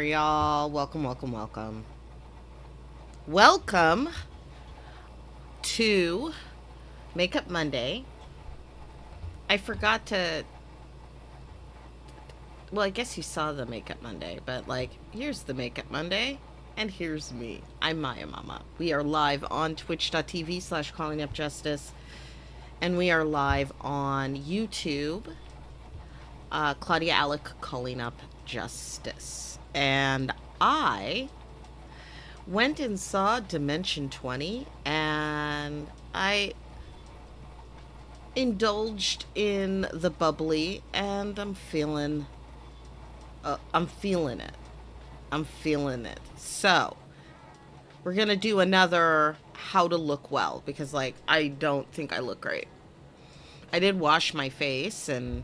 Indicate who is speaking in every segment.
Speaker 1: y'all. Welcome, welcome, welcome. Welcome to Makeup Monday. I forgot to. Well, I guess you saw the Makeup Monday, but here's the Makeup Monday, and here's me. I'm Maiamama. We are live on twitch.tv/callingupjustice, and we are live on YouTube. Claudia, Alick, Calling Up Justice. And I went and saw Dimension 20, and I indulged in the bubbly, and I'm feeling it. I'm feeling it. So, we're going to do another how to look well, because, I don't think I look great. I did wash my face, and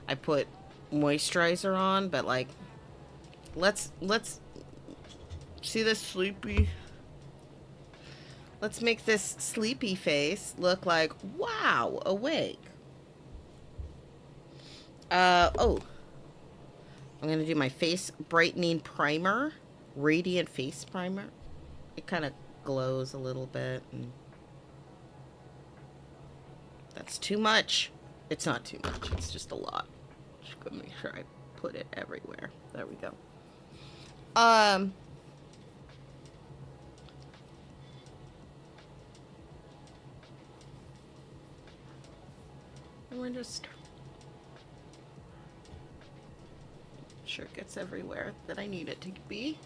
Speaker 1: I put moisturizer on, but, let's see this sleepy. Let's make this sleepy face look like, wow, awake. Oh. I'm going to do my face brightening primer. Radiant face primer. It kind of glows a little bit. And that's too much. It's not too much. It's just a lot. Just going to make sure I put it everywhere. There we go. We're just sure it gets everywhere that I need it to be.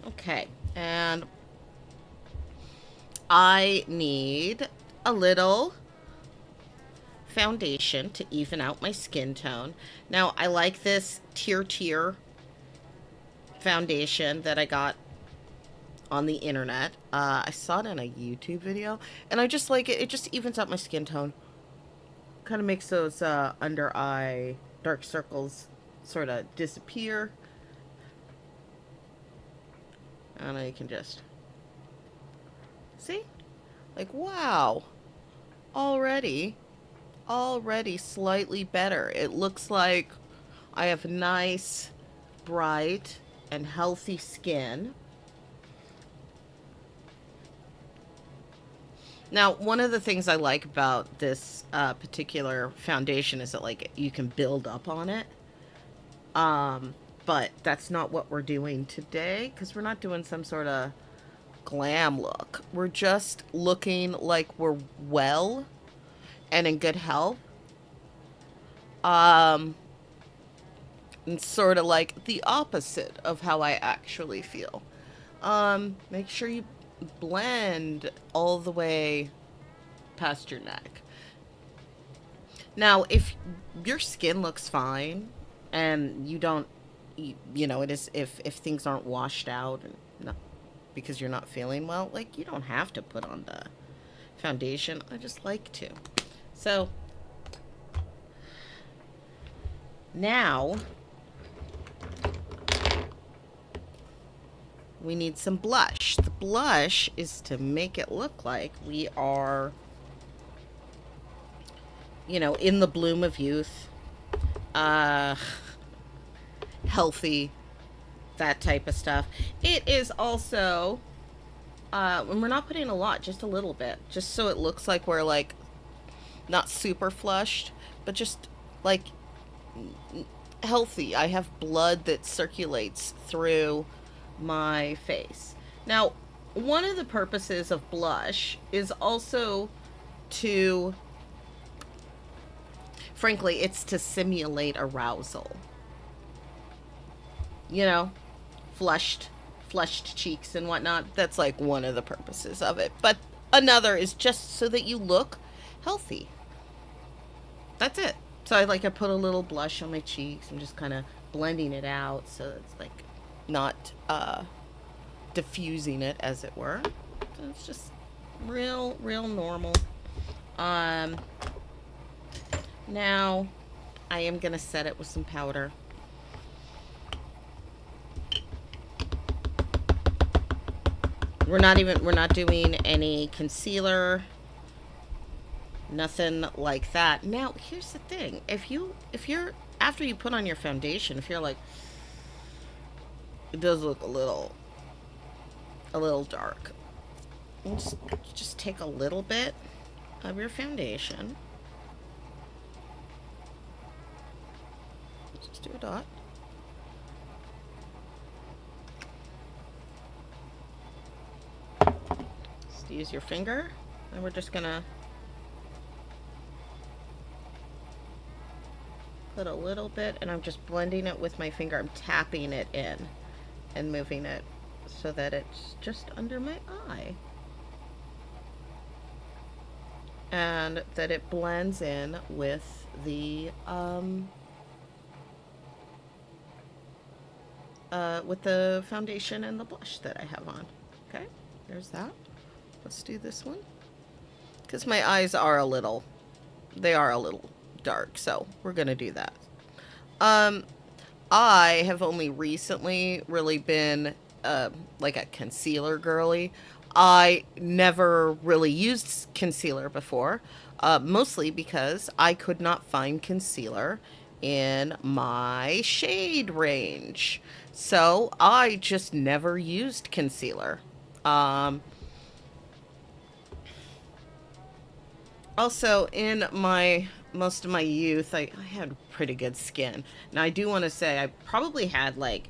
Speaker 1: Okay, and I need a little foundation to even out my skin tone. Now, I like this tier foundation that I got on the internet. I saw it in a YouTube video, and I just like it. It just evens out my skin tone. Kind of makes those under eye dark circles sort of disappear. And I can just see, wow, already slightly better. It looks like I have nice, bright, and healthy skin. Now, one of the things I like about this particular foundation is that you can build up on it. But that's not what we're doing today, because we're not doing some sort of glam look. We're just looking like we're well and in good health. And sort of like the opposite of how I actually feel. Make sure you blend all the way past your neck. Now, if your skin looks fine and you don't, it is if things aren't washed out and not because you're not feeling well, you don't have to put on the foundation. I just like to. So now we need some blush. The blush is to make it look like we are, in the bloom of youth. Healthy, that type of stuff. It is also, and we're not putting a lot, just a little bit, just so it looks like we're not super flushed, but just healthy. I have blood that circulates through my face. Now, one of the purposes of blush is also to, frankly, it's to simulate arousal. Flushed cheeks and whatnot. That's one of the purposes of it. But another is just so that you look healthy. That's it. So I put a little blush on my cheeks. I'm just kind of blending it out so it's not diffusing it, as it were. So it's just real normal. Now I am gonna set it with some powder. We're not doing any concealer. Nothing like that. Now, here's the thing. If you're, after you put on your foundation, if you're like, it does look a little dark. Just take a little bit of your foundation. Just do a dot. Just use your finger, and we're just gonna put a little bit, and I'm just blending it with my finger. I'm tapping it in and moving it so that it's just under my eye. And that it blends in with the foundation and the blush that I have on. Okay, there's that. Let's do this one. Because my eyes are a little dark, so we're gonna do that. I have only recently really been like a concealer girly. I never really used concealer before, mostly because I could not find concealer in my shade range. So I just never used concealer. Also, in most of my youth, I had pretty good skin. Now, I do want to say I probably had like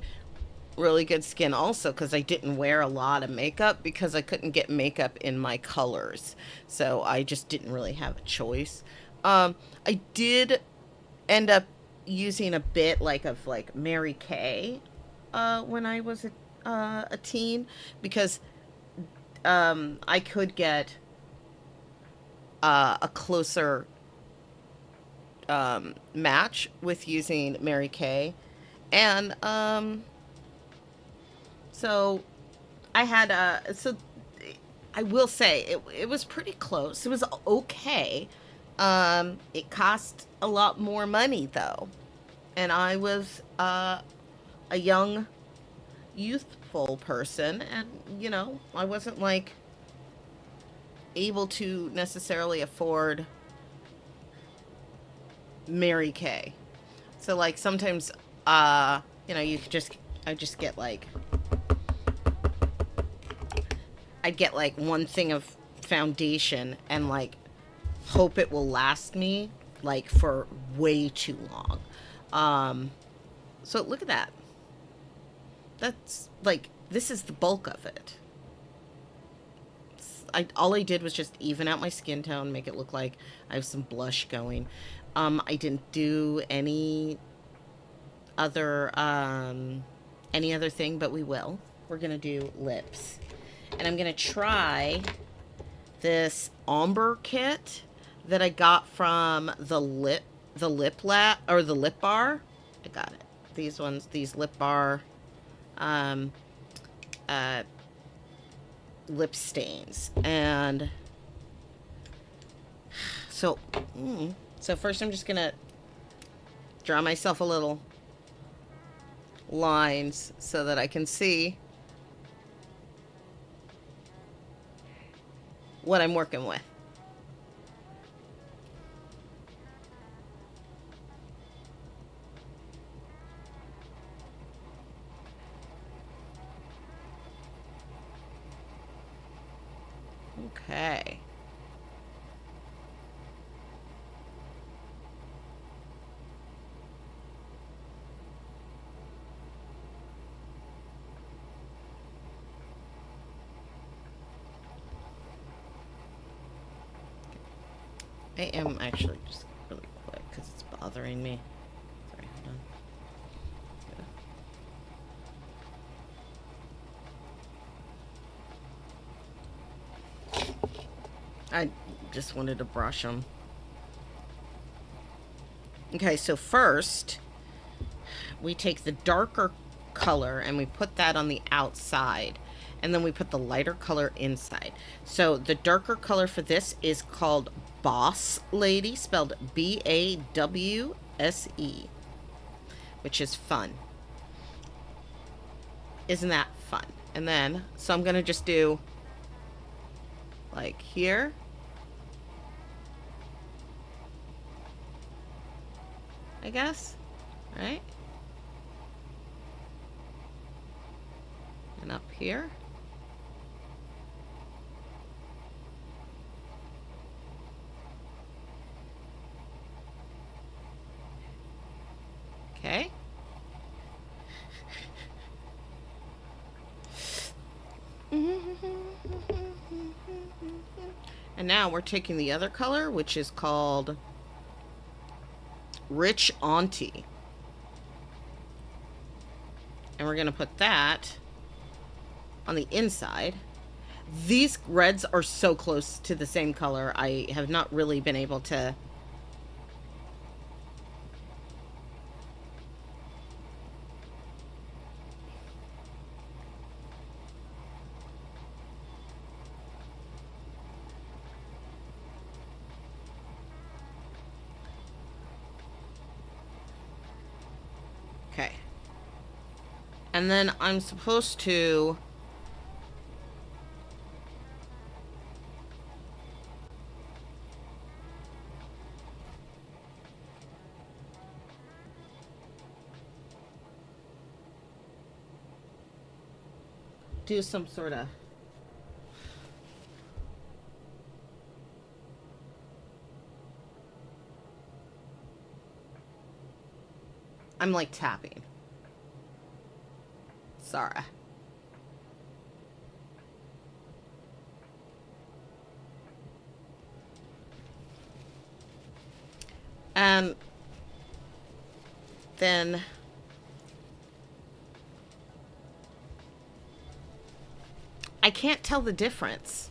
Speaker 1: really good skin also because I didn't wear a lot of makeup because I couldn't get makeup in my colors. So I just didn't really have a choice. I did end up using a bit of Mary Kay when I was a teen because I could get a closer match with using Mary Kay. And so I had so I will say it was pretty close. It was okay. It cost a lot more money though. And I was a young, youthful person, and I wasn't like able to necessarily afford Mary Kay. So like sometimes you could just I'd get like one thing of foundation and like hope it will last me like for way too long. So look at that. That's like, this is the bulk of it. All I did was just even out my skin tone, make it look like I have some blush going. I didn't do any other thing, but we will. We're gonna do lips. And I'm gonna try this ombre kit that I got from the lip bar. I got it. These lip bar lip stains. And so first I'm just gonna draw myself a little lines so that I can see what I'm working with. Okay. I am actually just really quick because it's bothering me. Sorry, hold on. I just wanted to brush them. Okay, so first we take the darker color and we put that on the outside, and then we put the lighter color inside. So the darker color for this is called Boss Lady, spelled B-A-W-S-E, which is fun. Isn't that fun? And then, so I'm gonna just do Like here. I guess. Right? And up here. Okay. And now we're taking the other color, which is called Rich Auntie. And we're going to put that on the inside. These reds are so close to the same color. I have not really been able to... Okay. And then I'm supposed to... do some sort of... I'm like tapping. Sorry. And then I can't tell the difference.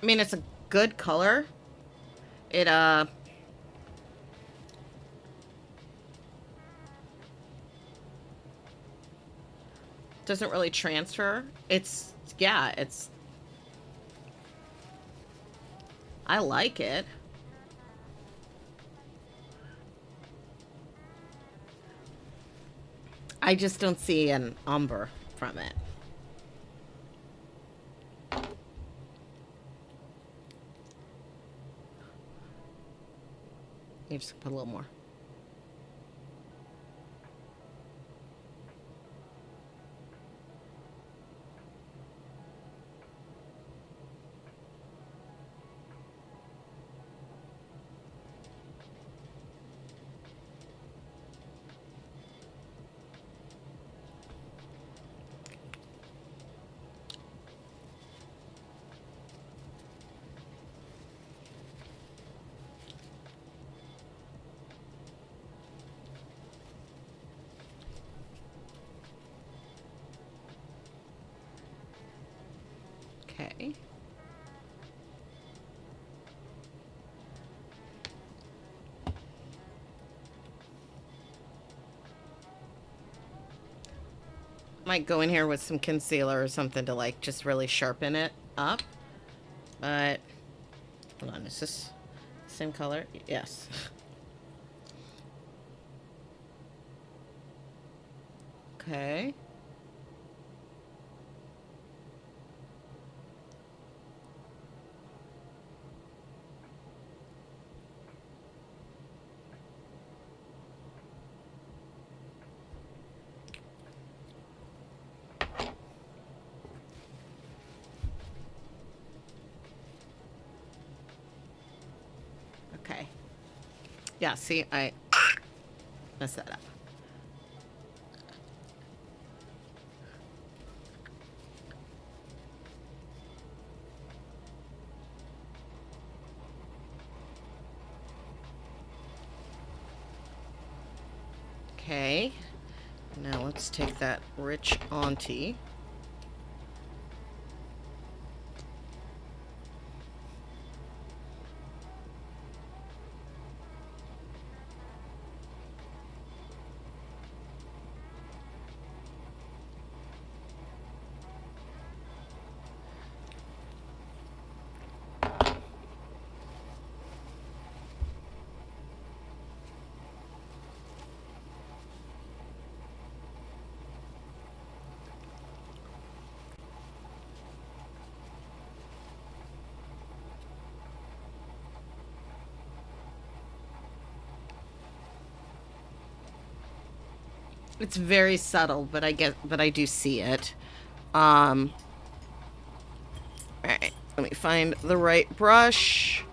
Speaker 1: I mean, it's a good color. It doesn't really transfer. It's, yeah, it's... I like it. I just don't see an umber from it. You just put a little more. Okay. Might go in here with some concealer or something to like just really sharpen it up. But hold on, is this the same color? Yes. Okay. Okay. Yeah, see, I messed that up. Okay. Now let's take that Rich Auntie. It's very subtle, but I do see it. All right, let me find the right brush.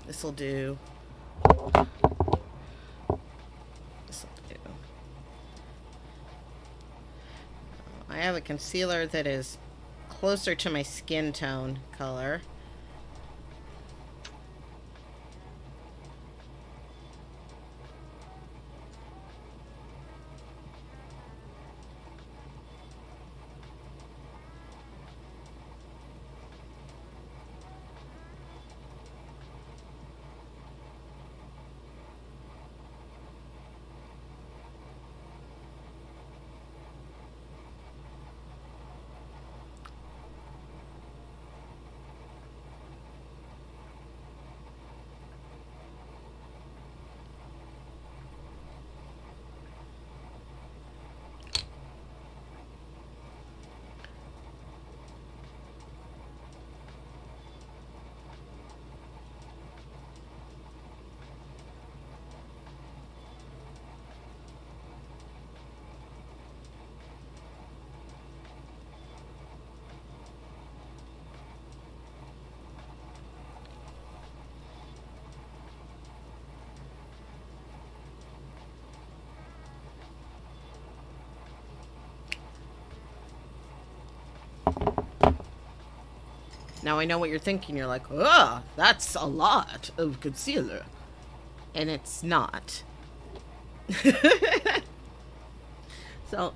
Speaker 1: This'll do. This'll do. I have a concealer that is closer to my skin tone color. Now I know what you're thinking. You're like, ugh, that's a lot of concealer. And it's not. So,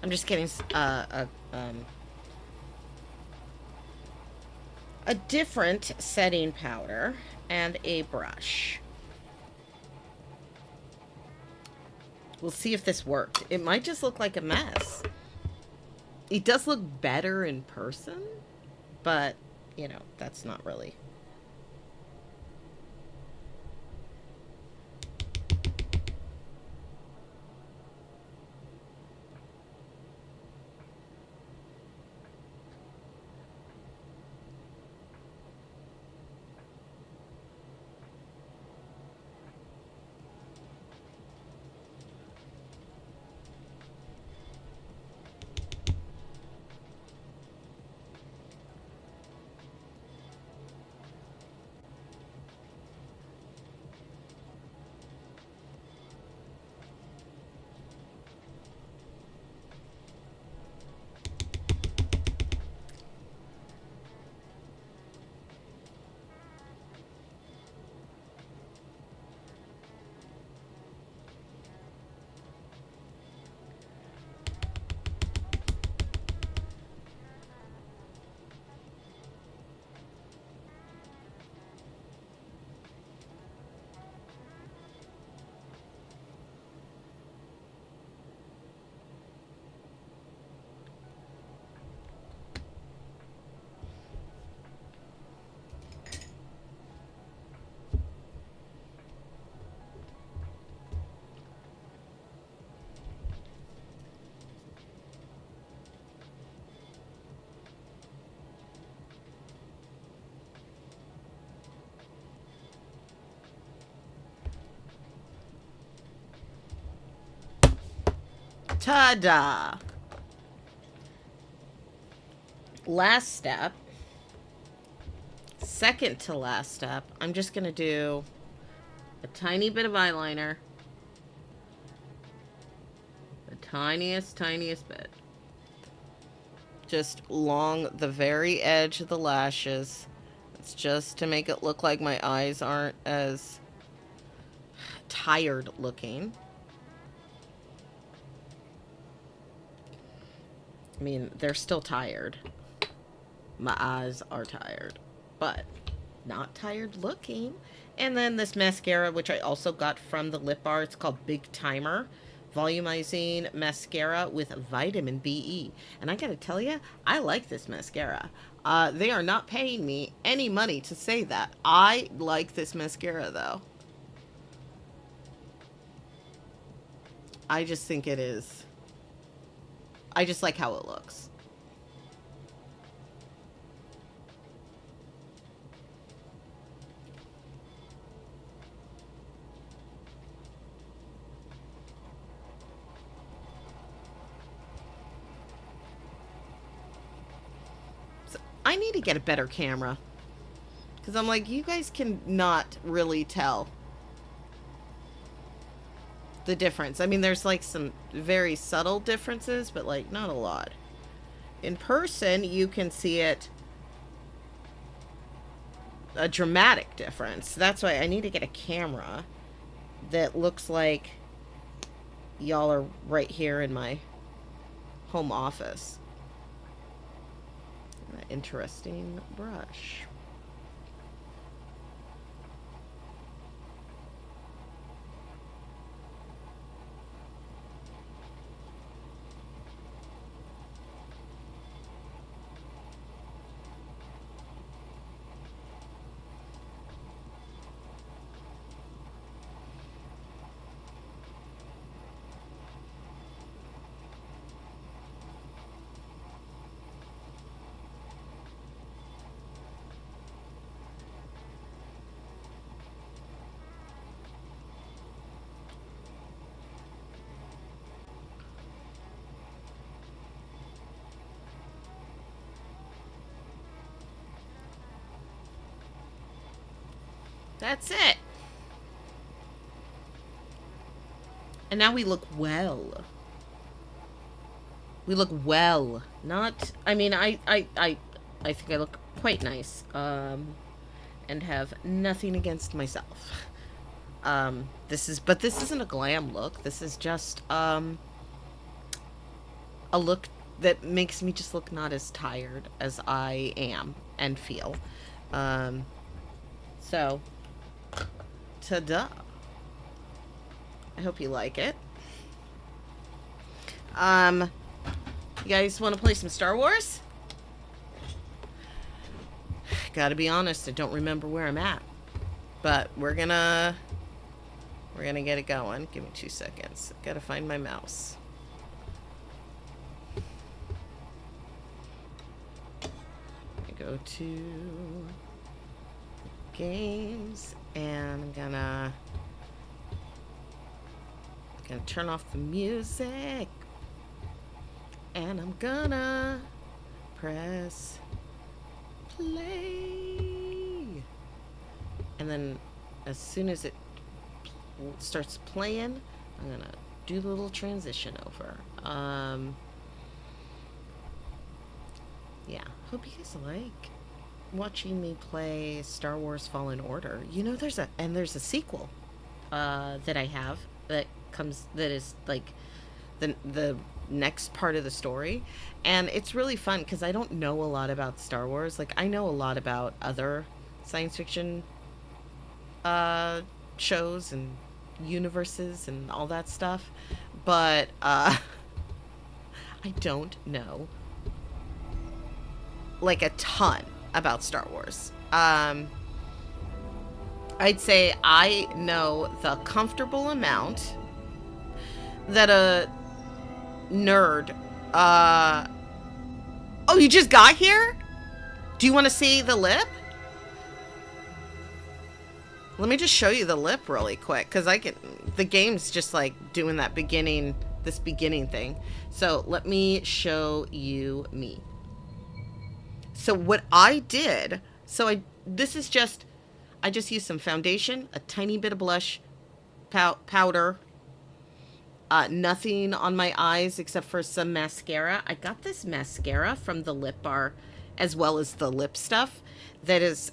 Speaker 1: I'm just getting a different setting powder and a brush. We'll see if this worked. It might just look like a mess. It does look better in person, but, you know, that's not really... Ta-da! Last step. Second to last step. I'm just going to do a tiny bit of eyeliner. A tiniest, tiniest bit. Just along the very edge of the lashes. It's just to make it look like my eyes aren't as tired looking. I mean, they're still tired. My eyes are tired, but not tired looking. And then this mascara, which I also got from the lip bar. It's called Big Timer Volumizing Mascara with Vitamin BE. And I gotta tell you, I like this mascara. They are not paying me any money to say that. I like this mascara, though. I just think it is. I just like how it looks. I need to get a better camera. Because I'm like, you guys can not really tell the difference. I mean, there's like some very subtle differences, but like not a lot. In person, you can see it, a dramatic difference. That's why I need to get a camera that looks like y'all are right here in my home office. Interesting brush. That's it. And now we look well. We look well. Not, I mean, I think I look quite nice. And have nothing against myself. But this isn't a glam look. This is just, a look that makes me just look not as tired as I am and feel. So, ta-da. I hope you like it. You guys want to play some Star Wars? Gotta be honest, I don't remember where I'm at. But we're gonna get it going. Give me 2 seconds. Gotta find my mouse. I go to games and I'm gonna turn off the music and I'm gonna press play, and then as soon as it starts playing, I'm gonna do the little transition over. Yeah, hope you guys like watching me play Star Wars Fallen Order. You know, there's a sequel that I have that is like the next part of the story, and it's really fun because I don't know a lot about Star Wars. Like, I know a lot about other science fiction shows and universes and all that stuff, but I don't know like a ton about Star Wars. I'd say I know the comfortable amount that a nerd. Oh, you just got here? Do you want to see the lip? Let me just show you the lip really quick, because the game's just like doing that beginning thing. So let me show you me. So what I did, I just used some foundation, a tiny bit of blush, powder, Nothing on my eyes except for some mascara. I got this mascara from the lip bar as well as the lip stuff that is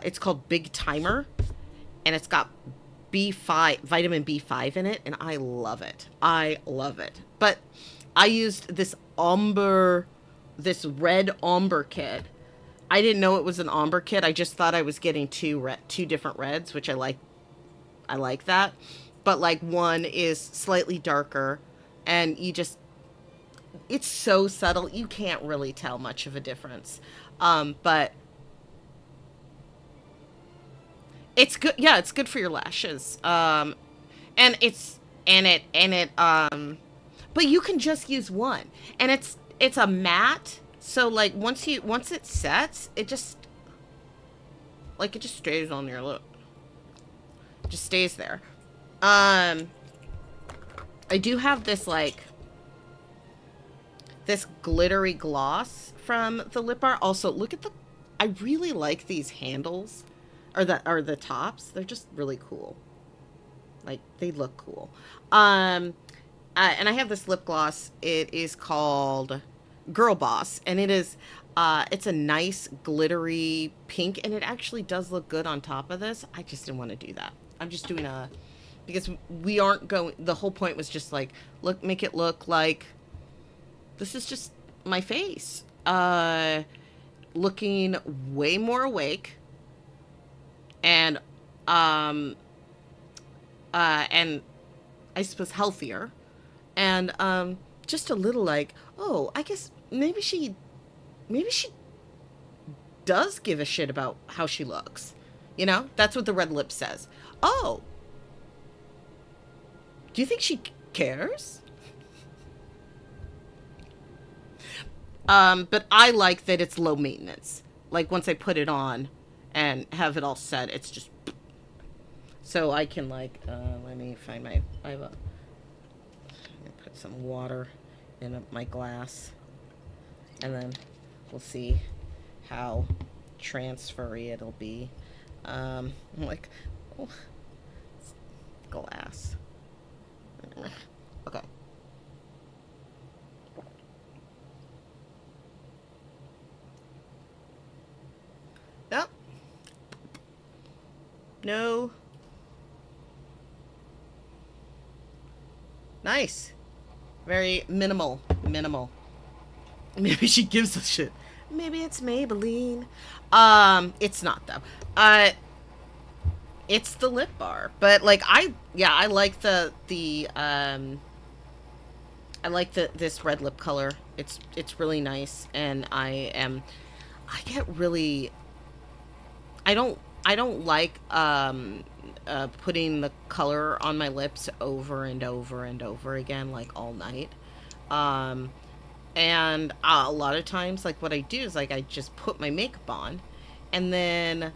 Speaker 1: it's called Big Timer, and it's got B5 vitamin B5 in it, and I love it. I love it. But I used this red ombre kit. I didn't know it was an ombre kit. I just thought I was getting two different reds, which I like. I like that. But like one is slightly darker, and it's so subtle you can't really tell much of a difference. But it's good. Yeah, it's good for your lashes. And but you can just use one, and it's a matte. So like once it sets, it just stays on your lip. It just stays there. I do have this this glittery gloss from the lip bar. Also, look at I really like these handles, or the tops. They're just really cool. Like, they look cool. And I have this lip gloss. It is called Girl Boss, and it's a nice glittery pink, and it actually does look good on top of this. I just didn't want to do that. I'm just doing because we aren't going, the whole point was just like, make it look like this is just my face. Looking way more awake, and I suppose healthier, and just a little like, oh, I guess maybe she does give a shit about how she looks. You know, that's what the red lip says. Oh, do you think she cares? But I like that it's low maintenance. Like, once I put it on and have it all set, it's just, so I can let me find I put some water in my glass, and then we'll see how transfery it'll be. I'm like, oh, glass. Okay. Nope. No. Nice. Very minimal. Maybe she gives a shit. Maybe it's Maybelline. It's not though. It's the lip bar, but like I like this red lip color. It's really nice, and I get really, I don't like putting the color on my lips over and over and over again, like all night. And a lot of times, like, what I do is, like, I just put my makeup on, and then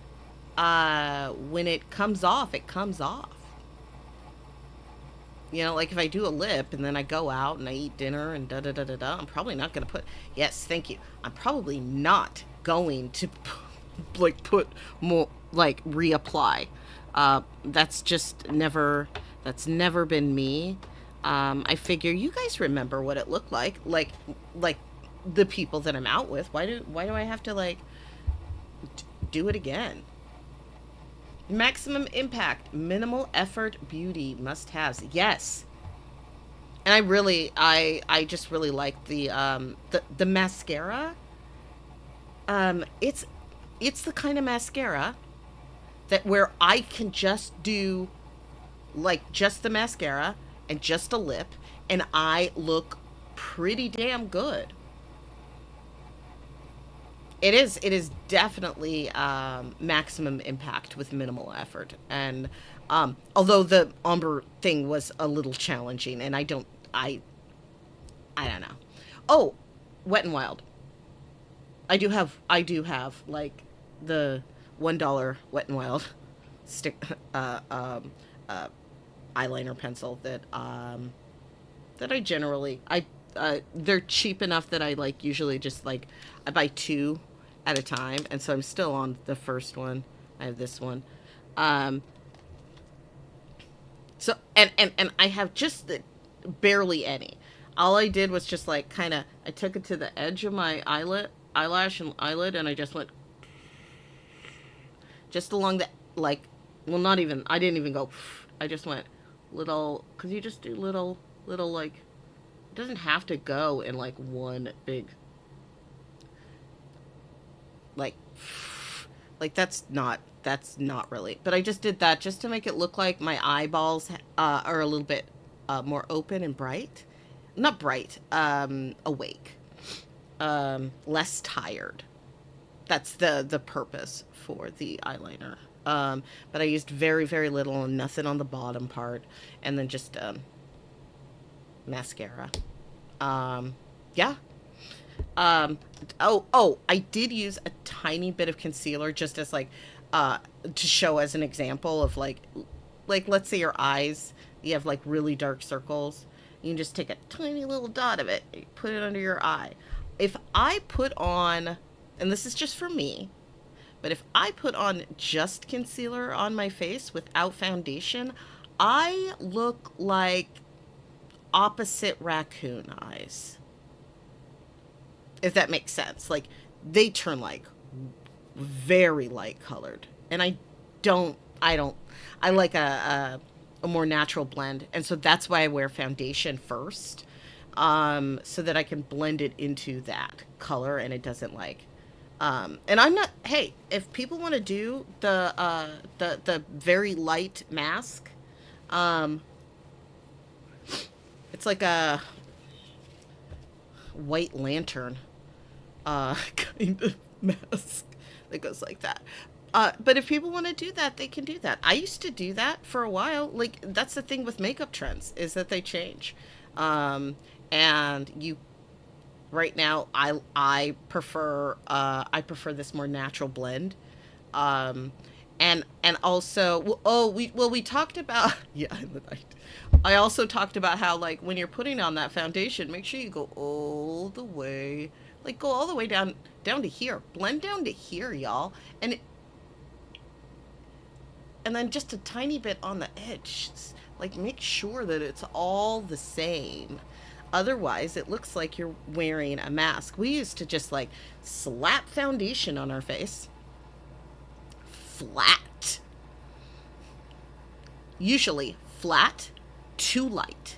Speaker 1: when it comes off, it comes off. You know, like if I do a lip and then I go out and I eat dinner and da da da da da, I'm probably not going to yes, thank you. I'm probably not going to like put more, like reapply. That's never been me. I figure you guys remember what it looked like the people that I'm out with. Why do I have to like do it again? Maximum impact, minimal effort, beauty, must-haves. Yes. And I just really like the mascara. It's the kind of mascara that where I can just do like just the mascara and just a lip, and I look pretty damn good. It is definitely maximum impact with minimal effort, and although the ombre thing was a little challenging, and I don't know. Oh, Wet and Wild. I do have like the $1 Wet and Wild stick eyeliner pencil that I generally they're cheap enough that I like usually just like I buy two at a time, and so I'm still on the first one. I have this one. So and I have just barely any. All I did was just like kind of, I took it to the edge of my eyelash and eyelid, and I just went just along the, like, well, not even, I didn't even go, I just went little, because you just do little, like, it doesn't have to go in like one big, like, that's not really, but I just did that just to make it look like my eyeballs are a little bit more open and bright. Not bright, awake, less tired. That's the purpose for the eyeliner. But I used very, very little and nothing on the bottom part, and then just mascara. Yeah. I did use a tiny bit of concealer just as like to show as an example of like let's say your eyes, you have like really dark circles. You can just take a tiny little dot of it, put it under your eye. If I put on, and this is just for me, but if I put on just concealer on my face without foundation, I look like opposite raccoon eyes. If that makes sense. Like, they turn like very light colored. And I like a more natural blend. And so that's why I wear foundation first. So that I can blend it into that color and it doesn't like, and I'm not, hey, if people want to do the very light mask, it's like a white lantern, kind of mask that goes like that. But if people want to do that, they can do that. I used to do that for a while. Like, that's the thing with makeup trends, is that they change. And you, right now, I prefer this more natural blend. And also, we talked about, yeah, in the night. I also talked about how, like, when you're putting on that foundation, make sure you go all the way, like, go all the way down to here. Blend down to here, y'all. And then just a tiny bit on the edge. Like, make sure that it's all the same. Otherwise, it looks like you're wearing a mask. We used to just, like, slap foundation on our face. Flat. Usually flat to light.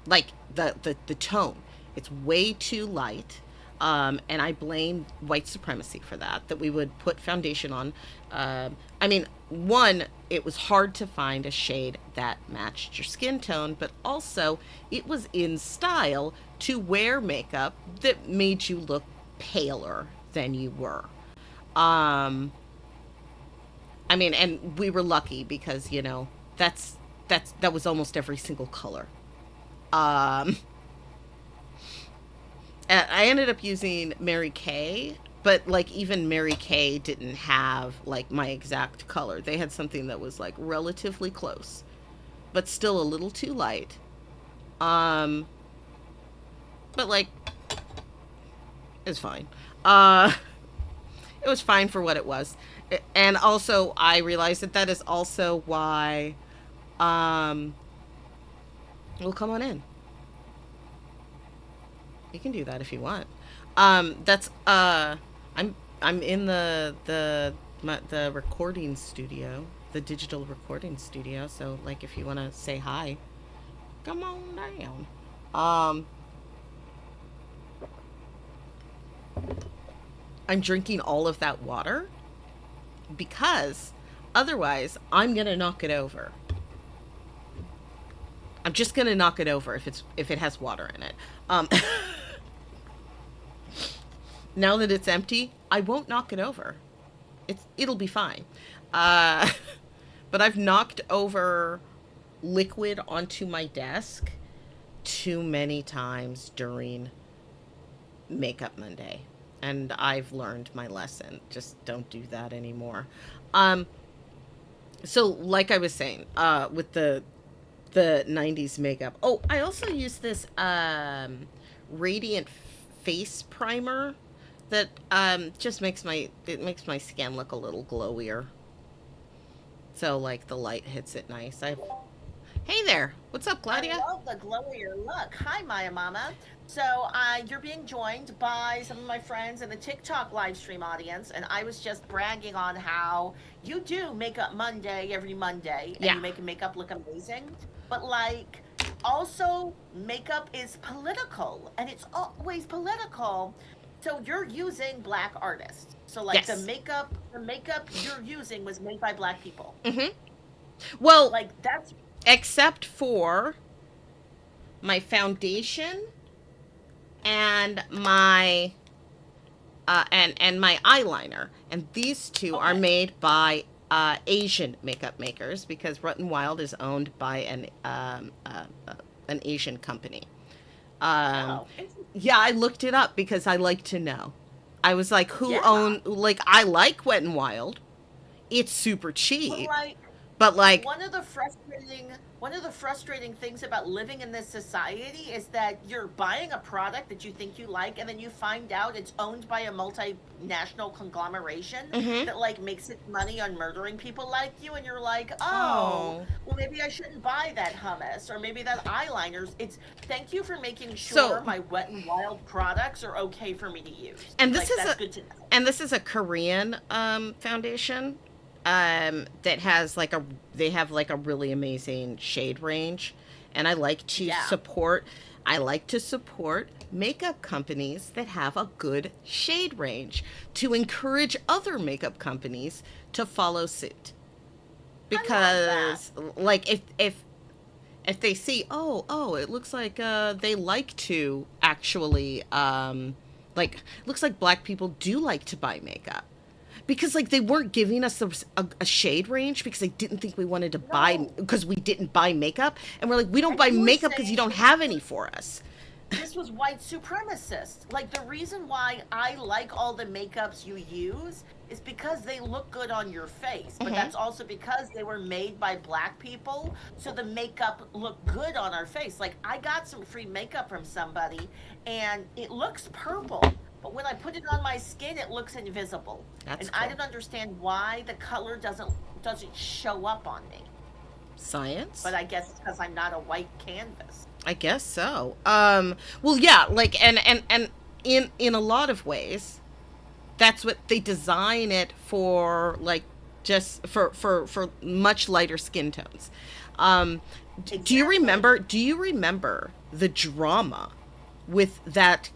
Speaker 1: Like, the tone. It's way too light. And I blame white supremacy for that we would put foundation on. I mean, one, it was hard to find a shade that matched your skin tone, but also it was in style to wear makeup that made you look paler than you were. Um, I mean, and we were lucky because, that was almost every single color. Um, I ended up using Mary Kay, but like even Mary Kay didn't have like my exact color. They had something that was like relatively close, but still a little too light. Um, but like it's fine. Uh, it was fine for what it was. And also I realized that is also why um well, come on in. You can do that if you want. That's I'm in the recording studio, the digital recording studio. So like, if you want to say hi, come on down. Um, I'm drinking all of that water because otherwise I'm gonna knock it over. I'm just gonna knock it over if it has water in it. Um, now that it's empty, I won't knock it over. It'll be fine. Uh, but I've knocked over liquid onto my desk too many times during Makeup Monday, and I've learned my lesson. Just don't do that anymore. Um, so like I was saying, with the 90s makeup. Oh, I also use this radiant face primer that just makes my skin look a little glowier. So like the light hits it nice. Hey there. What's up,
Speaker 2: I
Speaker 1: Claudia?
Speaker 2: love the glow of your look. Hi, Maiamama. So, you're being joined by some of my friends in the TikTok live stream audience, and I was just bragging on how you do Makeup Monday every Monday, and
Speaker 1: Yeah.
Speaker 2: you make makeup look amazing. But like, also, makeup is political, and it's always political. So you're using black artists. So like
Speaker 1: Yes.
Speaker 2: the makeup you're using was made by black people.
Speaker 1: Mm-hmm. Well,
Speaker 2: Like that's
Speaker 1: except for my foundation and my eyeliner, and these two are
Speaker 2: okay.
Speaker 1: made by Asian makeup makers because Rut and Wild is owned by an Asian company. Um,
Speaker 2: Oh, interesting.
Speaker 1: yeah, I looked it up because I like to know. I was like, who
Speaker 2: Yeah.
Speaker 1: own? Like, I like Wet and Wild. It's super
Speaker 2: But
Speaker 1: cheap,
Speaker 2: like
Speaker 1: but like,
Speaker 2: one of the frustrating things about living in this society is that you're buying a product that you think you like and then you find out it's owned by a multinational conglomeration
Speaker 1: mm-hmm.
Speaker 2: that like makes its money on murdering people like you, and you're like, "Oh,
Speaker 1: Oh,
Speaker 2: well maybe I shouldn't buy that hummus or maybe that eyeliners." It's thank you for making sure
Speaker 1: so
Speaker 2: my Wet and Wild products are okay for me to use.
Speaker 1: and this
Speaker 2: Like
Speaker 1: is
Speaker 2: that's
Speaker 1: a
Speaker 2: good to know.
Speaker 1: and this is a Korean foundation that has like a they have like a really amazing shade range, and
Speaker 2: Yeah.
Speaker 1: I like to support makeup companies that have a good shade range to encourage other makeup companies to follow suit.
Speaker 2: I love that.
Speaker 1: Because like if they see, oh, it looks like they like to actually like looks like black people do like to buy makeup, because like they weren't giving us a shade range because they didn't think we wanted to buy,
Speaker 2: No.
Speaker 1: because we didn't buy makeup, and we're like, we don't
Speaker 2: And
Speaker 1: buy
Speaker 2: you were
Speaker 1: makeup because you
Speaker 2: saying
Speaker 1: don't have any for us.
Speaker 2: this was white supremacist. Like the reason why I like all the makeups you use is because they look good on your face, but
Speaker 1: Hmm.
Speaker 2: that's also because they were made by black people, so the makeup looked good on our face. Like I got some free makeup from somebody and it looks purple, but when I put it on my skin it looks invisible.
Speaker 1: That's
Speaker 2: And I
Speaker 1: cool.
Speaker 2: don't understand why the color doesn't show up on me. But
Speaker 1: Science.
Speaker 2: I guess it's because I'm not a white canvas.
Speaker 1: I guess so. Well, yeah, like and in a lot of ways, that's what they design it for, like just for much lighter skin tones. Um,
Speaker 2: Exactly.
Speaker 1: do you remember the drama with that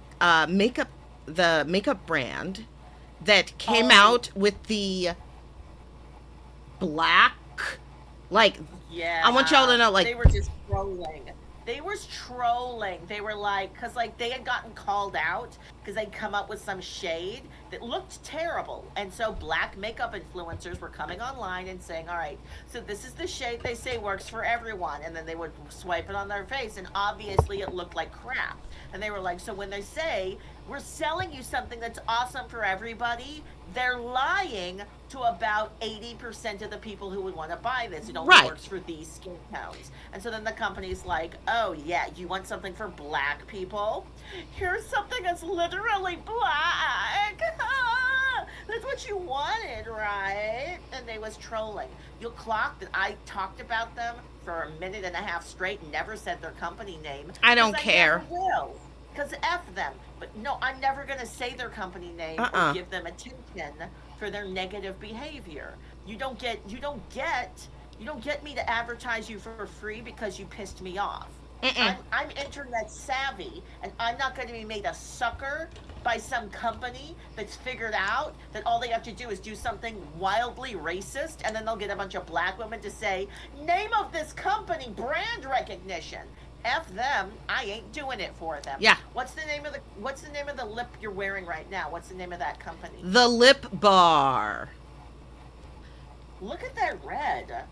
Speaker 1: makeup, the makeup brand that came
Speaker 2: Oh,
Speaker 1: out with the black, like, I want y'all to
Speaker 2: yeah.
Speaker 1: know, like,
Speaker 2: They were just trolling. They was trolling. They were like, because like they had gotten called out because they'd come up with some shade that looked terrible. And so black makeup influencers were coming online and saying, all right, so this is the shade they say works for everyone. And then they would swipe it on their face. And obviously it looked like crap. And they were like, so when they say, we're selling you something that's awesome for everybody, they're lying to about 80% of the people who would want to buy this. It only
Speaker 1: right.
Speaker 2: works for these skin tones. And so then the company's like, oh, yeah, you want something for black people? Here's something that's literally black. That's what you wanted, right? And they was trolling. You'll clock that I talked about them for a minute and a half straight and never said their company name
Speaker 1: I
Speaker 2: because
Speaker 1: don't
Speaker 2: I never
Speaker 1: care.
Speaker 2: will. Because F them. But no, I'm never going to say their company name or
Speaker 1: Uh-uh.
Speaker 2: give them attention for their negative behavior. You don't get me to advertise you for free because you pissed me off.
Speaker 1: Mm-mm.
Speaker 2: I'm internet savvy and I'm not going to be made a sucker by some company that's figured out that all they have to do is do something wildly racist, and then they'll get a bunch of black women to say, name of this company, brand recognition. F them. I ain't doing it for them.
Speaker 1: Yeah.
Speaker 2: What's the name of the lip you're wearing right now? What's the name of that company?
Speaker 1: The lip bar.
Speaker 2: Look at that red.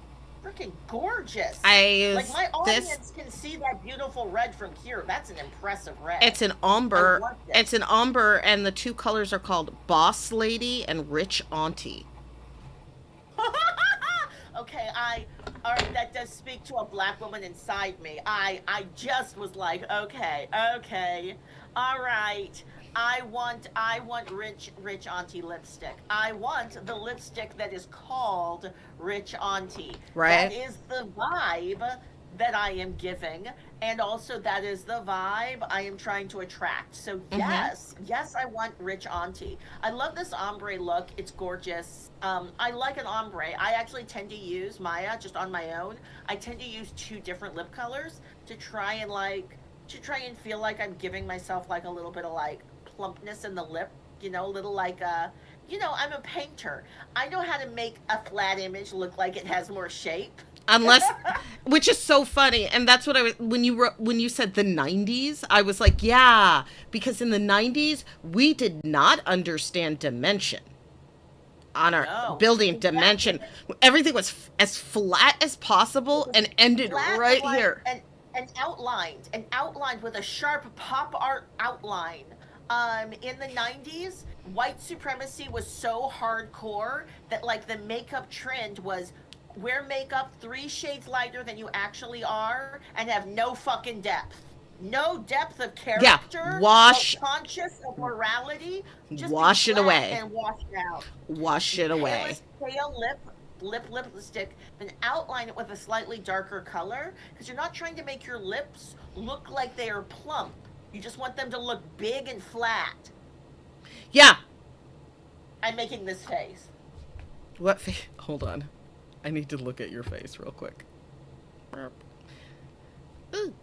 Speaker 2: Freaking gorgeous.
Speaker 1: I
Speaker 2: Like my
Speaker 1: this
Speaker 2: audience can see that beautiful red from here. That's an impressive red.
Speaker 1: It's an
Speaker 2: I
Speaker 1: ombre.
Speaker 2: want this.
Speaker 1: It's an ombre, and the two colors are called Boss Lady and Rich Auntie.
Speaker 2: Okay, all right, that does speak to a black woman inside me. I just was like, okay, okay. All right. I want rich auntie lipstick. I want the lipstick that is called rich auntie. That
Speaker 1: Right?
Speaker 2: is the vibe that I am giving, and also that is the vibe I am trying to attract. So
Speaker 1: Mm-hmm.
Speaker 2: yes, I want rich auntie. I love this ombre look. It's gorgeous. I like an ombre. I actually tend to use Maya just on my own. I tend to use two different lip colors to try and feel like I'm giving myself like a little bit of like plumpness in the lip. A little like I'm a painter. I know how to make a flat image look like it has more shape.
Speaker 1: Unless, which is so funny, and that's what I was when you said the 90s, I was like, yeah, because in the 90s we did not understand dimension on our
Speaker 2: No,
Speaker 1: building
Speaker 2: exactly.
Speaker 1: dimension. Everything was as flat as possible and ended
Speaker 2: Flat and
Speaker 1: right
Speaker 2: like
Speaker 1: here.
Speaker 2: and outlined with a sharp pop art outline. In the 90s, white supremacy was so hardcore that like the makeup trend was wear makeup 3 shades lighter than you actually are and have no fucking depth. No depth of
Speaker 1: Yeah,
Speaker 2: character, no
Speaker 1: wash
Speaker 2: conscious of morality. Just be
Speaker 1: wash it
Speaker 2: flat
Speaker 1: away.
Speaker 2: and wash it out.
Speaker 1: Wash it away.
Speaker 2: Palest pale lipstick, then outline it with a slightly darker color because you're not trying to make your lips look like they are plump. You just want them to look big and flat.
Speaker 1: Yeah.
Speaker 2: I'm making this face.
Speaker 1: Hold on. I need to look at your face real quick. Ooh.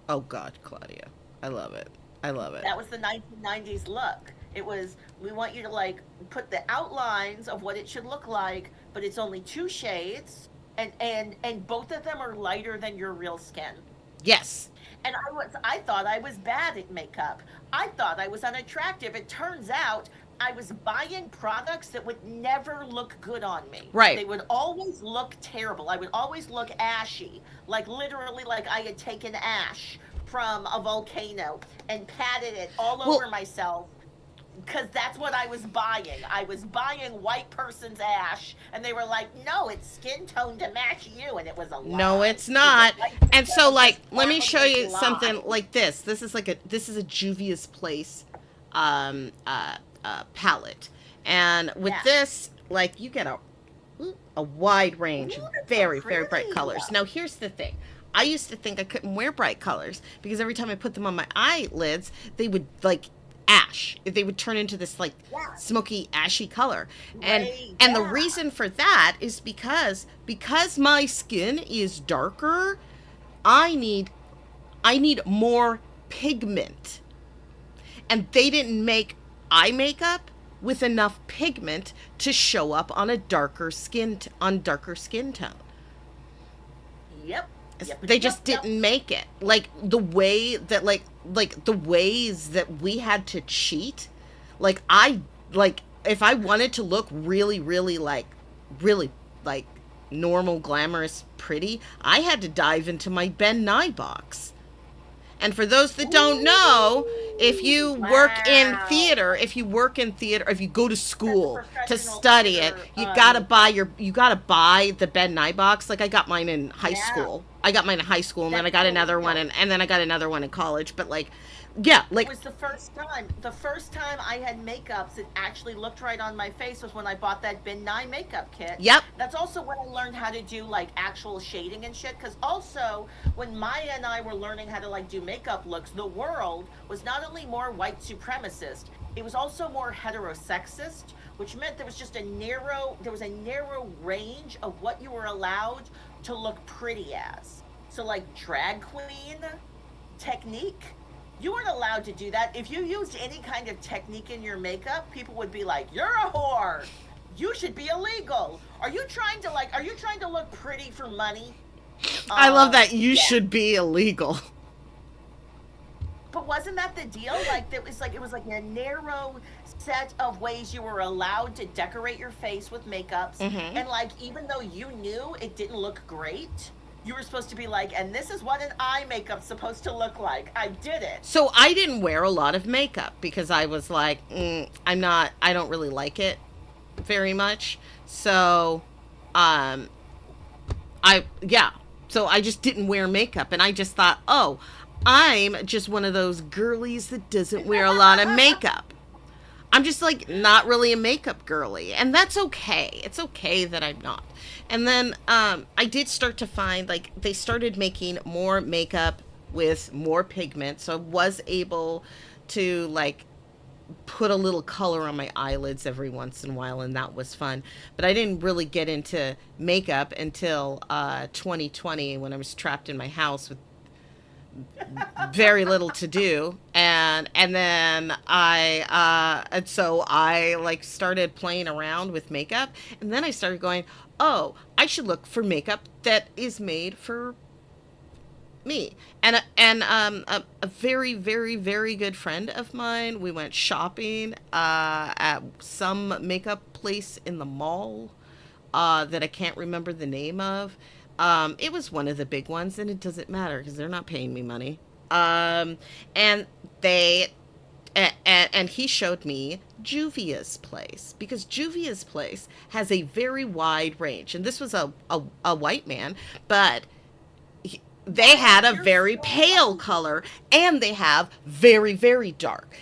Speaker 1: Oh God, Claudia. I love it. I love it.
Speaker 2: That was the 1990s look. It was, we want you to like put the outlines of what it should look like, but it's only 2 shades, and both of them are lighter than your real skin.
Speaker 1: Yes.
Speaker 2: And I thought I was bad at makeup. I thought I was unattractive. It turns out I was buying products that would never look good on me.
Speaker 1: Right.
Speaker 2: They would always look terrible. I would always look ashy, like literally like I had taken ash from a volcano and patted it all
Speaker 1: Well,
Speaker 2: over myself because that's what I was buying. I was buying white person's ash, and they were like, "No, it's skin tone to match you," and it was a
Speaker 1: no,
Speaker 2: lie.
Speaker 1: it's
Speaker 2: It was
Speaker 1: not.
Speaker 2: a white
Speaker 1: And so, like, let me show
Speaker 2: supremacist
Speaker 1: you something
Speaker 2: lie.
Speaker 1: like this. This is a Juvia's Place palette, and with
Speaker 2: Yeah.
Speaker 1: this, like, you get a wide range of
Speaker 2: Ooh, that's so
Speaker 1: very very bright
Speaker 2: pretty.
Speaker 1: colors. Now, here's the thing. I used to think I couldn't wear bright colors because every time I put them on my eyelids, they would like ash. They would turn into this like
Speaker 2: Yeah.
Speaker 1: smoky ashy color. And
Speaker 2: Gray.
Speaker 1: and the
Speaker 2: Yeah.
Speaker 1: reason for that is because my skin is darker, I need I need more pigment. And they didn't make eye makeup with enough pigment to show up on a darker skin tone.
Speaker 2: Yep.
Speaker 1: They
Speaker 2: Yep. Yep.
Speaker 1: just
Speaker 2: Yep.
Speaker 1: didn't make it like the way that like the ways that we had to cheat. Like I like if I wanted to look really like normal, glamorous, pretty, I had to dive into my Ben Nye box. And for those that don't know, if
Speaker 2: Ooh,
Speaker 1: you work in
Speaker 2: wow.
Speaker 1: theater, if you go to
Speaker 2: That's a
Speaker 1: school to
Speaker 2: professional
Speaker 1: study it,
Speaker 2: theater makeup.
Speaker 1: you gotta buy the Ben Nye box. Like I got mine in high
Speaker 2: Yeah.
Speaker 1: school. I got mine in high school, and then I
Speaker 2: That's
Speaker 1: got
Speaker 2: so
Speaker 1: another one,
Speaker 2: real.
Speaker 1: and then I got another one in college. But like, yeah,
Speaker 2: It
Speaker 1: like,
Speaker 2: was the first time. The first time I had makeups that actually looked right on my face was when I bought that Ben Nye makeup kit.
Speaker 1: yep,
Speaker 2: That's also when I learned how to do like actual shading and shit. Because also when Maya and I were learning how to like do makeup looks, the world was not only more white supremacist, it was also more heterosexist, which meant there was a narrow range of what you were allowed to look pretty as. So like drag queen technique, you weren't allowed to do that. If you used any kind of technique in your makeup, people would be like, "You're a whore. You should be illegal. Are you trying to look pretty for money?"
Speaker 1: I love that. You
Speaker 2: Yeah.
Speaker 1: should be illegal.
Speaker 2: But wasn't that the deal? It was like a narrow set of ways you were allowed to decorate your face with makeups,
Speaker 1: Hmm.
Speaker 2: and like even though you knew it didn't look great, you were supposed to be like, "And this is what an eye makeup's supposed to look like. I did it."
Speaker 1: So I didn't wear a lot of makeup because I was like, I don't really like it very much. So, um, yeah. So I just didn't wear makeup, and I just thought, oh, I'm just one of those girlies that doesn't wear a lot of makeup. I'm just like not really a makeup girly, and that's okay. It's okay that I'm not. And then I did start to find like they started making more makeup with more pigment, so I was able to like put a little color on my eyelids every once in a while, and that was fun. But I didn't really get into makeup until 2020 when I was trapped in my house with very little to do, and then and so I like started playing around with makeup, and then I started going, oh, I should look for makeup that is made for me. And a very very good friend of mine, we went shopping at some makeup place in the mall that I can't remember the name of. It was one of the big ones, and it doesn't matter because they're not paying me money. And they and he showed me Juvia's place, because Juvia's place has a very wide range, and this was a white man, but they had a
Speaker 2: You're
Speaker 1: very
Speaker 2: so
Speaker 1: pale
Speaker 2: lucky.
Speaker 1: color, and they have very dark.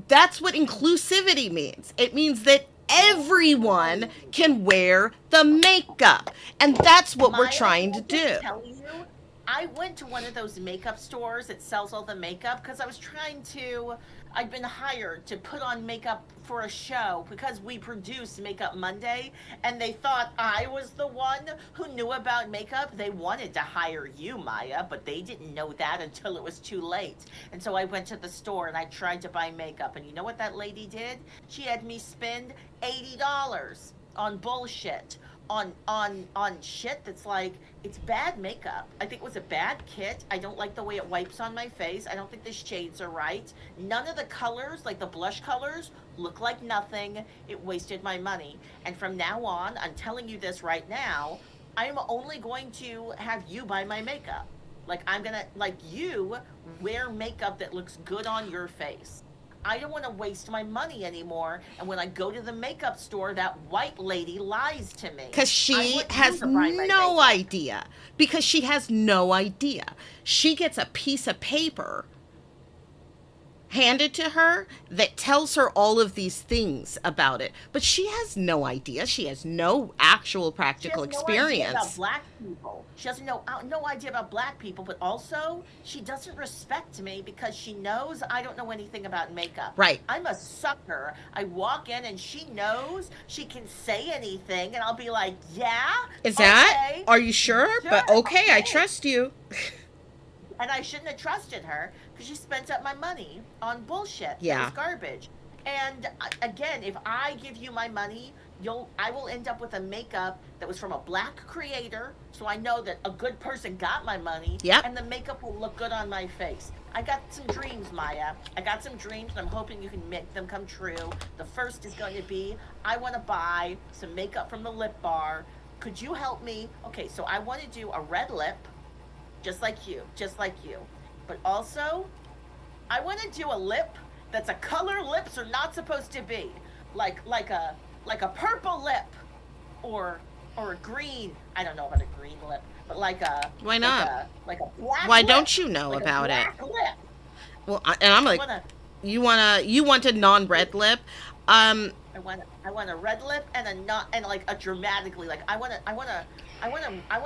Speaker 1: That's what inclusivity means. It means that everyone can wear the makeup, and that's what we're
Speaker 2: Maya,
Speaker 1: trying
Speaker 2: can
Speaker 1: to
Speaker 2: I just
Speaker 1: do.
Speaker 2: tell you? I went to one of those makeup stores that sells all the makeup because I was trying to. I'd been hired to put on makeup for a show because we produce Makeup Monday, and they thought I was the one who knew about makeup. They wanted to hire you, Maya, but they didn't know that until it was too late. And so I went to the store and I tried to buy makeup, and you know what that lady did? She had me spend $80 on bullshit, on shit that's like, it's bad makeup. I think it was a bad kit. I don't like the way it wipes on my face. I don't think the shades are right. None of the colors, like the blush colors, look like nothing. It wasted my money. And from now on, I'm telling you this right now, I'm only going to have you buy my makeup. Like, I'm gonna, like, you wear makeup that looks good on your face. I don't want to waste my money anymore. And when I go to the makeup store, that white lady lies to me.
Speaker 1: Because
Speaker 2: I
Speaker 1: she
Speaker 2: want you
Speaker 1: has
Speaker 2: to buy my
Speaker 1: no
Speaker 2: makeup.
Speaker 1: idea. Because she has no idea. She gets a piece of paper handed to her that tells her all of these things about it. But she has no idea. She has no actual
Speaker 2: She
Speaker 1: practical
Speaker 2: has no idea about
Speaker 1: experience.
Speaker 2: black people. She doesn't know no idea about black people, but also she doesn't respect me because she knows I don't know anything about makeup.
Speaker 1: Right.
Speaker 2: I'm a sucker. I walk in and she knows she can say anything, and I'll be like, "Yeah,
Speaker 1: Is that?
Speaker 2: okay,
Speaker 1: Are you sure?
Speaker 2: sure,
Speaker 1: But okay, I
Speaker 2: okay."
Speaker 1: trust you.
Speaker 2: And I shouldn't have trusted her because she spent up my money on bullshit that
Speaker 1: Yeah.
Speaker 2: was garbage. And again, if I give you my money, I will end up with a makeup that was from a black creator, so I know that a good person got my money,
Speaker 1: Yep.
Speaker 2: and the makeup will look good on my face. I got some dreams, Maya. I got some dreams, and I'm hoping you can make them come true. The first is going to be, I want to buy some makeup from the lip bar. Could you help me? Okay, so I want to do a red lip, just like you, just like you. But also, I want to do a lip that's a color lips are not supposed to be, like a purple lip, or a green. I don't know about a green lip, but like a
Speaker 1: Why not?
Speaker 2: like a black
Speaker 1: Why
Speaker 2: lip,
Speaker 1: don't you know
Speaker 2: like a
Speaker 1: about it?
Speaker 2: black lip.
Speaker 1: Well, and I'm
Speaker 2: I
Speaker 1: like,
Speaker 2: wanna
Speaker 1: you want a non-red lip? Um,
Speaker 2: I want a red lip and a not and like a dramatically like I want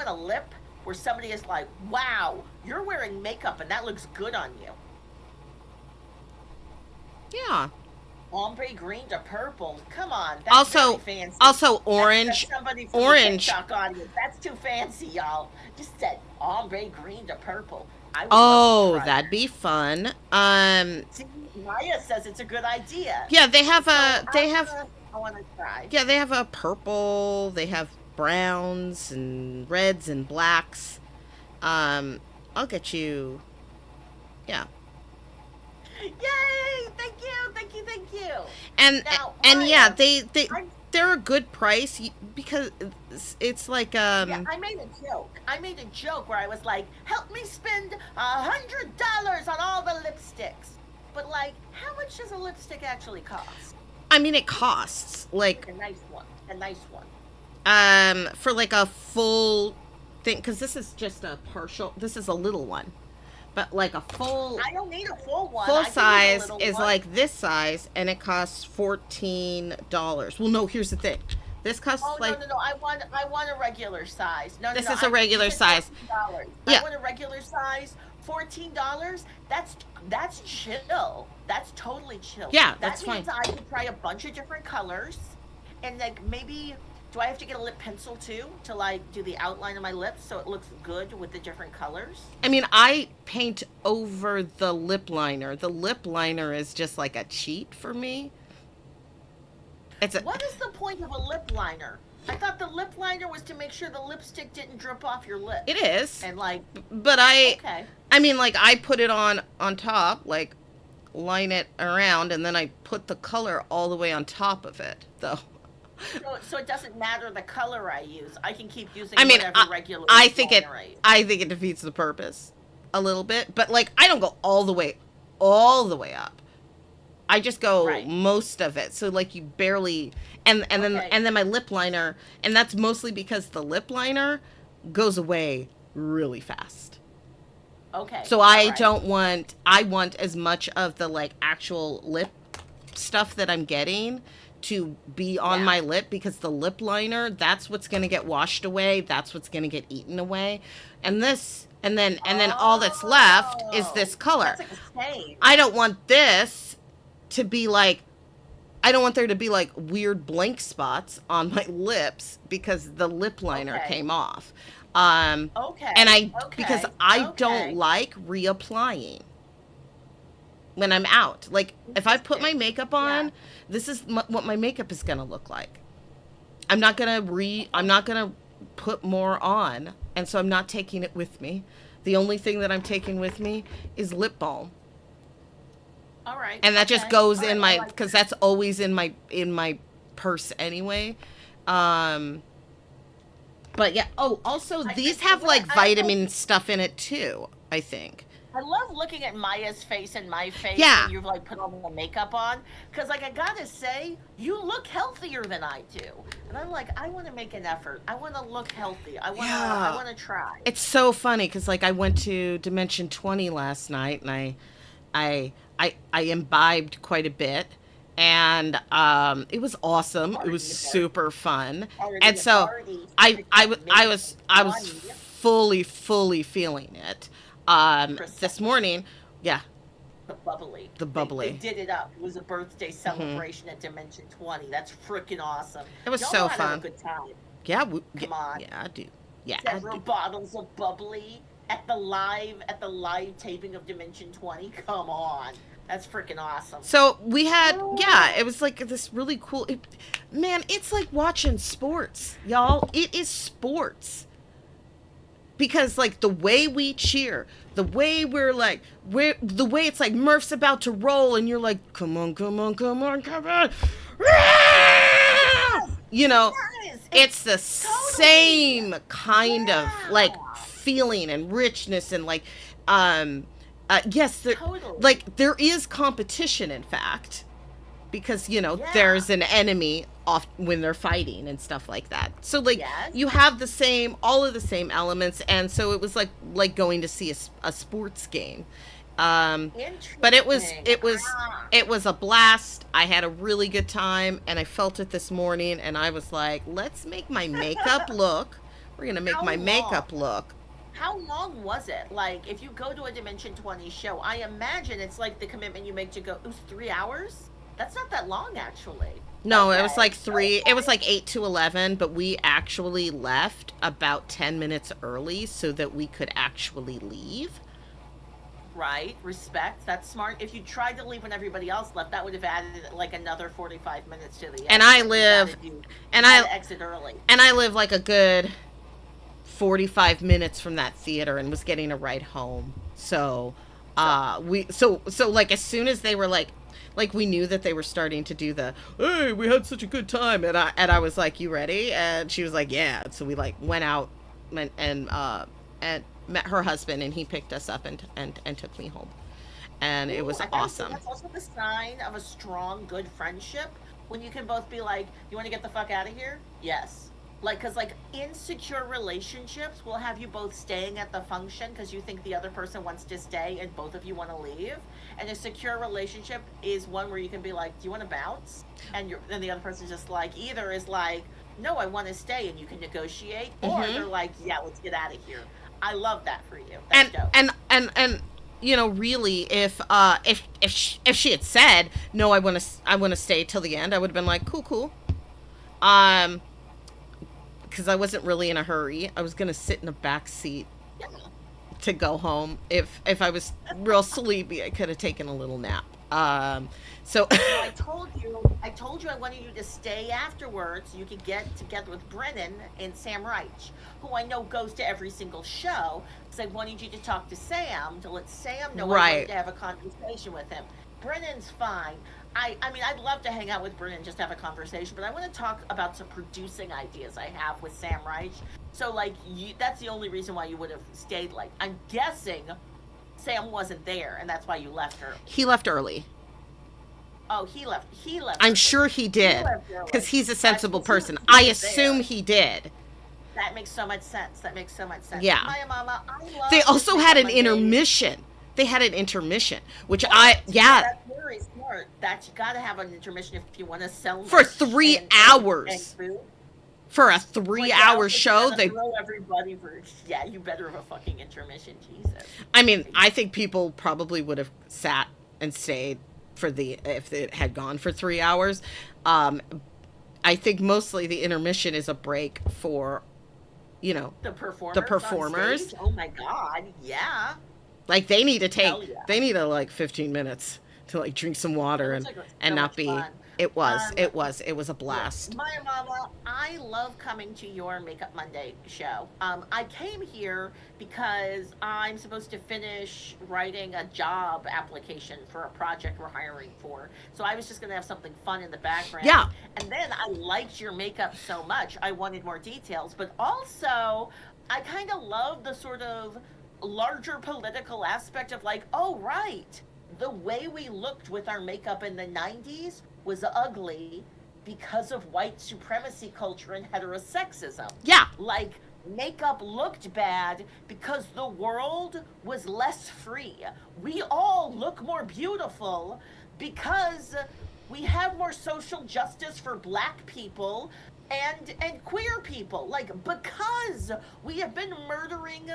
Speaker 2: a lip where somebody is like, wow, you're wearing makeup and that looks good on you.
Speaker 1: yeah.
Speaker 2: Ombre green to purple. Come on, that's very
Speaker 1: Also,
Speaker 2: fancy.
Speaker 1: also
Speaker 2: That's
Speaker 1: orange,
Speaker 2: somebody from the
Speaker 1: orange.
Speaker 2: TikTok audience. That's too fancy, y'all. Just said ombre green to purple. I would love to
Speaker 1: Oh,
Speaker 2: try
Speaker 1: that'd
Speaker 2: that.
Speaker 1: be fun.
Speaker 2: See, Maya says it's a good idea.
Speaker 1: Yeah, they have
Speaker 2: So
Speaker 1: a,
Speaker 2: I wanna try.
Speaker 1: yeah, they have a purple. They have browns and reds and blacks. I'll get you. Yeah,
Speaker 2: Yay! Thank you.
Speaker 1: and
Speaker 2: Now,
Speaker 1: and yeah,
Speaker 2: Maya,
Speaker 1: they
Speaker 2: I'm
Speaker 1: they're a good price because it's like
Speaker 2: yeah, I made a joke. I made a joke where I was like, "Help me spend $100 on all the lipsticks." But like, how much does a lipstick actually cost?
Speaker 1: I mean it costs like
Speaker 2: A nice one. A nice one.
Speaker 1: for like a full thing, because this is just a partial, this is a little one, But like a
Speaker 2: I don't need a full one.
Speaker 1: full
Speaker 2: I can use a
Speaker 1: size
Speaker 2: little
Speaker 1: is
Speaker 2: one.
Speaker 1: like this size, and it costs $14. Well, no, here's the thing. This costs
Speaker 2: Oh
Speaker 1: like
Speaker 2: no! I want a regular size. No no
Speaker 1: this
Speaker 2: no.
Speaker 1: is a
Speaker 2: You
Speaker 1: regular
Speaker 2: said
Speaker 1: size.
Speaker 2: $14. I
Speaker 1: Yeah,
Speaker 2: want a regular size. $14. That's chill. That's totally chill.
Speaker 1: yeah, that's
Speaker 2: That
Speaker 1: fine.
Speaker 2: means I can try a bunch of different colors, and like maybe do I have to get a lip pencil too to like do the outline of my lips so it looks good with the different colors?
Speaker 1: I mean, I paint over the lip liner. The lip liner is just like a cheat for me. It's a
Speaker 2: What is the point of a lip liner? I thought the lip liner was to make sure the lipstick didn't drip off your
Speaker 1: it
Speaker 2: lips.
Speaker 1: is,
Speaker 2: And like,
Speaker 1: but
Speaker 2: okay.
Speaker 1: I mean, like I put it on top, like line it around, and then I put the color all the way on top of it, though.
Speaker 2: So it doesn't matter the color I use. I can keep using
Speaker 1: I mean,
Speaker 2: whatever regular
Speaker 1: I think it
Speaker 2: liner I use.
Speaker 1: I think it defeats the purpose a little bit, but like I don't go all the way up. I just go
Speaker 2: Right.
Speaker 1: most of it. So like you barely
Speaker 2: Okay.
Speaker 1: and then my lip liner, and that's mostly because the lip liner goes away really fast.
Speaker 2: Okay.
Speaker 1: So
Speaker 2: All
Speaker 1: I
Speaker 2: right.
Speaker 1: don't want I want as much of the like actual lip stuff that I'm getting to be on
Speaker 2: Yeah.
Speaker 1: my lip, because the lip liner, that's what's going to get washed away, that's what's going to get eaten away. And then all that's left is
Speaker 2: Oh,
Speaker 1: this color.
Speaker 2: that's like a stain.
Speaker 1: I don't want this to be like I don't want there to be like weird blank spots on my lips because the lip liner
Speaker 2: Okay.
Speaker 1: came off. Um
Speaker 2: Okay.
Speaker 1: and because
Speaker 2: Okay.
Speaker 1: I don't
Speaker 2: Okay.
Speaker 1: like reapplying when I'm out. Like if I put my
Speaker 2: Interesting.
Speaker 1: makeup
Speaker 2: Yeah.
Speaker 1: on, this is what my makeup is going to look like. I'm not going to put more on, and so I'm not taking it with me. The only thing that I'm taking with me is lip balm.
Speaker 2: All right.
Speaker 1: And that just
Speaker 2: Okay.
Speaker 1: goes
Speaker 2: All
Speaker 1: in
Speaker 2: right. I
Speaker 1: my,
Speaker 2: like
Speaker 1: cuz
Speaker 2: that.
Speaker 1: that's always in my purse anyway. Um but yeah, oh, also these have
Speaker 2: What
Speaker 1: like
Speaker 2: I also
Speaker 1: vitamin stuff in it too, I think.
Speaker 2: I love looking at Maya's face and my face
Speaker 1: Yeah.
Speaker 2: when you've like put all the makeup on, because like I gotta say, you look healthier than I do, and I'm like, I want to make an effort. I want to look healthy. I
Speaker 1: Yeah.
Speaker 2: want to try.
Speaker 1: It's so funny cuz like I went to Dimension 20 last night, and I imbibed quite a bit, and it was awesome. It was
Speaker 2: Party,
Speaker 1: super fun.
Speaker 2: party,
Speaker 1: And so
Speaker 2: party.
Speaker 1: I was
Speaker 2: 20
Speaker 1: fully feeling it. This
Speaker 2: percent.
Speaker 1: morning, yeah,
Speaker 2: The bubbly.
Speaker 1: the
Speaker 2: They
Speaker 1: bubbly.
Speaker 2: did it up. It was a birthday
Speaker 1: Hmm.
Speaker 2: celebration at Dimension 20. That's freaking awesome.
Speaker 1: It was
Speaker 2: Y'all know
Speaker 1: so
Speaker 2: how to have a
Speaker 1: fun.
Speaker 2: good time.
Speaker 1: Yeah,
Speaker 2: Come on.
Speaker 1: yeah, I do. Yeah, I
Speaker 2: Several
Speaker 1: do.
Speaker 2: bottles of bubbly at the live taping of Dimension 20. Come on. That's freaking awesome.
Speaker 1: So we had, yeah,
Speaker 2: Oh,
Speaker 1: it was like this really cool. Man, it's like watching sports, y'all. It is sports. Because like the way we cheer, the way the way it's like Murph's about to roll, and you're like, come on, come on, come on, come on.
Speaker 2: yes,
Speaker 1: You know,
Speaker 2: yes.
Speaker 1: it's the
Speaker 2: Totally.
Speaker 1: same kind of like
Speaker 2: Yeah.
Speaker 1: feeling and richness, and like yes,
Speaker 2: Totally.
Speaker 1: there is competition, in fact, because
Speaker 2: Yeah.
Speaker 1: there's an enemy off when they're fighting and stuff like that, so like
Speaker 2: Yes.
Speaker 1: you have all of the same elements, and so it was like going to see a sports game. But it was
Speaker 2: Interesting.
Speaker 1: it was
Speaker 2: Ah.
Speaker 1: it was a blast. I had a really good time, and I felt it this morning, and I was like, let's make my makeup look. We're gonna make
Speaker 2: How
Speaker 1: my
Speaker 2: long?
Speaker 1: makeup look.
Speaker 2: How long was it? Like, if you go to a Dimension 20 show, I imagine it's like the commitment you make to go. It was 3 hours? That's not that long, actually.
Speaker 1: No, it was
Speaker 2: Okay.
Speaker 1: like three. It was like 8 to 11, but we actually left about 10 minutes early so that we could actually leave.
Speaker 2: Right. Respect. That's smart. If you tried to leave when everybody else left, that would have added like another 45 minutes to the
Speaker 1: And I
Speaker 2: exit.
Speaker 1: live,
Speaker 2: You
Speaker 1: and
Speaker 2: had
Speaker 1: I
Speaker 2: to exit early.
Speaker 1: and I live like a good 45 minutes from that theater, and was getting a ride home. So,
Speaker 2: So,
Speaker 1: so like as soon as they were like we knew that they were starting to do the, hey, we had such a good time, and I was like, you ready? And she was like, yeah. So we like went out and met her husband, and he picked us up and took me home, and it
Speaker 2: ooh,
Speaker 1: was
Speaker 2: I gotta say,
Speaker 1: awesome.
Speaker 2: that's also the sign of a strong, good friendship when you can both be like, you want to get the fuck out of here? Yes. Like, because like insecure relationships will have you both staying at the function because you think the other person wants to stay and both of you want to leave. And a secure relationship is one where you can be like, do you want to bounce? And the other person just like, either is like, no, I want to stay, and you can negotiate, or they're like, yeah, let's get out of here. I love that for you. That's dope.
Speaker 1: And you know, really, if she had said no, I want to stay till the end, I would have been like, cool. Because I wasn't really in a hurry. I was gonna sit in a back seat
Speaker 2: Yeah.
Speaker 1: to go home. If I was real sleepy, I could have taken a little nap. So
Speaker 2: So I told you I wanted you to stay afterwards so you could get together with Brennan and Sam Reich, who I know goes to every single show, because I wanted you to talk to Sam to let Sam know I
Speaker 1: Right.
Speaker 2: wanted to have a conversation with him. Brennan's fine. I mean, I'd love to hang out with Brennan and just have a conversation, but I want to talk about some producing ideas I have with Sam Reich. So, like, that's the only reason why you would have stayed late. I'm guessing Sam wasn't there, and that's why you left her.
Speaker 1: he left early.
Speaker 2: Oh, he left.
Speaker 1: I'm
Speaker 2: early.
Speaker 1: sure he did,
Speaker 2: left early.
Speaker 1: because he's a sensible
Speaker 2: I
Speaker 1: person.
Speaker 2: assume
Speaker 1: I
Speaker 2: he was
Speaker 1: assume
Speaker 2: there.
Speaker 1: he did.
Speaker 2: That makes so much sense.
Speaker 1: Yeah.
Speaker 2: Maiamama, I love
Speaker 1: They
Speaker 2: this
Speaker 1: also
Speaker 2: Makeup
Speaker 1: had an
Speaker 2: Monday.
Speaker 1: intermission. They had an intermission, which
Speaker 2: That's
Speaker 1: yeah,
Speaker 2: very smart. That you got to have an intermission if you want to sell
Speaker 1: for
Speaker 2: merch
Speaker 1: 3
Speaker 2: and
Speaker 1: hours.
Speaker 2: food.
Speaker 1: For a
Speaker 2: Like,
Speaker 1: 3-hour
Speaker 2: also,
Speaker 1: show,
Speaker 2: you gotta
Speaker 1: they.
Speaker 2: throw everybody for. Yeah, you better have a fucking intermission, Jesus.
Speaker 1: I mean, I think people probably would have sat and stayed for if it had gone for 3 hours. I think mostly the intermission is a break for, you know,
Speaker 2: The performers.
Speaker 1: the
Speaker 2: On
Speaker 1: performers.
Speaker 2: stage? Oh my god, yeah.
Speaker 1: Like they need to
Speaker 2: Hell yeah.
Speaker 1: they need like 15 minutes to like drink some water
Speaker 2: It looks like it was
Speaker 1: and
Speaker 2: so
Speaker 1: not
Speaker 2: much
Speaker 1: be.
Speaker 2: fun.
Speaker 1: It was
Speaker 2: Um,
Speaker 1: it was a blast.
Speaker 2: Maiamama, I love coming to your Makeup Monday show. I came here because I'm supposed to finish writing a job application for a project we're hiring for. So I was just going to have something fun in the background.
Speaker 1: Yeah.
Speaker 2: And then I liked your makeup so much, I wanted more details. But also, I kind of love the sort of larger political aspect of like, oh, right, the way we looked with our makeup in the 90s was ugly because of white supremacy culture and heterosexism.
Speaker 1: Yeah.
Speaker 2: Like, makeup looked bad because the world was less free. We all look more beautiful because we have more social justice for black people and queer people. Like, because we have been murdering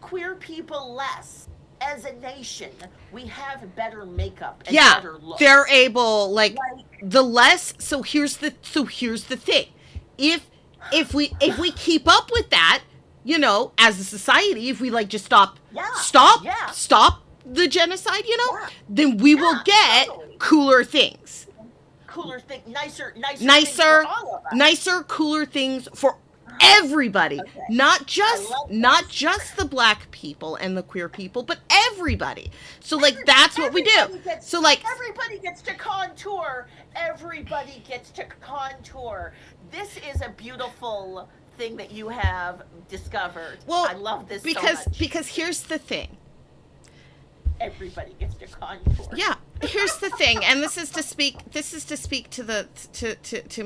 Speaker 2: queer people less as a nation, we have better makeup and
Speaker 1: Yeah,
Speaker 2: better looks.
Speaker 1: they're able like
Speaker 2: Like-
Speaker 1: the less. So here's the thing. If we keep up with that, you know, as a society, if we like just stop the genocide, you know,
Speaker 2: Yeah.
Speaker 1: then we will
Speaker 2: Yeah,
Speaker 1: get
Speaker 2: totally.
Speaker 1: cooler things,
Speaker 2: Cooler thing, nicer things for all of us.
Speaker 1: nicer, cooler things for everybody,
Speaker 2: Okay.
Speaker 1: not
Speaker 2: I
Speaker 1: just
Speaker 2: love
Speaker 1: the black people and the queer people, but everybody. So like that's what we do.
Speaker 2: Everybody gets-
Speaker 1: So like
Speaker 2: everybody gets to contour. Everybody gets to contour. This is a beautiful thing that you have discovered.
Speaker 1: well,
Speaker 2: I love this
Speaker 1: because
Speaker 2: so much.
Speaker 1: because here's the thing.
Speaker 2: Everybody gets to contour.
Speaker 1: Yeah, here's the thing, and this is to speak to the to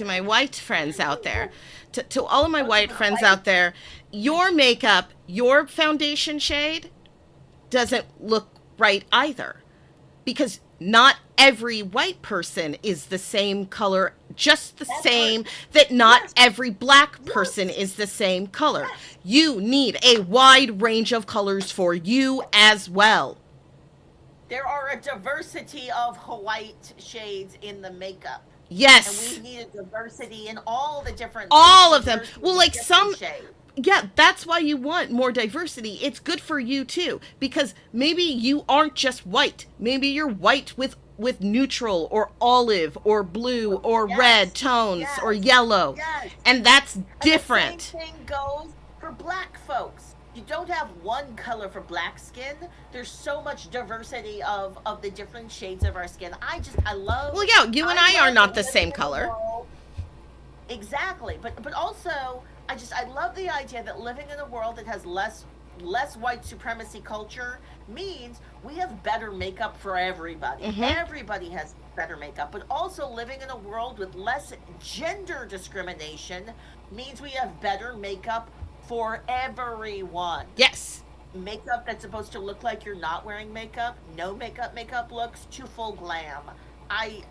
Speaker 1: my white friends out there, to all of my white friends out there. Your makeup, your foundation shade, doesn't look right either, because not every white person is the same color, just the
Speaker 2: That's
Speaker 1: same
Speaker 2: right.
Speaker 1: that not
Speaker 2: Yes.
Speaker 1: every black person is the same color. You need a wide range of colors for you as well.
Speaker 2: There are a diversity of white shades in the makeup.
Speaker 1: Yes.
Speaker 2: And we need a diversity in all the different
Speaker 1: All of them.
Speaker 2: diversity
Speaker 1: Well,
Speaker 2: in
Speaker 1: like
Speaker 2: different
Speaker 1: some-
Speaker 2: shades.
Speaker 1: Yeah, that's why you want more diversity. It's good for you too, because maybe you aren't just white. Maybe you're white with neutral or olive or blue or
Speaker 2: Yes,
Speaker 1: red tones or
Speaker 2: yes,
Speaker 1: yellow.
Speaker 2: yes.
Speaker 1: And that's
Speaker 2: And
Speaker 1: different.
Speaker 2: the same thing goes for black folks. You don't have one color for black skin. There's so much diversity of the different shades of our skin. I love.
Speaker 1: Well, yeah, you and I are
Speaker 2: love
Speaker 1: not the
Speaker 2: living
Speaker 1: same
Speaker 2: in a
Speaker 1: color.
Speaker 2: world- Exactly, but also I love the idea that living in a world that has less white supremacy culture means we have better makeup for everybody.
Speaker 1: Mhm.
Speaker 2: Everybody has better makeup, but also living in a world with less gender discrimination means we have better makeup for everyone.
Speaker 1: Yes.
Speaker 2: Makeup that's supposed to look like you're not wearing makeup, no makeup looks to full glam. I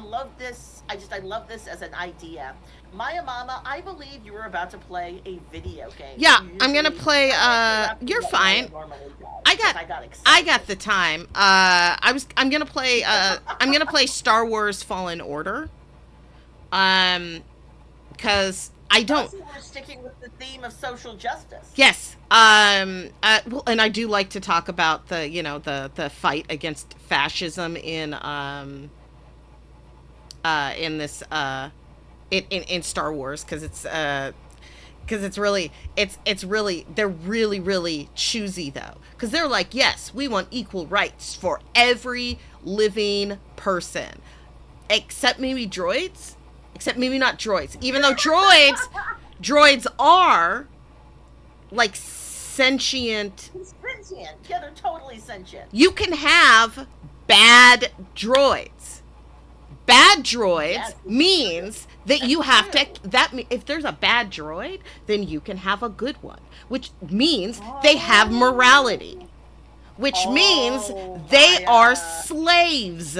Speaker 2: love this. I love this as an idea. Maiamama, I believe you were about to play a video game.
Speaker 1: Yeah,
Speaker 2: You
Speaker 1: I'm gonna
Speaker 2: usually
Speaker 1: play.
Speaker 2: interrupt
Speaker 1: You're
Speaker 2: what Maya
Speaker 1: fine.
Speaker 2: normally does,
Speaker 1: I
Speaker 2: 'cause
Speaker 1: got.
Speaker 2: I got
Speaker 1: I
Speaker 2: excited.
Speaker 1: got the time. I'm gonna play. I'm gonna play Star Wars Fallen Order. Um, because I don't.
Speaker 2: Also, we're sticking with the theme of social justice.
Speaker 1: Yes. Well, and I do like to talk about the, the fight against fascism in this in Star Wars, because it's really, they're really, really choosy, though, because they're like, yes, we want equal rights for every living person, except maybe droids, except maybe not droids, even though droids are like sentient.
Speaker 2: Sentient. Yeah, they're totally sentient.
Speaker 1: You can have bad droids. Bad droids
Speaker 2: Yes.
Speaker 1: means that you
Speaker 2: That's
Speaker 1: have
Speaker 2: true.
Speaker 1: to, if there's a bad droid, then you can have a good one, which means they have morality, which means
Speaker 2: Oh,
Speaker 1: they are
Speaker 2: Maya.
Speaker 1: slaves.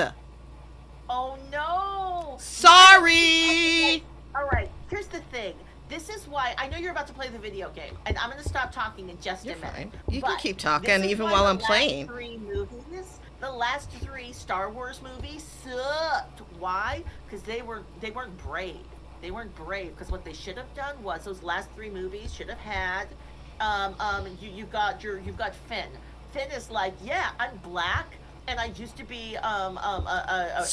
Speaker 2: Oh no.
Speaker 1: Sorry.
Speaker 2: All right, here's the thing. This is why I know you're about to play the video game, and I'm going to stop talking in just
Speaker 1: You're
Speaker 2: a minute.
Speaker 1: fine. You can
Speaker 2: But
Speaker 1: keep
Speaker 2: this
Speaker 1: talking
Speaker 2: is
Speaker 1: even
Speaker 2: why
Speaker 1: while
Speaker 2: the
Speaker 1: I'm
Speaker 2: last
Speaker 1: playing.
Speaker 2: Three movies, the last three Star Wars movies sucked. Why? Because they weren't brave. They weren't brave. Because what they should have done was those last three movies should have had, you've got Finn. Finn is like, yeah, I'm black, and I used to be a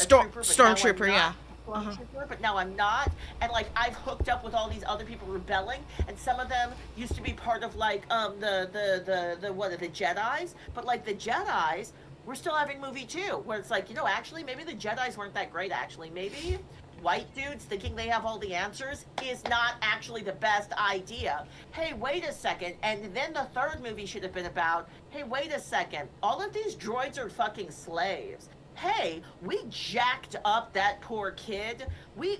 Speaker 2: trooper, but now I'm
Speaker 1: Stormtrooper,
Speaker 2: not.
Speaker 1: yeah.
Speaker 2: Stormtrooper, but now I'm not. And like I've hooked up with all these other people rebelling, and some of them used to be part of like the Jedi's, but like the Jedi's, we're still having movie two, where it's like, actually maybe the Jedi's weren't that great. Actually, maybe white dudes thinking they have all the answers is not actually the best idea. Hey, wait a second. And then the third movie should have been about, hey, wait a second. All of these droids are fucking slaves. Hey, we jacked up that poor kid. We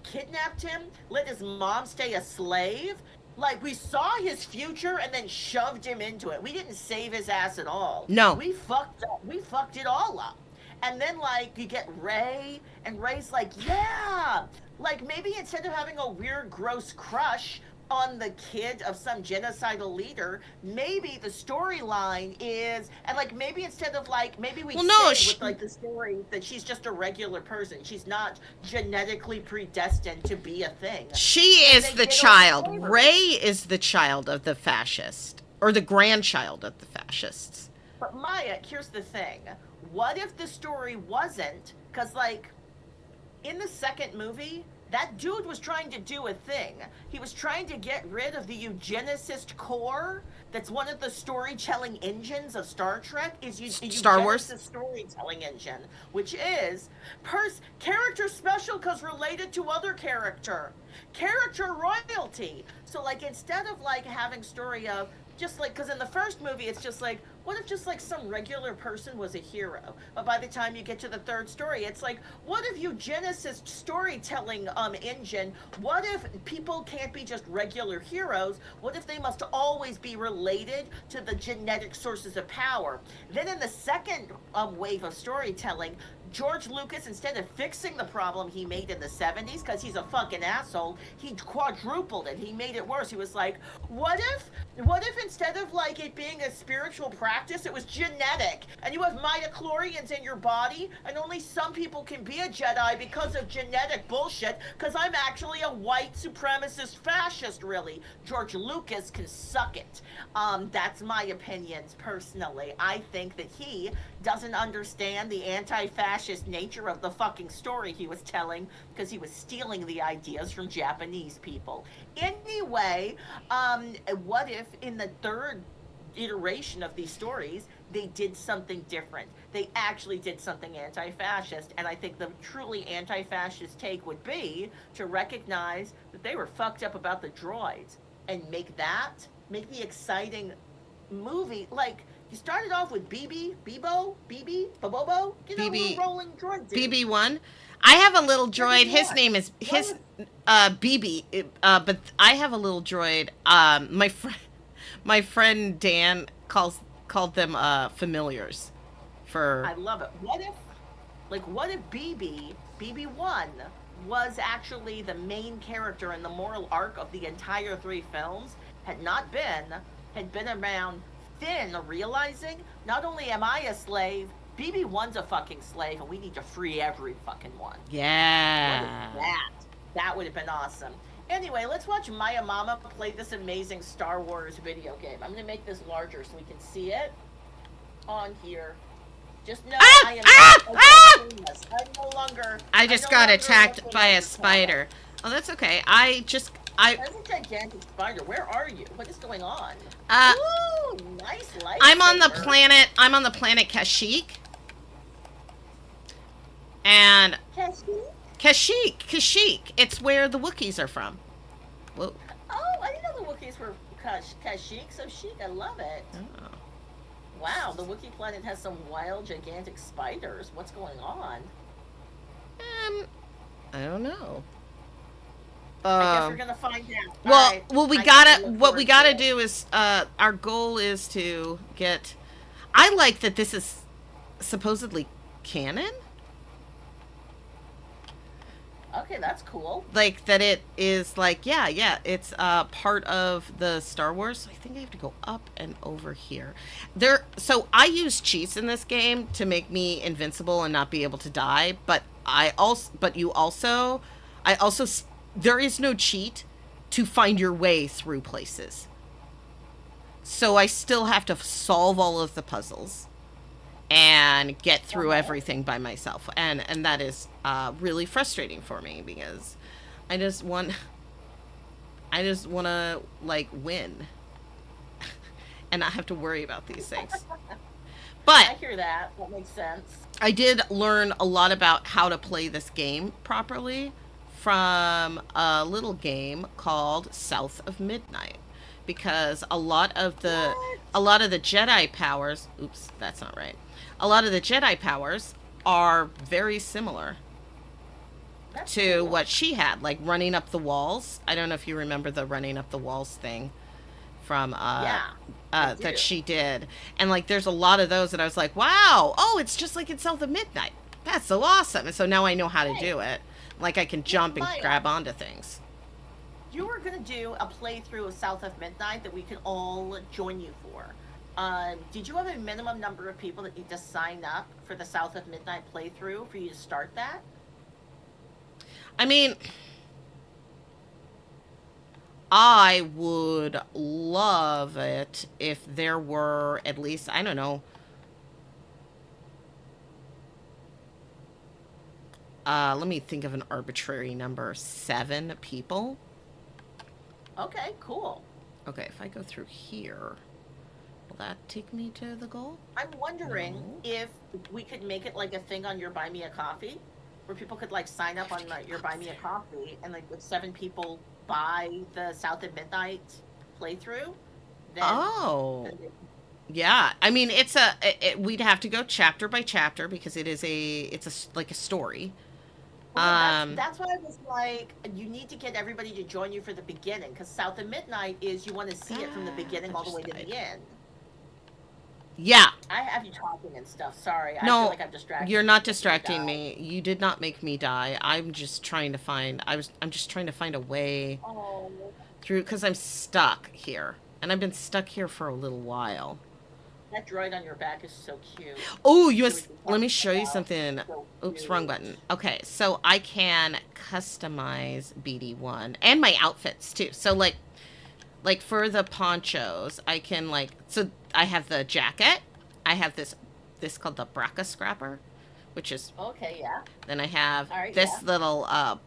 Speaker 2: kidnapped him, let his mom stay a slave. Like, we saw his future and then shoved him into it. We didn't save his ass at all.
Speaker 1: No.
Speaker 2: We fucked up. We fucked it all up. And then, like, you get Ray, and Ray's like, yeah! Like, maybe instead of having a weird, gross crush on the kid of some genocidal leader, maybe the storyline is, and like maybe instead of like, maybe we with like the story that she's just a regular person. She's not genetically predestined to be a thing.
Speaker 1: She is the child. Ray is the child of the fascist, or the grandchild of the fascists.
Speaker 2: But Maya, here's the thing. What if the story wasn't, because like in the second movie, that dude was trying to do a thing. He was trying to get rid of the eugenicist core. That's one of the storytelling engines of Star Trek. Is
Speaker 1: Star Wars
Speaker 2: storytelling engine, which is character special because related to other character royalty. So like instead of like having story of just like, because in the first movie it's just like, what if just like some regular person was a hero? But by the time you get to the third story, it's like, what if eugenicist storytelling engine, what if people can't be just regular heroes? What if they must always be related to the genetic sources of power? Then in the second wave of storytelling, George Lucas, instead of fixing the problem he made in the 70s, because he's a fucking asshole, he quadrupled it. He made it worse. He was like, what if instead of like it being a spiritual practice, it was genetic, and you have midichlorians in your body, and only some people can be a Jedi because of genetic bullshit, because I'm actually a white supremacist fascist, really. George Lucas can suck it. That's my opinions, personally. I think that he doesn't understand the anti-fascist nature of the fucking story he was telling, because he was stealing the ideas from Japanese people. Anyway, what if in the third iteration of these stories they did something different? They actually did something anti-fascist, and I think the truly anti-fascist take would be to recognize that they were fucked up about the droids and make the exciting movie. Like, You started off with Bobobo. You know, little
Speaker 1: BB
Speaker 2: rolling droid dude.
Speaker 1: BB1. I have a little
Speaker 2: Yeah,
Speaker 1: droid. His
Speaker 2: BB1.
Speaker 1: name is
Speaker 2: What
Speaker 1: his
Speaker 2: was
Speaker 1: BB. But I have a little droid. My friend Dan called them familiars. For
Speaker 2: I love it. What if BB1 was actually the main character in the moral arc of the entire 3 films, had been around Finn realizing, not only am I a slave, BB1's a fucking slave and we need to free every fucking one. What
Speaker 1: yeah.
Speaker 2: is that? That would have been awesome. Anyway, let's watch Maiamama play this amazing Star Wars video game. I'm going to make this larger so we can see it on here. Just know I am not I'm no longer.
Speaker 1: I just
Speaker 2: no
Speaker 1: got
Speaker 2: longer
Speaker 1: attacked
Speaker 2: looking
Speaker 1: by
Speaker 2: at
Speaker 1: a
Speaker 2: the
Speaker 1: spider. Oh, that's okay.
Speaker 2: There's a gigantic spider. Where are you? What is going on? Ooh, nice lightsaber.
Speaker 1: I'm on the planet. I'm on the planet Kashyyyk. And Kashyyyk. It's where the Wookiees are from. Whoa.
Speaker 2: Oh, I didn't know the Wookiees were Kashyyyk. So chic. I love it.
Speaker 1: Oh.
Speaker 2: Wow, the Wookiee planet has some wild, gigantic spiders. What's going on?
Speaker 1: I don't know.
Speaker 2: I guess we're gonna find out.
Speaker 1: Well,
Speaker 2: Right.
Speaker 1: well, what we gotta do is, our goal is to get. I like that this is supposedly canon.
Speaker 2: Okay, that's cool.
Speaker 1: Like that it is like it's part of the Star Wars. I think I have to go up and over here. So I use cheats in this game to make me invincible and not be able to die, but there is no cheat to find your way through places. So I still have to solve all of the puzzles and get through everything by myself, and that is really frustrating for me because I just want to like win and not have to worry about these things. But
Speaker 2: I hear that. That makes sense.
Speaker 1: I did learn a lot about how to play this game properly from a little game called South of Midnight, because a lot of the Jedi powers, oops, that's not right. A lot of the Jedi powers are very similar
Speaker 2: That's
Speaker 1: to
Speaker 2: cool.
Speaker 1: what she had, like running up the walls. I don't know if you remember the running up the walls thing from
Speaker 2: Yeah, I do.
Speaker 1: that she did. And like there's a lot of those that I was like, "Wow, oh, it's just like in South of Midnight. That's so awesome." And so now I know how to do it. Like I can jump and
Speaker 2: Maya,
Speaker 1: grab onto things.
Speaker 2: you were gonna do a playthrough of South of Midnight that we could all join you for. Did you have a minimum number of people that need to sign up for the South of Midnight playthrough for you to start that?
Speaker 1: I mean, I would love it if there were at least, I don't know, let me think of an arbitrary number, 7 people.
Speaker 2: Okay, cool.
Speaker 1: Okay, if I go through here, will that take me to the goal?
Speaker 2: I'm wondering
Speaker 1: No.
Speaker 2: if we could make it like a thing on your Buy Me a Coffee, where people could like sign up on like, your Buy Me a Coffee, and like with 7 people buy the South of Midnight playthrough. Then,
Speaker 1: Oh,
Speaker 2: then they-
Speaker 1: yeah. I mean, we'd have to go chapter by chapter because like a story.
Speaker 2: well, that's why I was like, you need to get everybody to join you for the beginning, because South of Midnight is you want to see it from the beginning all the way to the end.
Speaker 1: Yeah.
Speaker 2: I have you talking and stuff. Sorry, I
Speaker 1: No,
Speaker 2: feel like I'm distracted.
Speaker 1: you're not distracting me. You did not make me die. I'm just trying to find a way
Speaker 2: Oh,
Speaker 1: through because I'm stuck here. And I've been stuck here for a little while.
Speaker 2: that droid on your back is so cute.
Speaker 1: Oh,
Speaker 2: So we can
Speaker 1: let me
Speaker 2: talk
Speaker 1: show you
Speaker 2: about-
Speaker 1: something.
Speaker 2: so
Speaker 1: Oops,
Speaker 2: cute.
Speaker 1: wrong button. Okay, so I can customize BD1 and my outfits too. So like for the ponchos, I can so I have the jacket. I have this called the Braca Scrapper, which is
Speaker 2: Okay, yeah.
Speaker 1: then I have
Speaker 2: All right,
Speaker 1: this
Speaker 2: yeah.
Speaker 1: little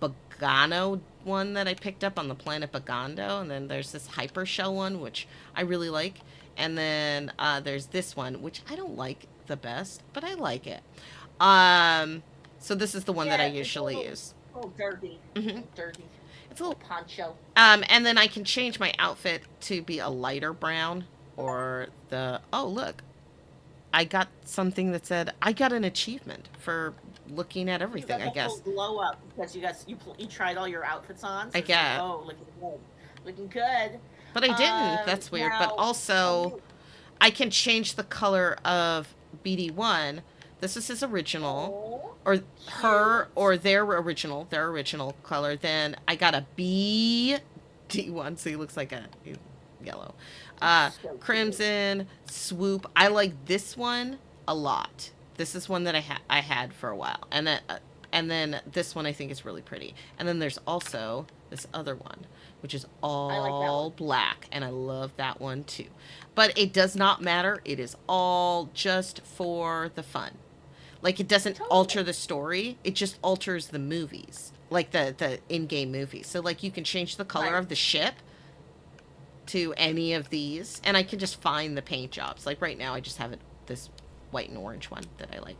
Speaker 1: Bogano one that I picked up on the planet Bogando, and then there's this hyper shell one which I really like, and then there's this one which I don't like the best, but I like it. So this is the one that I
Speaker 2: Yeah, it's a
Speaker 1: usually
Speaker 2: little-
Speaker 1: use.
Speaker 2: Oh, dirty.
Speaker 1: Mhm.
Speaker 2: Dirty.
Speaker 1: It's a little
Speaker 2: Poncho.
Speaker 1: and then I can change my outfit to be a lighter brown or the, oh, look, I got something that said I got an achievement for looking at
Speaker 2: You
Speaker 1: everything,
Speaker 2: got
Speaker 1: I
Speaker 2: the whole
Speaker 1: guess.
Speaker 2: glow up because you tried all your outfits on,
Speaker 1: I
Speaker 2: so it's like,
Speaker 1: get,
Speaker 2: oh, looking good, looking good.
Speaker 1: but I didn't. That's weird. But
Speaker 2: Now, can
Speaker 1: also,
Speaker 2: you?
Speaker 1: I can change the color of BD1. This is his original,
Speaker 2: Oh,
Speaker 1: or her,
Speaker 2: cute.
Speaker 1: or their original color. Then I got a BD1, so he looks like a yellow.
Speaker 2: So cute.
Speaker 1: Crimson, swoop. I like this one a lot. This is one that I had for a while, and then this one I think is really pretty. And then there's also this other one, which is
Speaker 2: I like that one.
Speaker 1: all black, and I love that one too. But it does not matter. It is all just for the fun. Like, it doesn't alter
Speaker 2: Totally.
Speaker 1: the story. It just alters the movies, like the in-game movies. So like you can change the color
Speaker 2: Right.
Speaker 1: of the ship to any of these, and I can just find the paint jobs. Like right now, I just have this white and orange one that I like.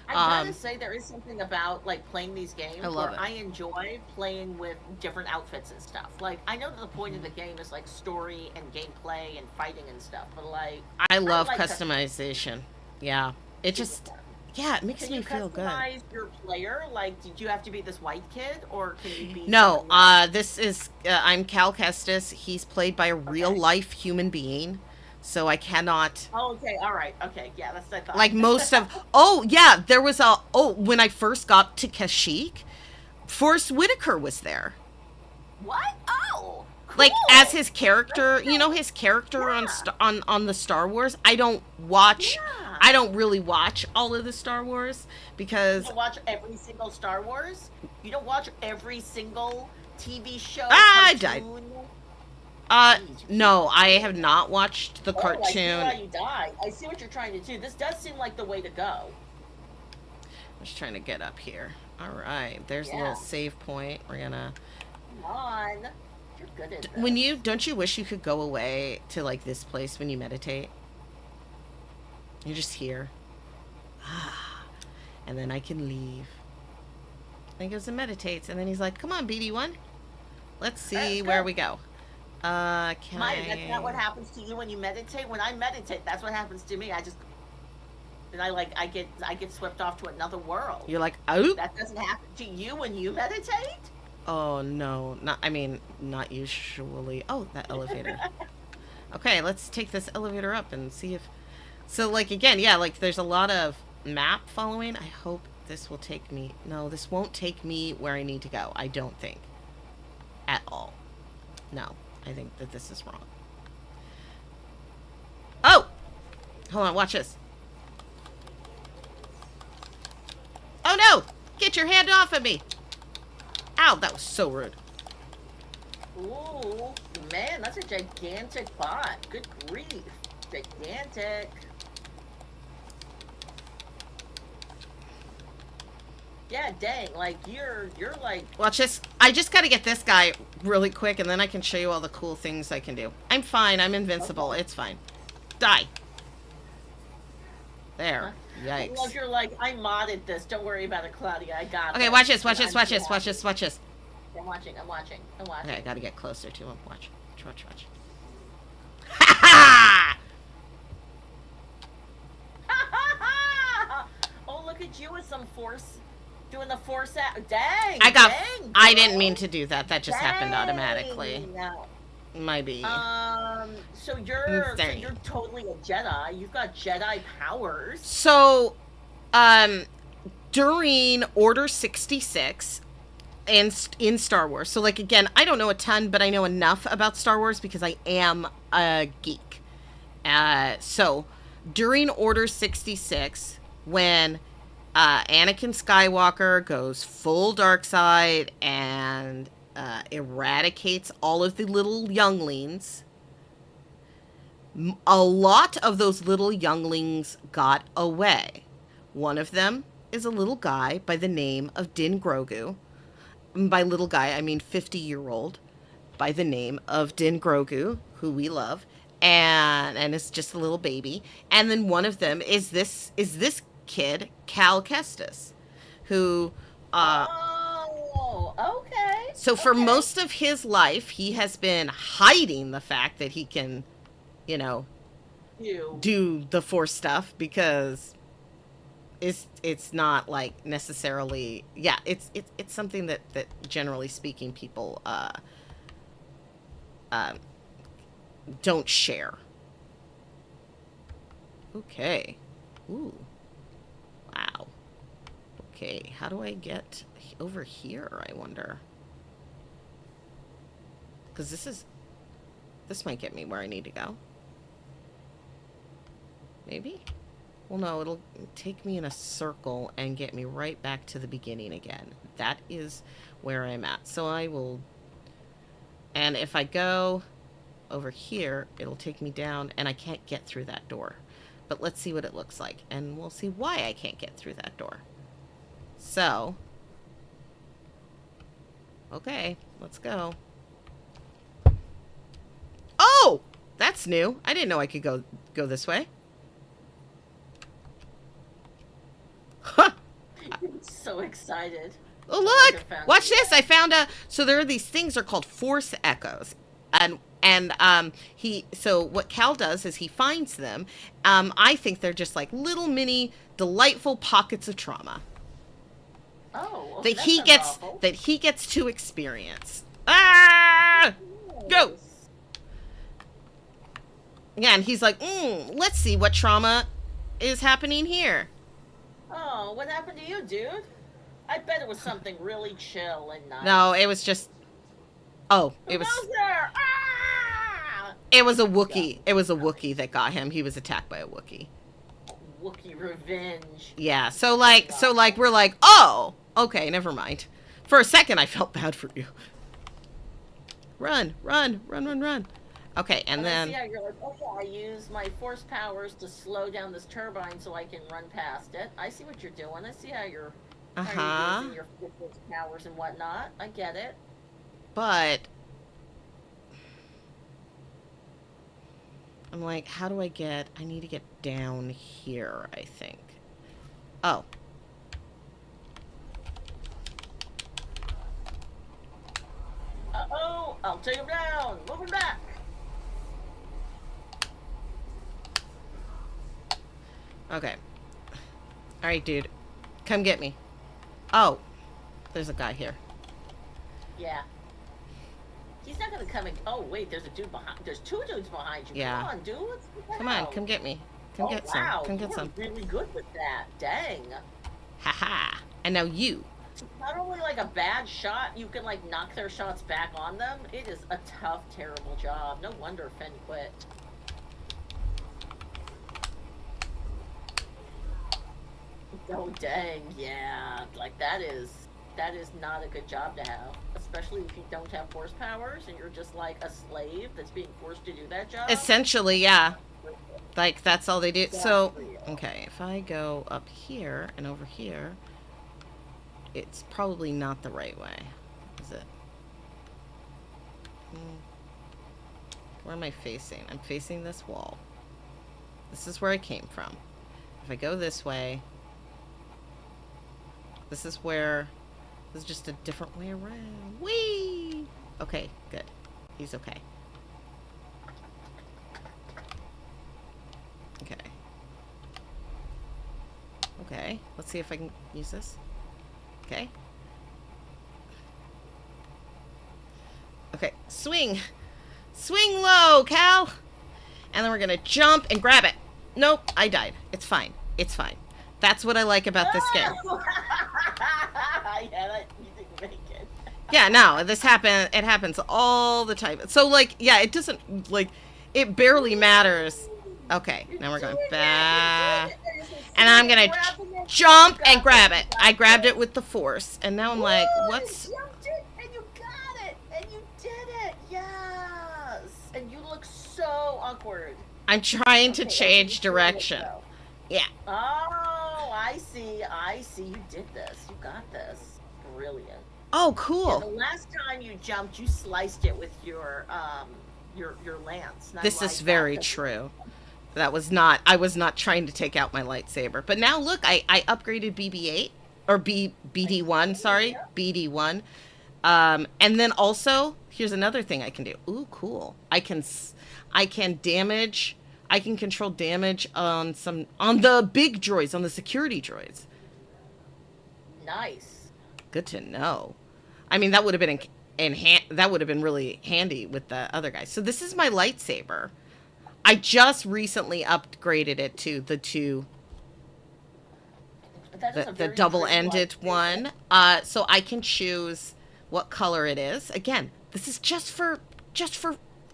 Speaker 2: I gotta
Speaker 1: Um,
Speaker 2: say, there is something about like playing these
Speaker 1: I
Speaker 2: games
Speaker 1: love
Speaker 2: where
Speaker 1: it.
Speaker 2: I enjoy playing with different outfits and stuff. Like, I know that the point of the game is like story and gameplay and fighting and stuff, but like,
Speaker 1: I
Speaker 2: I
Speaker 1: love
Speaker 2: like custom.
Speaker 1: customization. Yeah, it
Speaker 2: Super
Speaker 1: just,
Speaker 2: fun.
Speaker 1: yeah, it makes
Speaker 2: Can
Speaker 1: me
Speaker 2: you
Speaker 1: feel good.
Speaker 2: customize your player? Like, did you have to be this white kid, or can you be
Speaker 1: No,
Speaker 2: somebody else?
Speaker 1: this is I'm Cal Kestis. He's played by a real
Speaker 2: Okay.
Speaker 1: life human being, so I cannot,
Speaker 2: Oh, okay. All right. Okay. Yeah, that's what
Speaker 1: like
Speaker 2: I
Speaker 1: most of.
Speaker 2: thought.
Speaker 1: Oh yeah, there was a. Oh, when I first got to Kashyyyk, Forrest Whitaker was there.
Speaker 2: What? Oh,
Speaker 1: Like as
Speaker 2: cool.
Speaker 1: his character, you know, his character on
Speaker 2: Yeah.
Speaker 1: on the Star Wars. I don't watch.
Speaker 2: Yeah.
Speaker 1: I don't really watch all of the Star Wars
Speaker 2: You
Speaker 1: because
Speaker 2: don't watch every single Star Wars? You don't watch every single TV show,
Speaker 1: I died.
Speaker 2: cartoon? Jeez, you keep
Speaker 1: No, I
Speaker 2: watching.
Speaker 1: have not watched the
Speaker 2: Oh, I see
Speaker 1: cartoon.
Speaker 2: why you died. I see what you're trying to do. This does seem like the way to go.
Speaker 1: I'm just trying to get up here. All right, there's a little
Speaker 2: Yeah.
Speaker 1: save point. We're gonna.
Speaker 2: Come on. You're good at
Speaker 1: When
Speaker 2: this.
Speaker 1: you don't you wish you could go away to like this place when you meditate? You're just here, and then I can leave. And he goes and meditates, and then he's like, "Come on, BD1, let's
Speaker 2: All right,
Speaker 1: see
Speaker 2: let's
Speaker 1: where
Speaker 2: go.
Speaker 1: we go." Can
Speaker 2: Maya, that's not what
Speaker 1: I?
Speaker 2: happens to you when you meditate. When I meditate, that's what happens to me. I just and I get swept off to another world.
Speaker 1: You're like, oh,
Speaker 2: That doesn't happen to you when you meditate?
Speaker 1: oh no, not. I mean, not usually. Oh, that elevator. Okay, let's take this elevator up and see if. So, like, again, yeah, like, there's a lot of map following. I hope this will take me. No, this won't take me where I need to go. I don't think. At all. No, I think that this is wrong. Oh! Hold on, watch this. Oh no! Get your hand off of me! Ow, that was so rude.
Speaker 2: Ooh, man, that's a gigantic bot. Good grief. Gigantic. Yeah, dang, like you're like
Speaker 1: Watch this. I just gotta get this guy really quick, and then I can show you all the cool things I can do. I'm fine. I'm invincible.
Speaker 2: okay.
Speaker 1: It's fine. Die.
Speaker 2: Huh?
Speaker 1: There.
Speaker 2: I love
Speaker 1: Yikes.
Speaker 2: you're like, I modded this. Don't worry about it, Claudia. I got
Speaker 1: Okay,
Speaker 2: this.
Speaker 1: watch this.
Speaker 2: And
Speaker 1: Watch this.
Speaker 2: I'm
Speaker 1: Watch
Speaker 2: so
Speaker 1: this. Watch
Speaker 2: happy.
Speaker 1: this. Watch this.
Speaker 2: I'm watching, I'm watching, I'm
Speaker 1: Okay, I
Speaker 2: watching.
Speaker 1: gotta get closer to him. Watch. Watch. Watch. Ha ha!
Speaker 2: Oh, look at you with some force, doing the force out. Dang,
Speaker 1: I got.
Speaker 2: dang,
Speaker 1: I didn't mean
Speaker 2: girl.
Speaker 1: to do that. That just happened automatically.
Speaker 2: Dang.
Speaker 1: Maybe.
Speaker 2: So you're
Speaker 1: Insane.
Speaker 2: totally a Jedi. You've got Jedi powers.
Speaker 1: So, um, during Order 66 and in Star Wars. So like again, I don't know a ton, but I know enough about Star Wars because I am a geek. So during Order 66, when Anakin Skywalker goes full dark side and eradicates all of the little younglings, a lot of those little younglings got away. One of them is a little guy by the name of Din Grogu. By little guy, I mean 50-year-old by the name of Din Grogu, who we love, and it's just a little baby. And then one of them is this kid, Cal Kestis, who
Speaker 2: Oh, okay,
Speaker 1: so for
Speaker 2: okay.
Speaker 1: most of his life he has been hiding the fact that he can, you know,
Speaker 2: You.
Speaker 1: do the force stuff because it's not like necessarily, yeah, it's something that generally speaking people uh don't share. Okay. Ooh. Wow. Okay, how do I get over here, I wonder? Because this might get me where I need to go. Maybe? Well, no, it'll take me in a circle and get me right back to the beginning again. That is where I'm at. So I will... And if I go over here, it'll take me down, and I can't get through that door. But let's see what it looks like, and we'll see why I can't get through that door. So... Okay, let's go. Oh! That's new. I didn't know I could go this way. Huh!
Speaker 2: I'm so excited.
Speaker 1: Oh, look! Watch this! I found a... So there are these things are called force echoes. So what Cal does is he finds them. I think they're just like little mini delightful pockets of trauma.
Speaker 2: Oh,
Speaker 1: that he gets to experience. Ah! Go! Yeah, and he's like, let's see what trauma is happening here.
Speaker 2: Oh, what happened to you, dude? I bet it was something really chill and nice.
Speaker 1: No, it was just... Oh,
Speaker 2: Who goes there? Ah!
Speaker 1: It was a Wookiee. Yeah. It was a Wookiee that got him. He was attacked by a Wookiee.
Speaker 2: Wookiee revenge.
Speaker 1: Yeah, so we're like, oh, okay, never mind. For a second, I felt bad for you. Run. Okay, and then...
Speaker 2: I see how you're like, okay, I use my force powers to slow down this turbine so I can run past it. I see what you're doing. I see how you're using your force powers and whatnot. I get it.
Speaker 1: But... I'm like, how do I get... I need to get down here, I think. Oh.
Speaker 2: Uh-oh! I'll take him down! Move him back!
Speaker 1: Okay. Alright, dude. Come get me. Oh. There's a guy here.
Speaker 2: Yeah. He's not gonna come and... Oh, wait, there's a dude behind... There's two dudes behind you.
Speaker 1: Yeah.
Speaker 2: Come on, dudes.
Speaker 1: Come on, come get me. Come get some. Come get some.
Speaker 2: Really good with that. Dang.
Speaker 1: Haha. And now you.
Speaker 2: It's not only like a bad shot, you can like knock their shots back on them. It is a tough, terrible job. No wonder Finn quit. Oh dang, yeah. Like that is not a good job to have. Especially if you don't have force powers and you're just like a slave that's being forced to do that job.
Speaker 1: Essentially, yeah. Like that's all they do. So okay, if I go up here and over here, it's probably not the right way, is it? Where am I facing? I'm facing this wall. This is where I came from. If I go this way, this is just a different way around. Whee! Okay, good. He's okay. Okay. Okay, let's see if I can use this. Okay. Okay, swing! Swing low, Cal! And then we're gonna jump and grab it. Nope, I died. It's fine. It's fine. That's what I like about this game.
Speaker 2: Yeah, you didn't make it.
Speaker 1: Yeah, no, it happens all the time. So, like, yeah, it doesn't, like, it barely matters. Okay, now we're going back. And I'm gonna jump and grab it. I grabbed it with the force. And now I'm like, what's...
Speaker 2: You jumped it, and you got it, and you did it. Yes. And you look so awkward.
Speaker 1: I'm trying to change direction. Yeah.
Speaker 2: Oh, I see. You did this. You got this. Brilliant.
Speaker 1: Oh, cool.
Speaker 2: Yeah, the last time you jumped, you sliced it with your lance.
Speaker 1: This is very true. I was not trying to take out my lightsaber. But now look, I upgraded BB-8 or BD-1, sorry, BD-1. And then also, here's another thing I can do. Ooh, cool. I can damage I can control damage on the big droids, on the security droids.
Speaker 2: Nice.
Speaker 1: Good to know. I mean, that would have been that would have been really handy with the other guys. So this is my lightsaber. I just recently upgraded it to
Speaker 2: That is a
Speaker 1: the
Speaker 2: very
Speaker 1: double-ended
Speaker 2: pretty
Speaker 1: one. So I can choose what color it is. Again, this is just for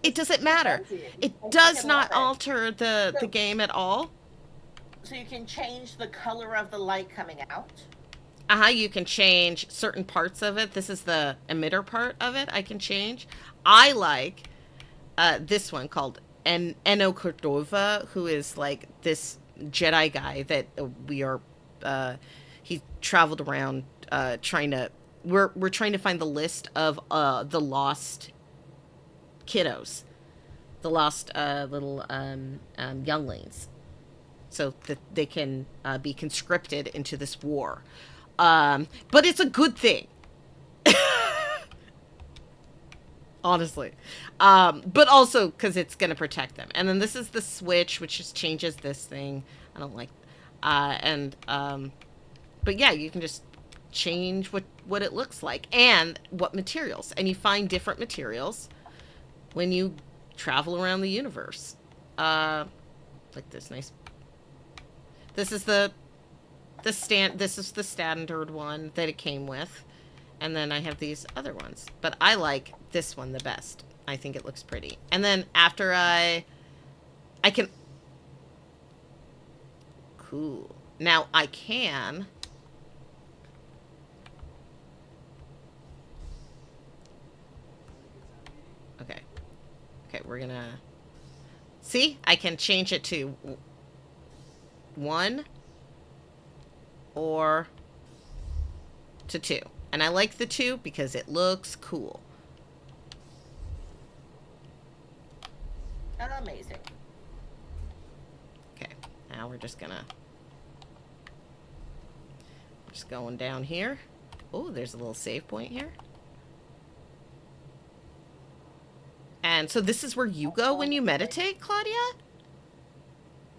Speaker 1: it doesn't matter. It
Speaker 2: I
Speaker 1: does
Speaker 2: fucking
Speaker 1: not
Speaker 2: love it.
Speaker 1: alter the game at all.
Speaker 2: So you can change the color of the light coming out.
Speaker 1: You can change certain parts of it. This is the emitter part of it. I can change. I like this one called Eno Cordova, who is like this Jedi guy that we are. He traveled around trying to. We're trying to find the list of the lost kiddos, the lost little younglings, so that they can be conscripted into this war. But it's a good thing. Honestly. But also because it's going to protect them. And then this is the switch, which just changes this thing. I don't like, but yeah, you can just change what it looks like and what materials. And you find different materials when you travel around the universe. Like this nice, this is the standard one that it came with. And then I have these other ones. But I like this one the best. I think it looks pretty. And then after I can... Cool. Now I can... Okay. Okay, we're gonna... See? I can change it to 1 or to 2. And I like the 2 because it looks cool.
Speaker 2: Amazing.
Speaker 1: Okay, now we're just going down here. Oh, there's a little save point here. And so this is where you go when you meditate, Claudia?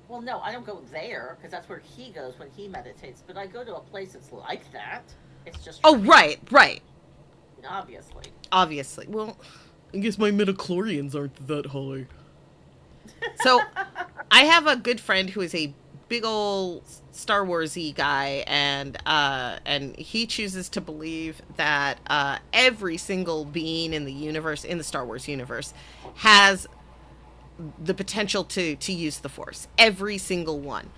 Speaker 2: Well, no, I don't go there because that's where he goes when he meditates. But I go to a place that's like that. It's just
Speaker 1: Oh, right.
Speaker 2: obviously.
Speaker 1: Well, I guess my midichlorians aren't that high. So, I have a good friend who is a big old Star Wars-y guy, and he chooses to believe that every single being in the universe, in the Star Wars universe, has the potential to use the Force. Every single one.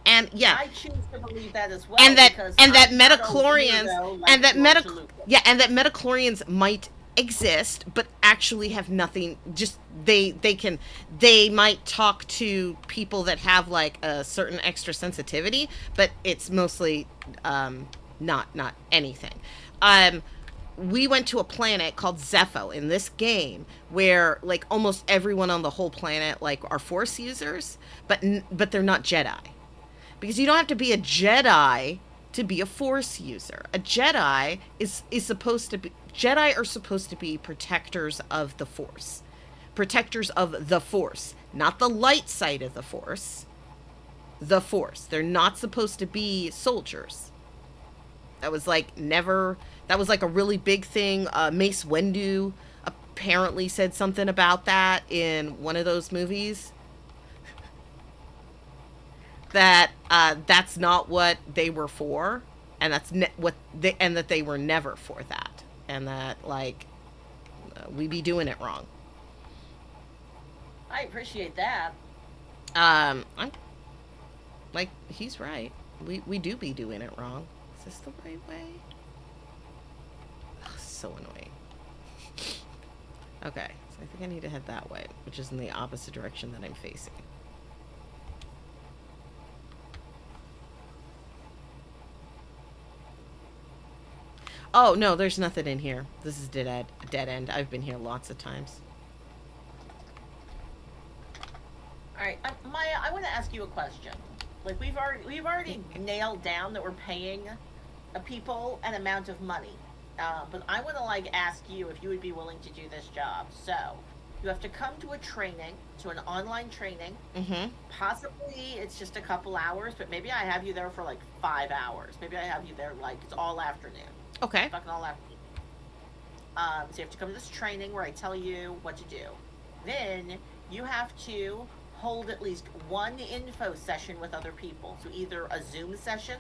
Speaker 1: And yeah,
Speaker 2: I choose to believe that as well.
Speaker 1: and that
Speaker 2: because
Speaker 1: midichlorians
Speaker 2: like
Speaker 1: and that
Speaker 2: George Lucas.
Speaker 1: and that midichlorians might exist but actually have nothing, just they might talk to people that have like a certain extra sensitivity, but it's mostly not anything. We went to a planet called Zepho in this game where like almost everyone on the whole planet like are Force users, but they're not Jedi. Because you don't have to be a Jedi to be a Force user. A Jedi is supposed to be... Jedi are supposed to be protectors of the Force. Protectors of the Force. Not the light side of the Force. The Force. They're not supposed to be soldiers. That was like never... That was like a really big thing. Mace Windu apparently said something about that in one of those movies. That that's not what they were for, and that's and that they were never for that, and that like we be doing it wrong.
Speaker 2: I appreciate that.
Speaker 1: I'm like he's right. We do be doing it wrong. Is this the right way? Oh, so annoying. Okay, so I think I need to head that way, which is in the opposite direction that I'm facing. Oh, no, there's nothing in here. This is dead end. I've been here lots of times.
Speaker 2: All right, Maya, I want to ask you a question. Like we've already nailed down that we're paying people an amount of money, but I want to like ask you if you would be willing to do this job. So, You have to come to a training, to an online training.
Speaker 1: Mm-hmm.
Speaker 2: Possibly it's just a couple hours, but maybe I have you there for like 5 hours. Maybe I have you there like it's all afternoon.
Speaker 1: Okay.
Speaker 2: Fucking all afternoon. So you have to come to this training where I tell you what to do. Then you have to hold at least one info session with other people. So either a Zoom session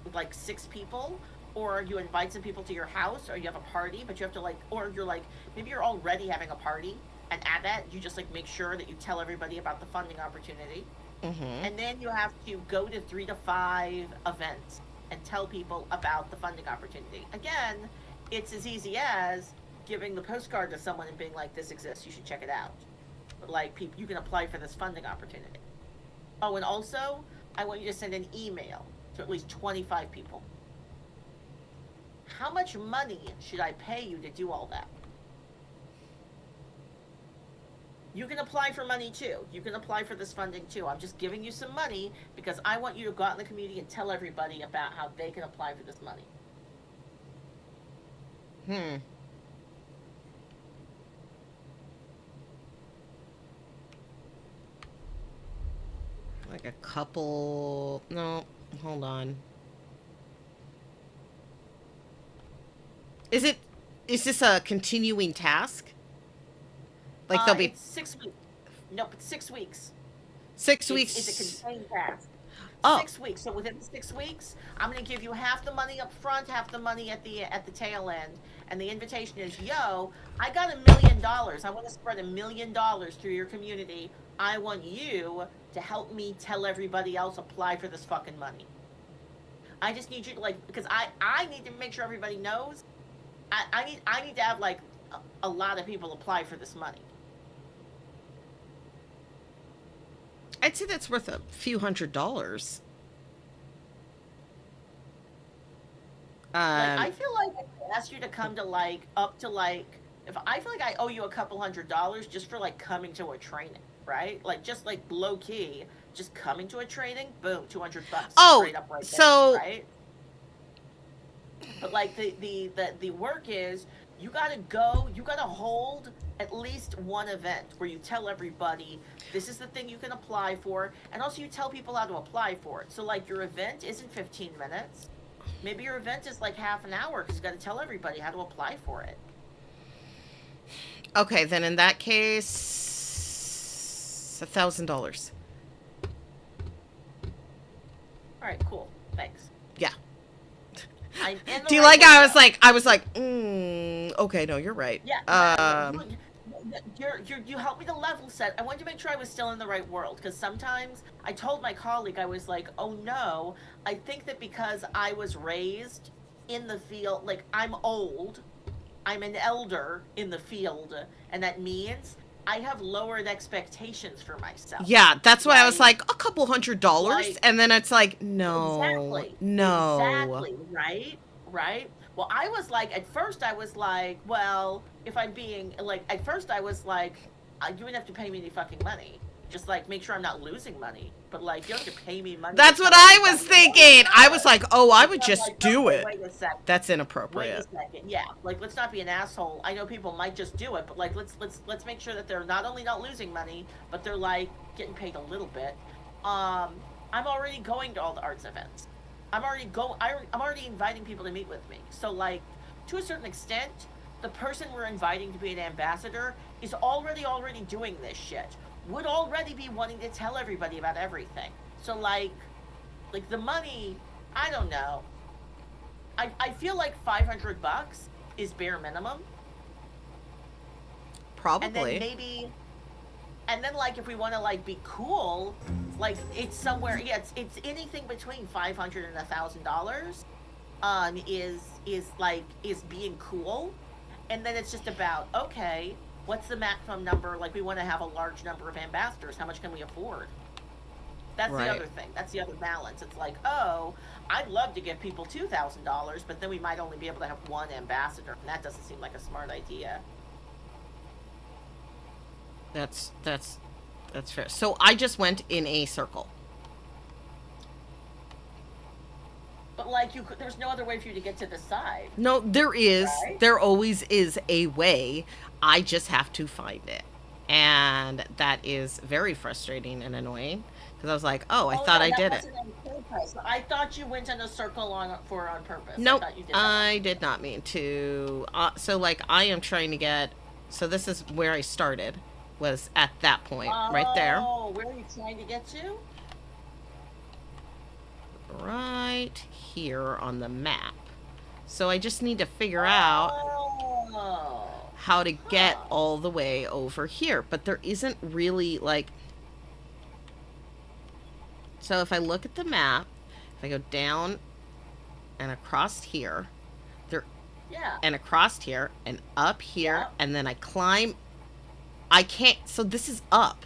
Speaker 2: with like 6 people, or you invite some people to your house, or you have a party, but you have to like, or you're like, maybe you're already having a party, and at that, you just like make sure that you tell everybody about the funding opportunity.
Speaker 1: Mm-hmm.
Speaker 2: And then you have to go to 3 to 5 events and tell people about the funding opportunity. Again, it's as easy as giving the postcard to someone and being like, this exists, you should check it out. But like, people, you can apply for this funding opportunity. Oh, and also, I want you to send an email to at least 25 people. How much money should I pay you to do all that? You can apply for money too. You can apply for this funding too. I'm just giving you some money because I want you to go out in the community and tell everybody about how they can apply for this money.
Speaker 1: Like a couple... No, hold on. Is this a continuing task? Like there'll be...
Speaker 2: It's 6 weeks. Nope, it's 6 weeks.
Speaker 1: 6 weeks?
Speaker 2: It's a contained task.
Speaker 1: Oh.
Speaker 2: 6 weeks. So within 6 weeks, I'm going to give you half the money up front, half the money at the tail end. And the invitation is, yo, I got $1 million. I want to spread $1 million through your community. I want you to help me tell everybody else apply for this fucking money. I just need you to like, because I need to make sure everybody knows. I need to have like a lot of people apply for this money.
Speaker 1: I'd say that's worth a few $100s.
Speaker 2: I feel like if I asked you to come to like up to like, if I feel like I owe you a couple $100 just for like coming to a training, right? Like just like low key, just coming to a training, boom, $200 straight up right
Speaker 1: so
Speaker 2: there, right? But like the work is you gotta hold at least one event where you tell everybody this is the thing you can apply for, and also you tell people how to apply for it. So like your event isn't 15 minutes. Maybe your event is like half an hour because you got to tell everybody how to apply for it.
Speaker 1: Okay, then in that case, $1,000.
Speaker 2: All right, cool. Thanks.
Speaker 1: Yeah.
Speaker 2: Do
Speaker 1: you like how I was like, okay, no, you're right.
Speaker 2: Yeah. You helped me to level set. I wanted to make sure I was still in the right world, because sometimes I told my colleague, I was like, oh no, I think that because I was raised in the field, like I'm old, I'm an elder in the field, and that means I have lowered expectations for myself.
Speaker 1: Yeah, that's why I was like, a couple $100, like, and then it's like, no,
Speaker 2: Exactly, right? Well, I was like, at first I was like, well, if I'm being, like, at first I was like, you wouldn't have to pay me any fucking money. Just, like, make sure I'm not losing money. But, like, you have to pay me money.
Speaker 1: That's what I was thinking. I was like, oh, I would just like, do it.
Speaker 2: Wait a second.
Speaker 1: That's inappropriate.
Speaker 2: Wait a second. Yeah, like, let's not be an asshole. I know people might just do it, but, like, let's make sure that they're not only not losing money, but they're, like, getting paid a little bit. I'm already going to all the arts events. I'm already inviting people to meet with me. So, like, to a certain extent, the person we're inviting to be an ambassador is already doing this shit. Would already be wanting to tell everybody about everything. So, like the money, I don't know. I feel like $500 is bare minimum.
Speaker 1: Probably.
Speaker 2: And then like if we want to like be cool, like it's somewhere, yeah, it's anything between $500 and $1,000 is being cool. And then it's just about, okay, what's the maximum number? Like, we want to have a large number of ambassadors. How much can we afford? That's right. The other thing. That's the other balance. It's like, oh, I'd love to give people $2,000, but then we might only be able to have one ambassador, and that doesn't seem like a smart idea.
Speaker 1: That's fair. So I just went in a circle.
Speaker 2: But like there's no other way for you to get to the side.
Speaker 1: No, there is.
Speaker 2: Right?
Speaker 1: There always is a way. I just have to find it. And that is very frustrating and annoying. Because I was like, oh, I
Speaker 2: Oh
Speaker 1: thought
Speaker 2: no,
Speaker 1: I
Speaker 2: that
Speaker 1: did it.
Speaker 2: wasn't on purpose. I thought you went in a circle on purpose. I
Speaker 1: Nope,
Speaker 2: thought you did that on
Speaker 1: I did
Speaker 2: purpose.
Speaker 1: not mean to. So, like, I am trying to get. So, this is where I started, was at that point, right there.
Speaker 2: Oh, where are you trying to get to?
Speaker 1: Right here on the map. So, I just need to figure out
Speaker 2: Oh,
Speaker 1: how to get
Speaker 2: huh.
Speaker 1: all the way over here. But there isn't really, like. So, if I look at the map, if I go down and across here, there
Speaker 2: Yeah,
Speaker 1: and across here and up here,
Speaker 2: yeah.
Speaker 1: and then I climb. I can't. So this is up.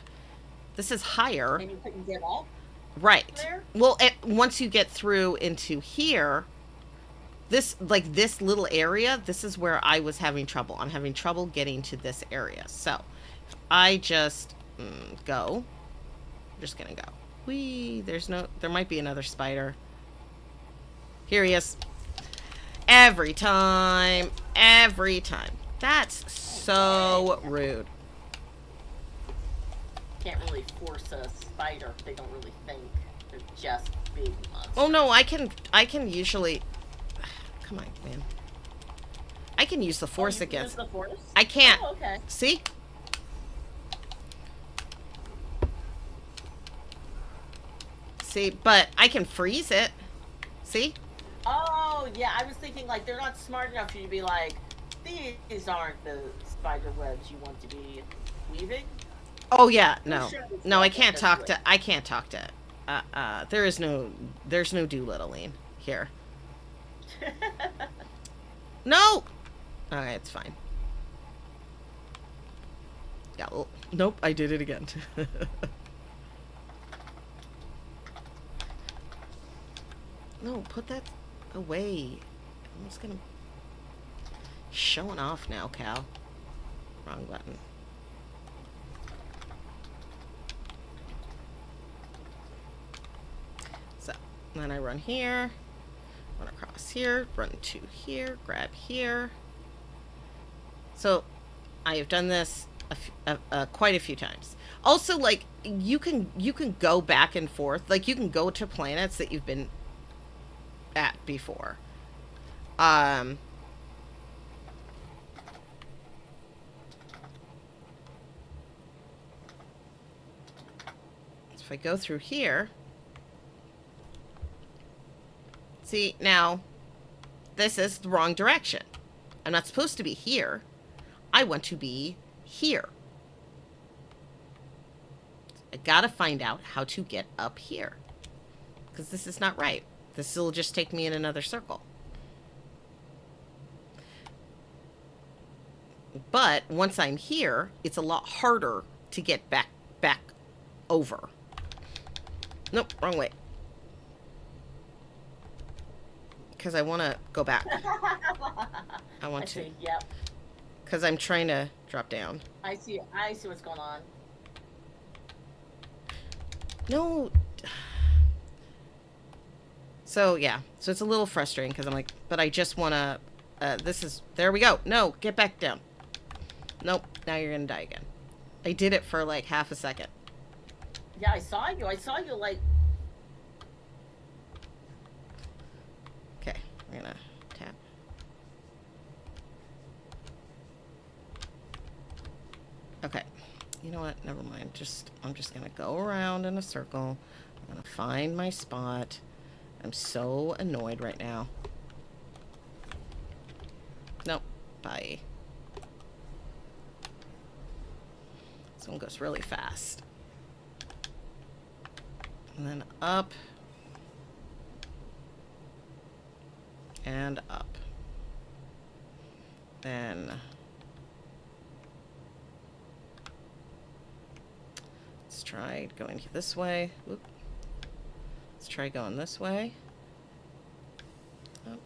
Speaker 1: This is higher.
Speaker 2: And you couldn't get up
Speaker 1: Right.
Speaker 2: there?
Speaker 1: Well, once you get through into here, this little area, this is where I was having trouble. I'm having trouble getting to this area. So if I just go, I'm just gonna go. Whee! There might be another spider. Here he is. Every time. Every time. That's so
Speaker 2: Okay.
Speaker 1: rude.
Speaker 2: Can't really force a spider if they don't really think. They're just big
Speaker 1: Oh no,
Speaker 2: monsters.
Speaker 1: I can usually. Come on, man. I can use the
Speaker 2: Oh,
Speaker 1: force
Speaker 2: you can use
Speaker 1: against.
Speaker 2: the force?
Speaker 1: I can't.
Speaker 2: Oh, okay.
Speaker 1: See? See, but I can freeze it. See?
Speaker 2: Oh, yeah, I was thinking like they're not smart enough for you to be like, these aren't the spider webs you want to be weaving.
Speaker 1: Oh yeah,
Speaker 2: I'm
Speaker 1: no.
Speaker 2: sure it's
Speaker 1: No, I
Speaker 2: like
Speaker 1: can't
Speaker 2: this
Speaker 1: talk
Speaker 2: way.
Speaker 1: to I can't talk to there's no doolittling here. No. Okay, it's fine. Yeah, nope, I did it again. No, put that away. I'm just gonna showing off now, Cal. Wrong button. So then I run here, run across here, run to here, grab here. So I have done this quite a few times. Also, like you can go back and forth. Like you can go to planets that you've been at before. Um, so if I go through here, see now, this is the wrong direction. I'm not supposed to be here. I want to be here. I gotta find out how to get up here. Because this is not right. This will just take me in another circle. But once I'm here, it's a lot harder to get back over. Nope, wrong way. Because I want to go back. I want
Speaker 2: I
Speaker 1: to.
Speaker 2: see. Yep.
Speaker 1: Because I'm trying to drop down.
Speaker 2: I see. I see what's going on.
Speaker 1: No. So, yeah. So it's a little frustrating because I'm like, but I just want to. There we go. No, get back down. Nope. Now you're going to die again. I did it for like half a second.
Speaker 2: Yeah, I saw you. I saw you like.
Speaker 1: Okay. We're going to tap. Okay. You know what? Never mind. I'm just going to go around in a circle. I'm going to find my spot. I'm so annoyed right now. Nope. Bye. This one goes really fast. And then up. And up. Then let's try going this way. Whoop. Let's try going this way. Up.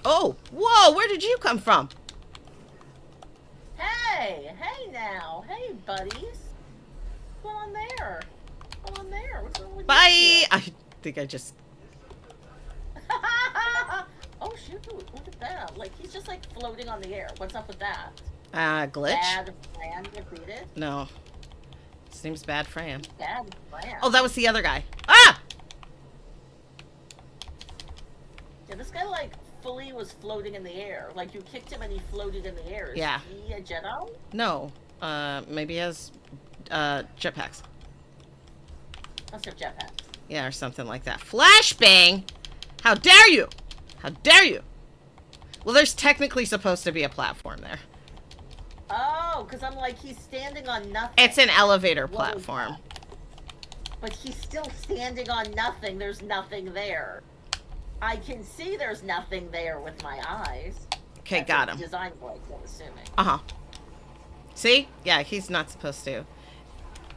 Speaker 1: Oh, whoa, where did you come from?
Speaker 2: Hey now, hey buddies. What's going on there? What's going on there? What's going on with
Speaker 1: Bye!
Speaker 2: you
Speaker 1: I think I just...
Speaker 2: two? Oh shoot! Look at that? Like, he's just, like, floating on the air. What's up with that?
Speaker 1: Glitch?
Speaker 2: Bad plan defeated?
Speaker 1: No. Seems bad for him.
Speaker 2: Bad plan.
Speaker 1: Oh, that was the other guy. Ah!
Speaker 2: Yeah, this guy, like, fully was floating in the air. Like, you kicked him and he floated in the air. Is
Speaker 1: Yeah.
Speaker 2: he a Jedi?
Speaker 1: No. Maybe he has, jetpacks.
Speaker 2: Must have jetpacks.
Speaker 1: Yeah, or something like that. Flashbang! How dare you! How dare you! Well, there's technically supposed to be a platform there.
Speaker 2: Oh, because I'm like, he's standing on nothing.
Speaker 1: It's an elevator
Speaker 2: What was
Speaker 1: platform.
Speaker 2: that? But he's still standing on nothing. There's nothing there. I can see there's nothing there with my eyes.
Speaker 1: Okay,
Speaker 2: That's
Speaker 1: got
Speaker 2: a
Speaker 1: him.
Speaker 2: Design voice, I'm assuming.
Speaker 1: Uh-huh. See? Yeah, he's not supposed to.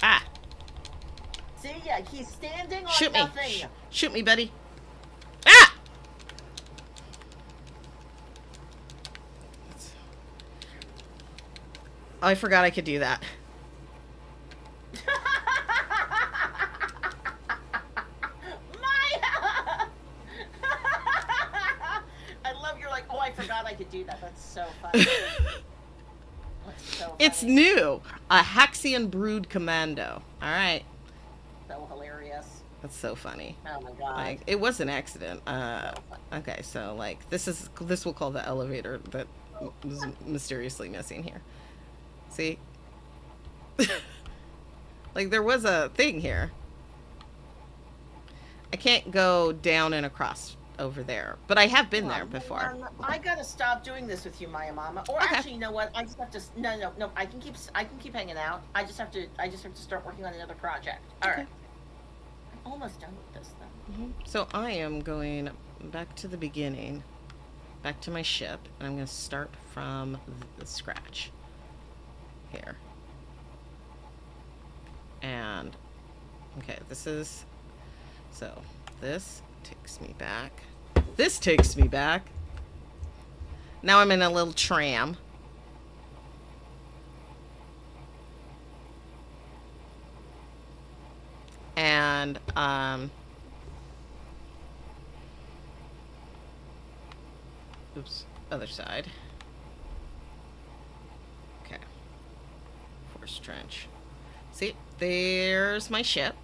Speaker 1: Ah.
Speaker 2: See, yeah, he's standing on
Speaker 1: Shoot me.
Speaker 2: nothing.
Speaker 1: Shoot me, buddy. Ah! Oh, I forgot I could do that.
Speaker 2: Maya! I love you're like, oh, I forgot I could do that. That's so funny. That's so funny.
Speaker 1: It's new. A Haxian Brood Commando. All right.
Speaker 2: So hilarious.
Speaker 1: That's so funny.
Speaker 2: Oh my god.
Speaker 1: Like, it was an accident.
Speaker 2: So funny.
Speaker 1: Okay, so, like, this will call the elevator that was mysteriously missing here. See? Like, there was a thing here. I can't go down and across over there, but I have been there before.
Speaker 2: I gotta stop doing this with you, Maiamama. Or
Speaker 1: Okay.
Speaker 2: actually, you know what? I just have to. No. I can keep hanging out. I just have to start working on another project. All right. I'm almost done with this then.
Speaker 1: So I am going back to the beginning, back to my ship, and I'm going to start from the scratch here. And, okay, so this takes me back. This takes me back. Now I'm in a little tram. And, oops, other side. Okay. Force trench. See, there's my ship.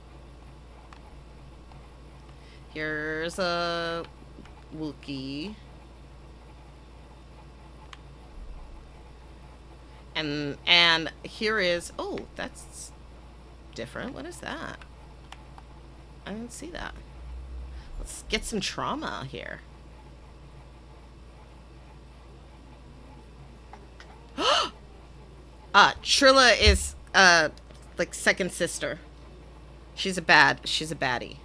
Speaker 1: Here's a Wookiee. And here is, oh, that's different. What is that? I didn't see that. Let's get some trauma here. Trilla is like second sister. She's a baddie.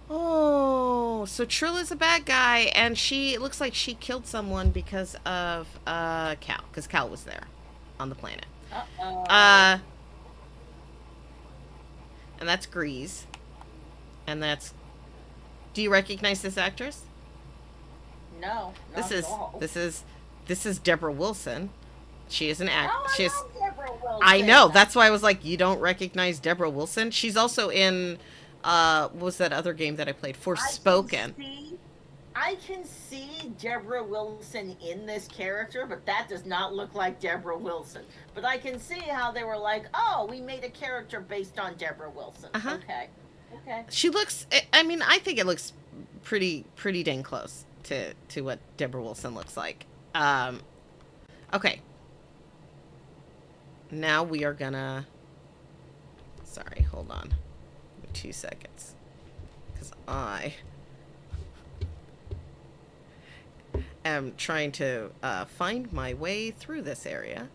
Speaker 1: Oh, so Trilla's a bad guy, and it looks like she killed someone because of Cal, because Cal was there on the planet.
Speaker 2: Uh-oh.
Speaker 1: And that's Grease. And that's, do you recognize this actress?
Speaker 2: No.
Speaker 1: This
Speaker 2: not at all.
Speaker 1: is Deborah Wilson. She is an act.
Speaker 2: Oh, I
Speaker 1: She's.
Speaker 2: love Deborah Wilson.
Speaker 1: I know. That's why I was like, you don't recognize Deborah Wilson. She's also in. What was that other game that I played? Forspoken.
Speaker 2: I can see Deborah Wilson in this character, but that does not look like Deborah Wilson. But I can see how they were like, oh, we made a character based on Deborah Wilson.
Speaker 1: Uh-huh.
Speaker 2: Okay.
Speaker 1: She looks. I mean, I think it looks pretty dang close to what Deborah Wilson looks like. Okay. Now we are gonna. Sorry, hold on. Give me 2 seconds, because I am trying to find my way through this area.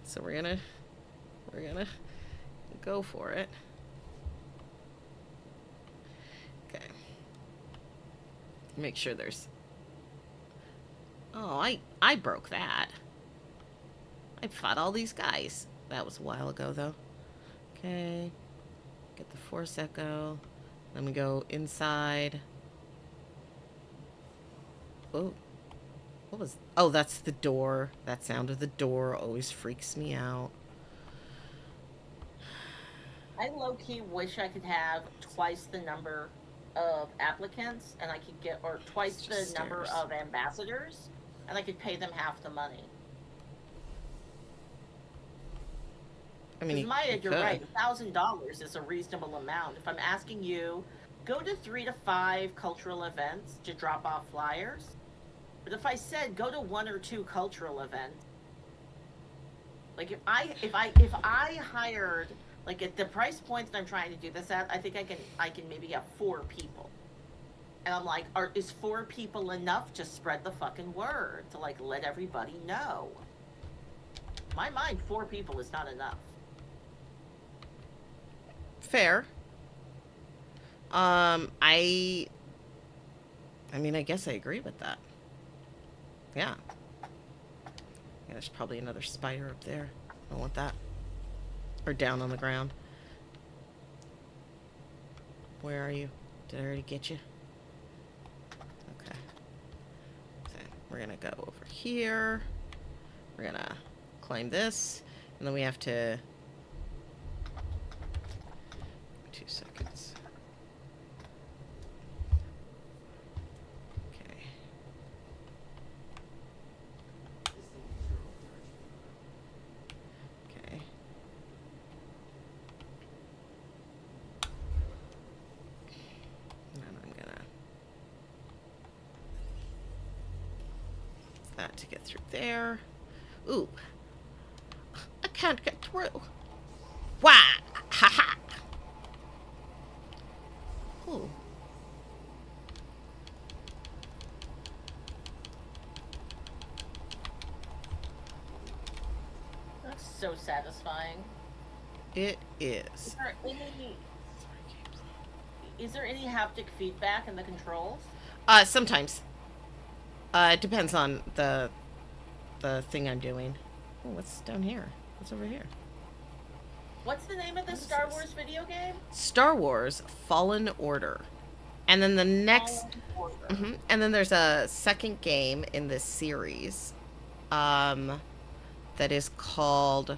Speaker 1: So we're gonna go for it. Okay. Make sure there's. Oh, I broke that. I fought all these guys. That was a while ago, though. Okay. Get the Force Echo. Let me go inside. Oh. What was... Oh, that's the door. That sound of the door always freaks me out.
Speaker 2: I low-key wish I could have twice the number of applicants and I could get, or
Speaker 1: It's
Speaker 2: twice the
Speaker 1: just
Speaker 2: number
Speaker 1: stairs.
Speaker 2: of ambassadors and I could pay them half the money.
Speaker 1: I mean,
Speaker 2: Because Maya,
Speaker 1: you
Speaker 2: you're
Speaker 1: could.
Speaker 2: right. $1,000 is a reasonable amount. If I'm asking you, go to 3 to 5 cultural events to drop off flyers. But if I said go to 1 or 2 cultural events, like if I hired, like at the price point that I'm trying to do this at, I think I can maybe have 4 people. And I'm like, is 4 people enough to spread the fucking word to like let everybody know? In my mind, 4 people is not enough.
Speaker 1: Fair. I mean, I guess I agree with that. Yeah. Yeah, there's probably another spider up there. I don't want that. Or down on the ground. Where are you? Did I already get you? Okay. So we're gonna go over here. We're gonna climb this. And then we have to... 2 seconds. Okay. Okay. And I'm gonna... that to get through there. Ooh. I can't get through. Wah! Ha ha! Ooh.
Speaker 2: That's so satisfying.
Speaker 1: It
Speaker 2: Is
Speaker 1: is.
Speaker 2: there any is there any haptic feedback in the controls?
Speaker 1: Sometimes. It depends on the thing I'm doing. Oh, what's down here? What's over here?
Speaker 2: What's the name of the
Speaker 1: What is
Speaker 2: Star
Speaker 1: this?
Speaker 2: Wars video game?
Speaker 1: Star Wars Fallen Order. And then the next...
Speaker 2: Fallen Order.
Speaker 1: And then there's a second game in this series that is called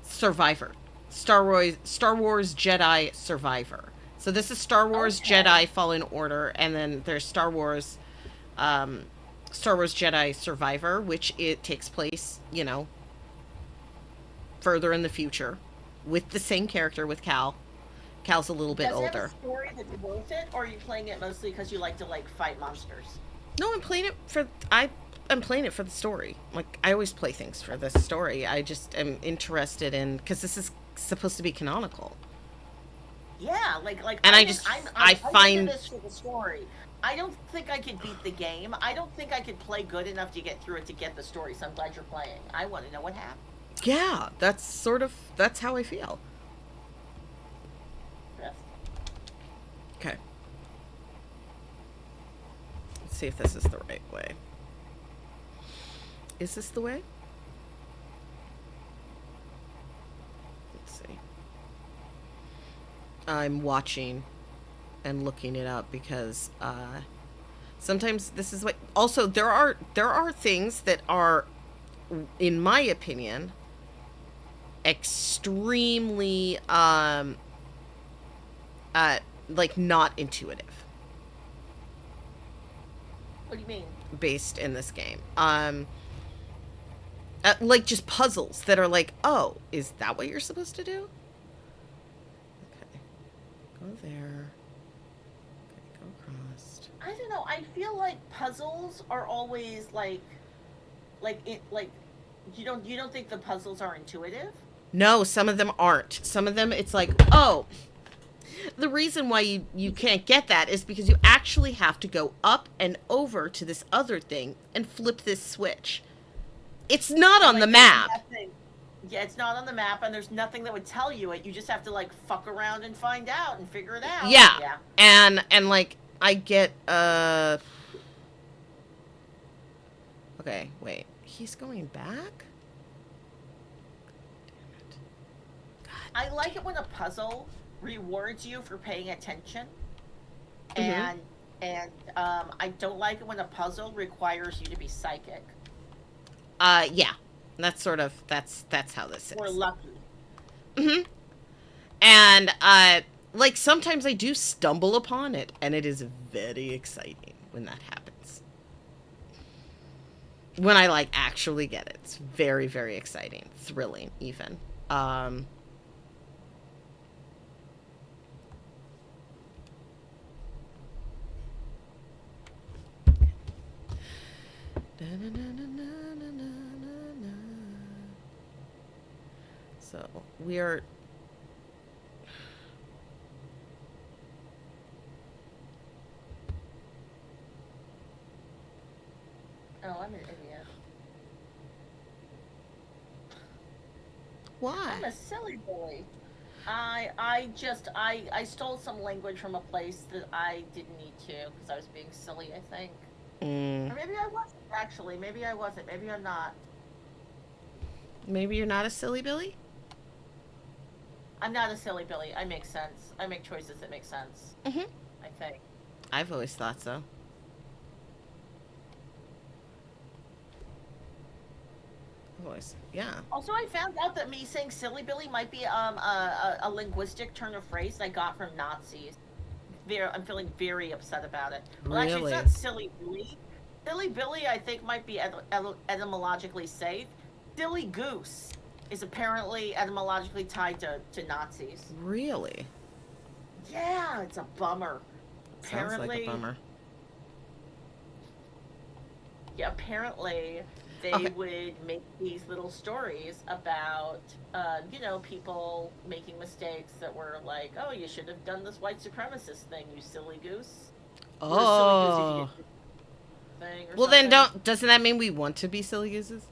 Speaker 1: Survivor. Star Wars Jedi Survivor. So this is Star Wars
Speaker 2: Okay.
Speaker 1: Jedi Fallen Order, and then there's Star Wars Jedi Survivor, which it takes place, you know, further in the future with the same character, with Cal. Cal's a little bit
Speaker 2: Does it have
Speaker 1: older.
Speaker 2: a story that's worth it, or are you playing it mostly because you like to like fight monsters?
Speaker 1: No, I'm playing it for I'm playing it for the story. Like, I always play things for the story. I just am interested in, because this is supposed to be canonical.
Speaker 2: Yeah, like
Speaker 1: And I
Speaker 2: did-
Speaker 1: just
Speaker 2: I'm
Speaker 1: I
Speaker 2: into
Speaker 1: find
Speaker 2: this for the story. I don't think I could beat the game. I don't think I could play good enough to get through it to get the story. So I'm glad you're playing. I want to know what happened.
Speaker 1: yeah, that's how I feel.
Speaker 2: Yes.
Speaker 1: Okay. Let's see if this is the right way. Is this the way? Let's see. I'm watching and looking it up because sometimes this is what... Also, there are things that are, in my opinion, extremely like not intuitive
Speaker 2: What do you mean?
Speaker 1: based in this game. Like just puzzles that are like, oh, is that what you're supposed to do? Okay, go there. Okay, go across.
Speaker 2: I don't know. I feel like puzzles are always like you don't think the puzzles are intuitive?
Speaker 1: No, some of them aren't. Some of them, it's like, oh, the reason why you can't get that is because you actually have to go up and over to this other thing and flip this switch. It's not on
Speaker 2: Like,
Speaker 1: the
Speaker 2: there's
Speaker 1: map.
Speaker 2: nothing- Yeah, it's not on the map, and there's nothing that would tell you it. You just have to like fuck around and find out and figure it out.
Speaker 1: Yeah.
Speaker 2: Yeah.
Speaker 1: And like I get okay, wait. He's going back? Damn it. God
Speaker 2: I like it when a puzzle rewards you for paying attention,
Speaker 1: Mm-hmm.
Speaker 2: and I don't like it when a puzzle requires you to be psychic
Speaker 1: Yeah. That's how this
Speaker 2: or
Speaker 1: is.
Speaker 2: lucky.
Speaker 1: Mm-hmm. And like sometimes I do stumble upon it, and it is very exciting when that happens. When I like actually get it, it's very, very exciting, thrilling, even. Um, so we are.
Speaker 2: Oh, I'm an idiot. I'm
Speaker 1: Why?
Speaker 2: a silly boy. I stole some language from a place that I didn't need to because I was being silly, I think.
Speaker 1: Mm,
Speaker 2: Or maybe I wasn't actually. Maybe I wasn't. Maybe I'm not.
Speaker 1: maybe you're not a silly Billy?
Speaker 2: I'm not a silly Billy. I make sense. I make choices that make sense,
Speaker 1: Mm-hmm.
Speaker 2: I think.
Speaker 1: I've always thought so. Always. Yeah.
Speaker 2: Also, I found out that me saying silly Billy might be a linguistic turn of phrase I got from Nazis. I'm feeling very upset about it. Well, actually, it's
Speaker 1: Really?
Speaker 2: not silly Billy. Silly Billy, I think, might be etymologically safe. Silly goose is apparently etymologically tied to Nazis.
Speaker 1: Really?
Speaker 2: Yeah, it's a bummer.
Speaker 1: Sounds like a
Speaker 2: Apparently,
Speaker 1: bummer.
Speaker 2: yeah, apparently they
Speaker 1: Okay.
Speaker 2: would make these little stories about, people making mistakes that were like, oh, you should have done this white supremacist thing, you silly goose. You were a silly goose if you
Speaker 1: Oh.
Speaker 2: didn't do the thing or
Speaker 1: Well, then
Speaker 2: something.
Speaker 1: doesn't that mean we want to be silly gooses?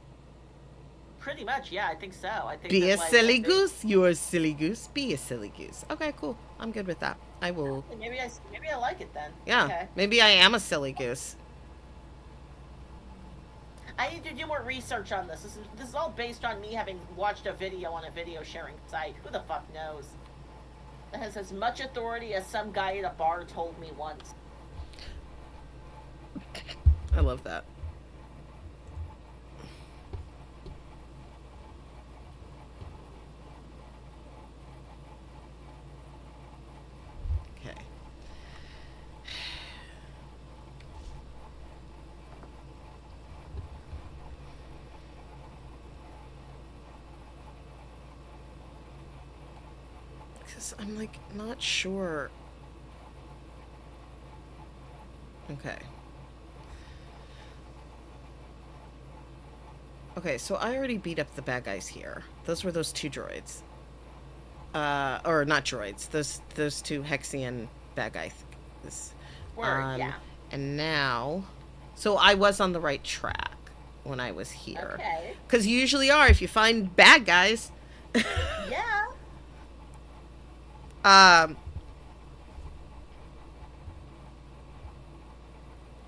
Speaker 2: Pretty much, yeah, I think so. I think
Speaker 1: Be
Speaker 2: that,
Speaker 1: a
Speaker 2: like,
Speaker 1: silly
Speaker 2: they,
Speaker 1: goose. You're a silly goose. Be a silly goose. Okay, cool. I'm good with that. I will.
Speaker 2: maybe I like it then.
Speaker 1: Yeah,
Speaker 2: Okay.
Speaker 1: maybe I am a silly goose.
Speaker 2: I need to do more research on this. This is all based on me having watched a video on a video sharing site. Who the fuck knows? It has as much authority as some guy at a bar told me once.
Speaker 1: I love that. Okay. Because I'm like not sure. Okay. Okay, so I already beat up the bad guys here. Those were those two droids. Or not droids. Those two Hexian bad guys.
Speaker 2: Word,
Speaker 1: Um,
Speaker 2: yeah.
Speaker 1: and now, so I was on the right track when I was here,
Speaker 2: Okay.
Speaker 1: because you usually are if you find bad guys.
Speaker 2: Yeah.
Speaker 1: Um.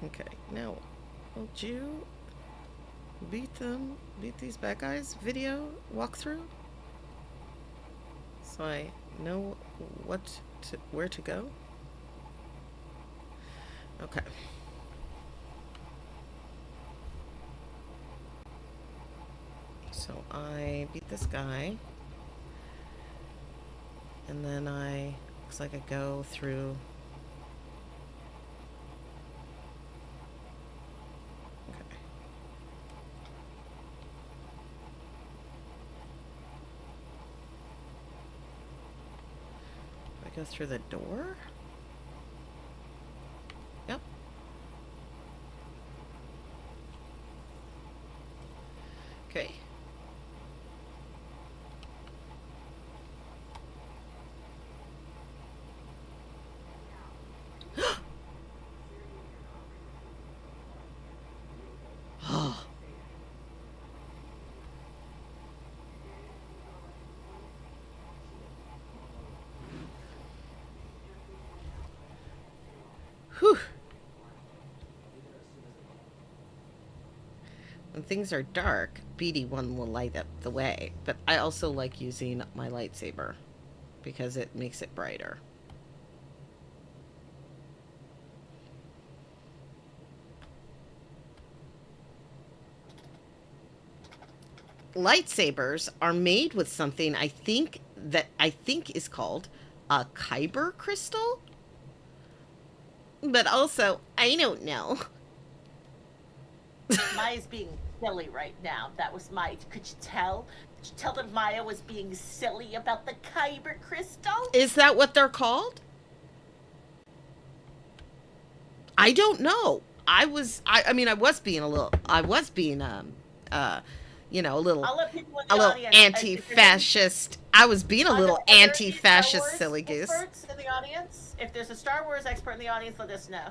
Speaker 1: Okay. Now, will you beat these bad guys? Video walkthrough, so I know where to go. Okay. So I beat this guy, and then looks like I go through. Okay. Do I go through the door? Yep. Okay. Oh. Whew. When things are dark, BD1 will light up the way. But I also like using my lightsaber because it makes it brighter. Lightsabers are made with something I think is called a kyber crystal. But also, I don't know.
Speaker 2: Maya's being silly right now. That was Maya. Could you tell? Could you tell that Maya was being silly about the kyber crystal?
Speaker 1: Is that what they're called? I don't know. I was being a little, a little,
Speaker 2: I'll let people in
Speaker 1: a
Speaker 2: the
Speaker 1: little
Speaker 2: audience.
Speaker 1: anti-fascist. I was being a little anti-fascist, silly goose.
Speaker 2: Experts in the audience. If there's a Star Wars expert in the audience, let us know.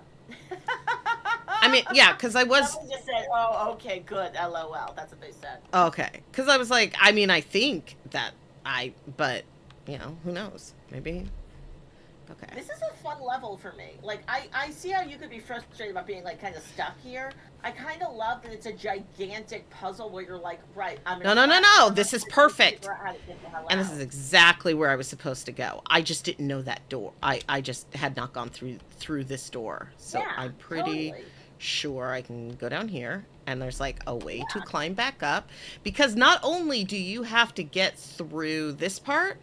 Speaker 1: I mean, yeah, because I was.
Speaker 2: Someone just said, "Oh, okay, good." LOL. That's what they said.
Speaker 1: Okay, because I was like, I mean, I think that but who knows? Maybe. Okay.
Speaker 2: This is a fun level for me. Like, I see how you could be frustrated about being, like, kind of stuck here. I kind of love that it's a gigantic puzzle where you're like, right, I'm
Speaker 1: No. This is perfect. And this is exactly where I was supposed to go. I just didn't know that door. I just had not gone through this door. So yeah, I'm pretty sure I can go down here. And there's, like, a way to climb back up. Because not only do you have to get through this part.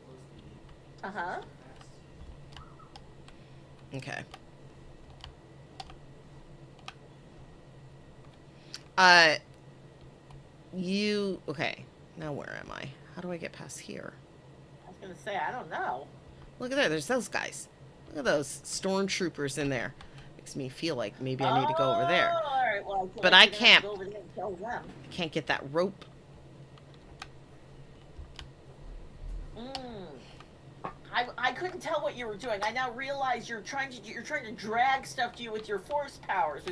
Speaker 2: Uh-huh.
Speaker 1: Okay. Okay. Now where am I? How do I get past here?
Speaker 2: I was gonna say, I don't know.
Speaker 1: Look at there. There's those guys. Look at those stormtroopers in there. Makes me feel like maybe I need to go over there.
Speaker 2: All right. Well,
Speaker 1: but I can't.
Speaker 2: Go over there and kill them.
Speaker 1: I can't get that rope.
Speaker 2: I couldn't tell what you were doing. I now realize you're trying to drag stuff to you with your force powers.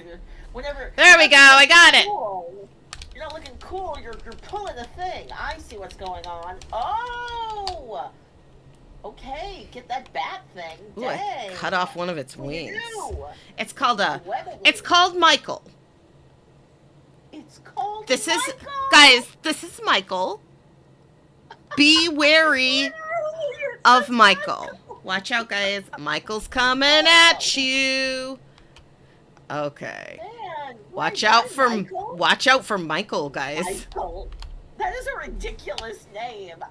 Speaker 2: Whenever
Speaker 1: there we go, I got
Speaker 2: cool, you're not looking cool. You're pulling a thing. I see what's going on. Oh, okay. Get that bat thing.
Speaker 1: Ooh,
Speaker 2: dang.
Speaker 1: I cut off one of its wings. It's called Michael.
Speaker 2: It's called
Speaker 1: Michael. Guys. This is Michael. Be wary of Michael. Watch out, guys. Michael's coming at you. Okay.
Speaker 2: Man,
Speaker 1: watch out for Michael, guys.
Speaker 2: Michael. That is a ridiculous name.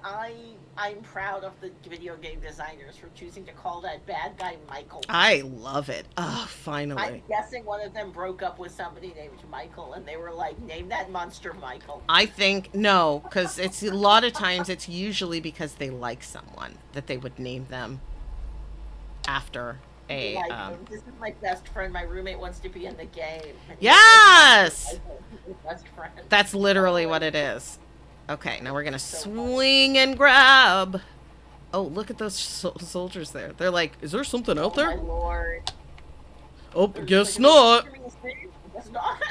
Speaker 2: I'm proud of the video game designers for choosing to call that bad guy Michael.
Speaker 1: I love it. Oh, finally.
Speaker 2: I'm guessing one of them broke up with somebody named Michael, and they were like, name that monster Michael.
Speaker 1: I think, no, because it's a lot of times it's usually because they like someone that they would name them after a...
Speaker 2: this is my best friend. My roommate wants to be in the game.
Speaker 1: Yes!
Speaker 2: Best friend.
Speaker 1: That's literally what it is. Okay, now we're gonna swing and grab. Oh, look at those soldiers there. They're like, is there something out there?
Speaker 2: Oh, my lord.
Speaker 1: Oh, guess not.
Speaker 2: Guess not.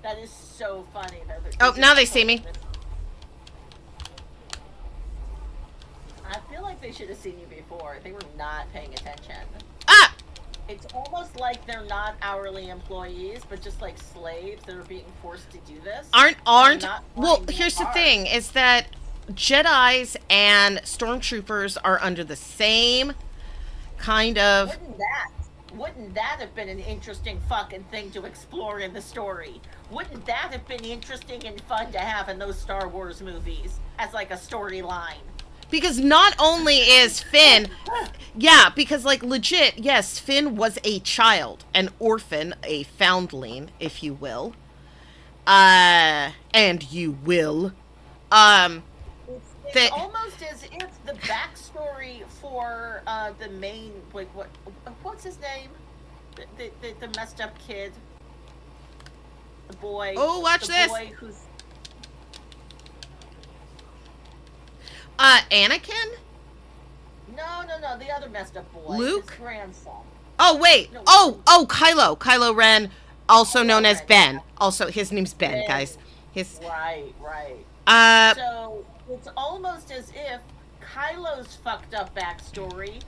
Speaker 2: That is so funny.
Speaker 1: Oh, now they see me.
Speaker 2: I feel like they should have seen you before. They were not paying attention.
Speaker 1: Ah!
Speaker 2: It's almost like they're not hourly employees, but just like slaves that are being forced to do this.
Speaker 1: Aren't well, here's the thing, is that Jedis and Stormtroopers are under the same kind of...
Speaker 2: Wouldn't that have been an interesting fucking thing to explore in the story? Wouldn't that have been interesting and fun to have in those Star Wars movies as like a storyline?
Speaker 1: Because not only is Finn... Yeah, because, like, legit, yes, Finn was a child, an orphan, a foundling, if you will. And you will.
Speaker 2: It's almost as if the backstory for the main, like, what's his name? The messed up kid. The boy.
Speaker 1: Oh, watch this!
Speaker 2: Boy who's...
Speaker 1: Anakin?
Speaker 2: No, the other messed up boy.
Speaker 1: Luke?
Speaker 2: His grandson.
Speaker 1: Oh, wait.
Speaker 2: No,
Speaker 1: Kylo. Kylo Ren, also known as Ben. Also, his name's Ben, guys.
Speaker 2: Right. So, it's almost as if Kylo's fucked up backstory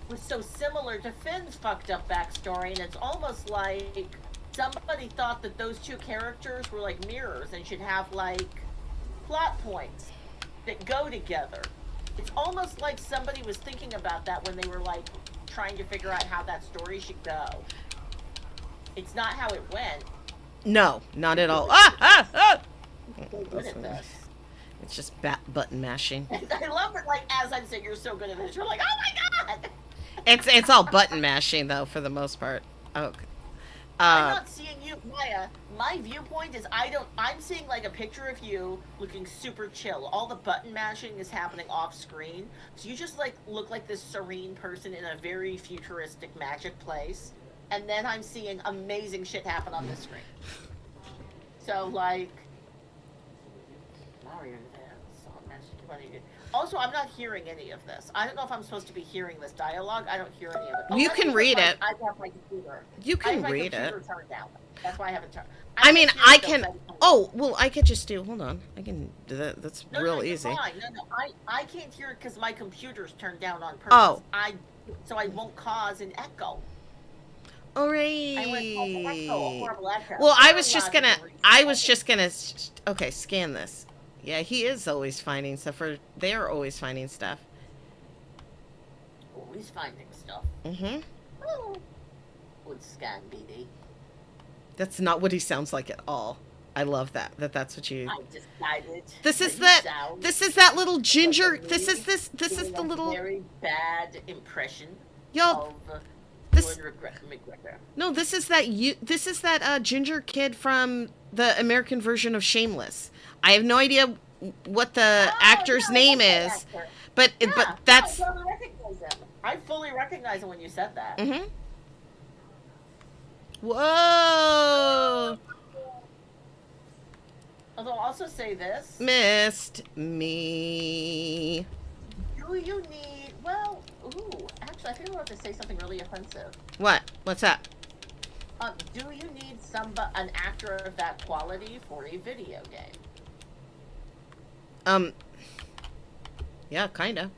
Speaker 2: was so similar to Finn's fucked up backstory, and it's almost like somebody thought that those two characters were like mirrors and should have like plot points that go together. It's almost like somebody was thinking about that when they were like trying to figure out how that story should go. It's not how it went.
Speaker 1: No, not at all. Ah!
Speaker 2: So good at this.
Speaker 1: It's just button mashing.
Speaker 2: I love it. Like as I'm saying, you're so good at this. You're like, oh my god.
Speaker 1: It's all button mashing though for the most part. Okay.
Speaker 2: I'm not seeing you, Maya. My viewpoint is I'm seeing like a picture of you looking super chill. All the button mashing is happening off screen. So you just like look like this serene person in a very futuristic magic place. And then I'm seeing amazing shit happen on the screen. So like Mario also, I'm not hearing any of this. I don't know if I'm supposed to be hearing this dialogue. I don't hear any of it.
Speaker 1: You can read it.
Speaker 2: I have my computer.
Speaker 1: You can read it.
Speaker 2: Turned down. That's why I haven't turned.
Speaker 1: I mean, I can. Oh, well, I could just do. Hold on, I can do that. That's real easy.
Speaker 2: Fine. No, I can't hear it because my computer's turned down on purpose.
Speaker 1: Oh.
Speaker 2: So I won't cause an echo.
Speaker 1: All right.
Speaker 2: I went horrible echo.
Speaker 1: Well, I was just gonna. Okay, scan this. Yeah, he is always finding stuff. They're always finding stuff.
Speaker 2: Always finding stuff.
Speaker 1: Mm-hmm.
Speaker 2: Oh. Good scan, BD.
Speaker 1: That's not what he sounds like at all. I love that. That's what you.
Speaker 2: I decided.
Speaker 1: This is that little ginger. This is the little.
Speaker 2: Very bad impression.
Speaker 1: Yo.
Speaker 2: This
Speaker 1: is that ginger kid from the American version of Shameless. I have no idea what the actor's name is, but that's.
Speaker 2: I totally recognize him. I fully recognize him when you said that.
Speaker 1: Mm-hmm. Whoa.
Speaker 2: Although I'll also say this.
Speaker 1: Missed me.
Speaker 2: Do you need? Well, actually, I think I'm about to say something really offensive.
Speaker 1: What? What's that?
Speaker 2: Do you need an actor of that quality for a video game?
Speaker 1: Yeah, kinda.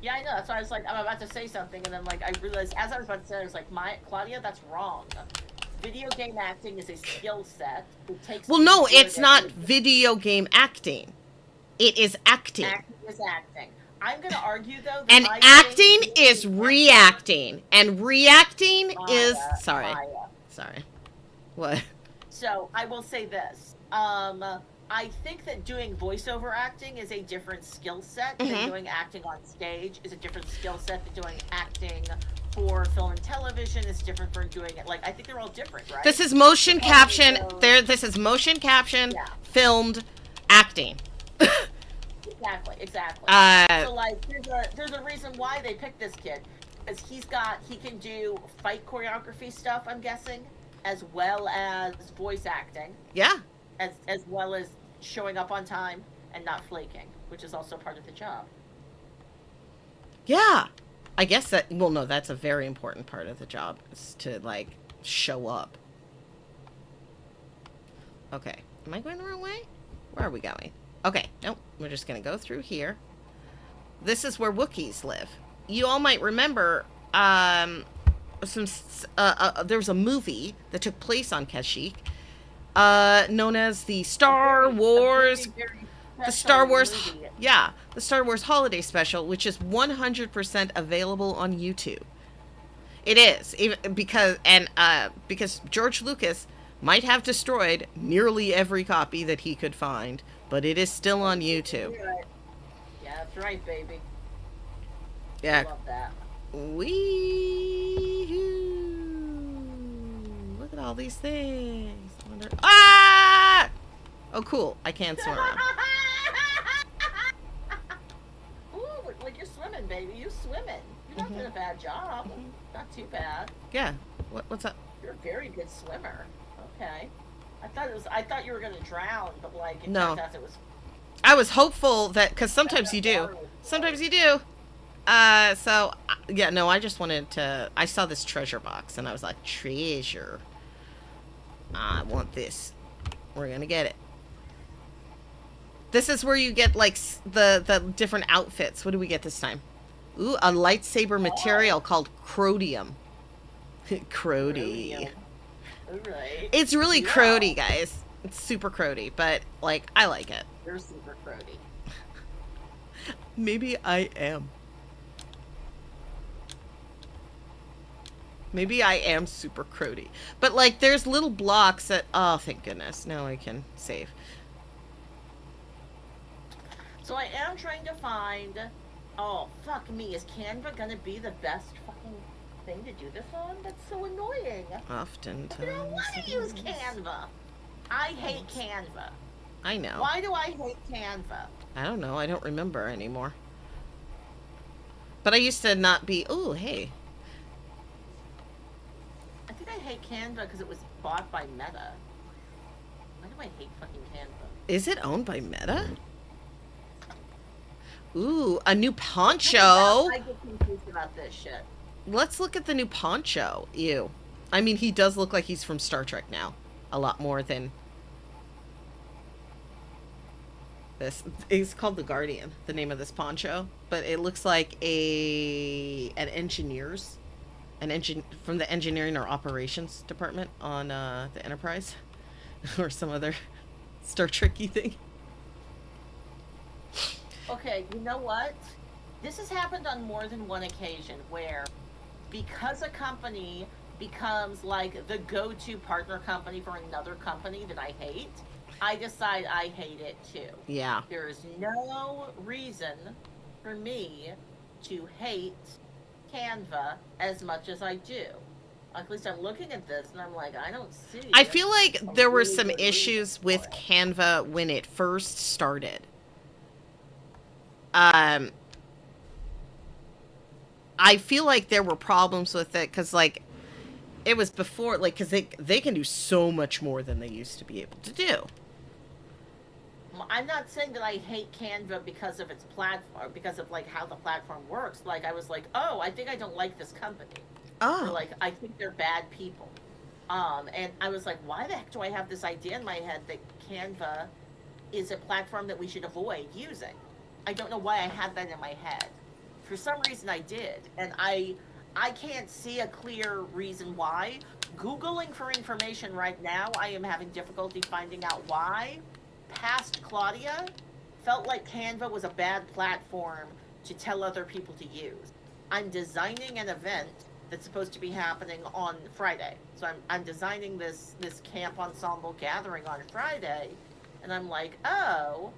Speaker 2: Yeah, I know. That's why I was like, I'm about to say something, and then like I realized as I was about to say, I was like, Claudia, that's wrong. Video game acting is a skill set. It takes.
Speaker 1: Well, no, it's not video game acting. It is acting.
Speaker 2: Acting is acting. I'm going to argue, though, that
Speaker 1: and acting is reacting. And reacting is... Sorry. Sorry. What?
Speaker 2: So, I will say this. I think that doing voiceover acting is a different skill set than doing acting on stage is a different skill set than doing acting for film and television is different from doing it. Like, I think they're all different, right?
Speaker 1: This is motion caption. This is motion caption, filmed acting.
Speaker 2: Exactly. So like, there's a reason why they picked this kid, because he can do fight choreography stuff. I'm guessing, as well as voice acting.
Speaker 1: Yeah.
Speaker 2: As well as showing up on time and not flaking, which is also part of the job.
Speaker 1: Yeah, I guess that. Well, no, that's a very important part of the job is to like show up. Okay, am I going the wrong way? Where are we going? Okay, nope, we're just going to go through here. This is where Wookiees live. You all might remember there was a movie that took place on Kashyyyk known as the Star Wars... The Star Wars...
Speaker 2: movie.
Speaker 1: Yeah, the Star Wars Holiday Special, which is 100% available on YouTube. It is, even because George Lucas might have destroyed nearly every copy that he could find, but it is still on YouTube.
Speaker 2: Yeah, that's right, baby.
Speaker 1: Yeah.
Speaker 2: I love that.
Speaker 1: Look at all these things. I wonder... Ah! Oh, cool. I can swim around.
Speaker 2: Ooh, like you're swimming, baby. You're swimming. You're not doing a bad job. Not too bad.
Speaker 1: Yeah. What's up?
Speaker 2: You're a very good swimmer. Okay. I thought you were gonna drown, but like it
Speaker 1: No.
Speaker 2: turned out it was.
Speaker 1: I was hopeful that, because sometimes you do. Sometimes you do. Yeah, no, I just wanted to, I saw this treasure box and I was like, treasure. I want this. We're gonna get it. This is where you get like the different outfits. What do we get this time? Ooh, a lightsaber material called Crodium. Crody.
Speaker 2: All right.
Speaker 1: It's really Crody, guys. It's super crody, but, like, I like it.
Speaker 2: You're super crody.
Speaker 1: Maybe I am. Maybe I am super crody. But, like, there's little blocks that... Oh, thank goodness. Now I can save.
Speaker 2: So I am trying to find... Oh, fuck me. Is Canva gonna be the best fucking thing to do this on? That's so annoying.
Speaker 1: Oftentimes.
Speaker 2: I don't want to use Canva. I hate Canva.
Speaker 1: I know.
Speaker 2: Why do I hate Canva?
Speaker 1: I don't know. I don't remember anymore. But I used to not be... Oh, hey.
Speaker 2: I think I hate Canva because it was bought by Meta. Why do I hate fucking Canva?
Speaker 1: Is it owned by Meta? Ooh, a new poncho.
Speaker 2: I get confused about this shit.
Speaker 1: Let's look at the new poncho. Ew. I mean, he does look like he's from Star Trek now. A lot more than this. It's called the Guardian, the name of this poncho. But it looks like an engineer's. From the engineering or operations department on the Enterprise. Or some other Star Trek-y thing.
Speaker 2: Okay, you know what? This has happened on more than one occasion where because a company becomes like the go-to partner company for another company that I hate, I decide I hate it too.
Speaker 1: Yeah.
Speaker 2: There is no reason for me to hate Canva as much as I do. At least I'm looking at this and I'm like, I don't see.
Speaker 1: I feel like there were
Speaker 2: really
Speaker 1: some
Speaker 2: good
Speaker 1: issues
Speaker 2: reason
Speaker 1: with
Speaker 2: for it.
Speaker 1: Canva when it first started. I feel like there were problems with it because, like, it was before, like, because they can do so much more than they used to be able to do.
Speaker 2: I'm not saying that I hate Canva because of its platform, because of like how the platform works. Like I was like, oh, I think I don't like this company.
Speaker 1: Oh.
Speaker 2: Or like I think they're bad people. And I was like, why the heck do I have this idea in my head that Canva is a platform that we should avoid using? I don't know why I had that in my head. For some reason I did, and I can't see a clear reason why. Googling for information right now, I am having difficulty finding out why. Past Claudia, felt like Canva was a bad platform to tell other people to use. I'm designing an event that's supposed to be happening on Friday. So I'm designing this camp ensemble gathering on Friday, and I'm like, oh,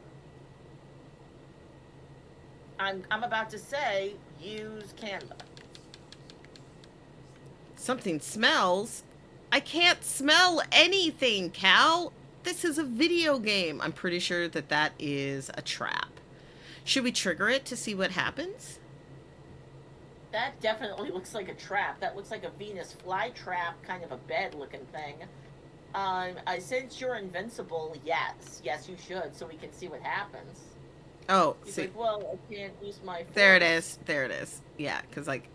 Speaker 2: I'm about to say use Canva.
Speaker 1: Something smells. I can't smell anything, Cal. This is a video game. I'm pretty sure that is a trap. Should we trigger it to see what happens?
Speaker 2: That definitely looks like a trap. That looks like a Venus flytrap, kind of a bed-looking thing. Since you're invincible, yes, you should, so we can see what happens.
Speaker 1: Oh,
Speaker 2: He's
Speaker 1: see.
Speaker 2: like, well, I can't use my force.
Speaker 1: There it is. There it is. Yeah, because, like...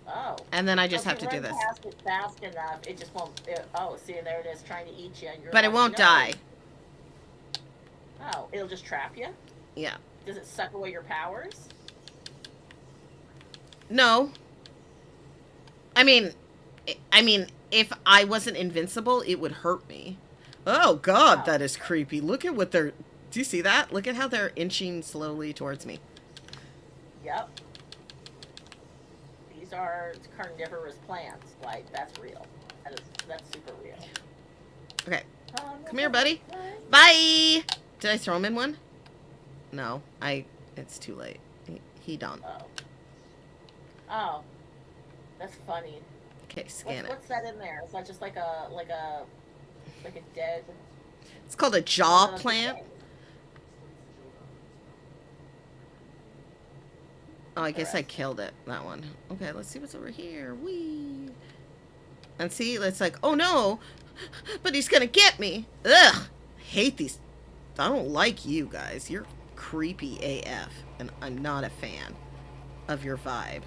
Speaker 2: Oh.
Speaker 1: And then I just
Speaker 2: if
Speaker 1: have to
Speaker 2: you
Speaker 1: do
Speaker 2: run
Speaker 1: this.
Speaker 2: past it fast enough, it just won't... oh, see, there it is, trying to eat you. And you're
Speaker 1: But it
Speaker 2: like,
Speaker 1: won't
Speaker 2: no.
Speaker 1: die.
Speaker 2: Oh, it'll just trap you?
Speaker 1: Yeah.
Speaker 2: Does it suck away your powers?
Speaker 1: No. I mean, if I wasn't invincible, it would hurt me. Oh, God,
Speaker 2: Oh.
Speaker 1: that is creepy. Look at what they're... Do you see that? Look at how they're inching slowly towards me.
Speaker 2: Yep. These are carnivorous plants. Like, that's real. That's super real.
Speaker 1: Okay. Come here, buddy. Bye! Did I throw him in one? No. It's too late. He done.
Speaker 2: Oh. Oh. That's funny.
Speaker 1: Okay, scan it.
Speaker 2: What's that in there? Is that just like a dead...
Speaker 1: It's called a jaw plant. Oh, I guess I killed it. That one. Okay, let's see what's over here. Whee! And see, it's like, oh no! But he's gonna get me! Ugh! Hate these. I don't like you guys. You're creepy AF. And I'm not a fan of your vibe.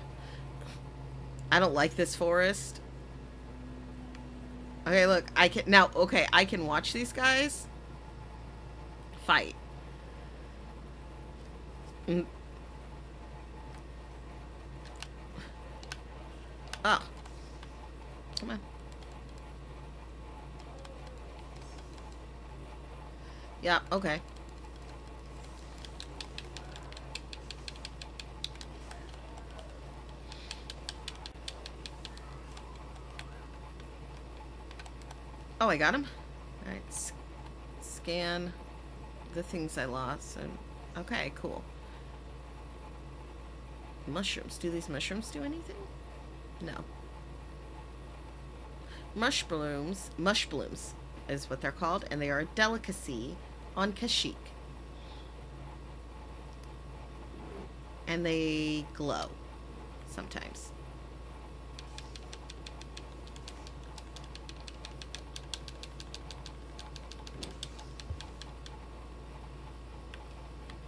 Speaker 1: I don't like this forest. Okay, look. I can watch these guys fight. Oh. Come on. Yeah, okay. Oh, I got him? Alright, scan the things I lost. And okay, cool. Mushrooms. Do these mushrooms do anything? No. Mushblooms is what they're called, and they are a delicacy on Kashyyyk. And they glow sometimes.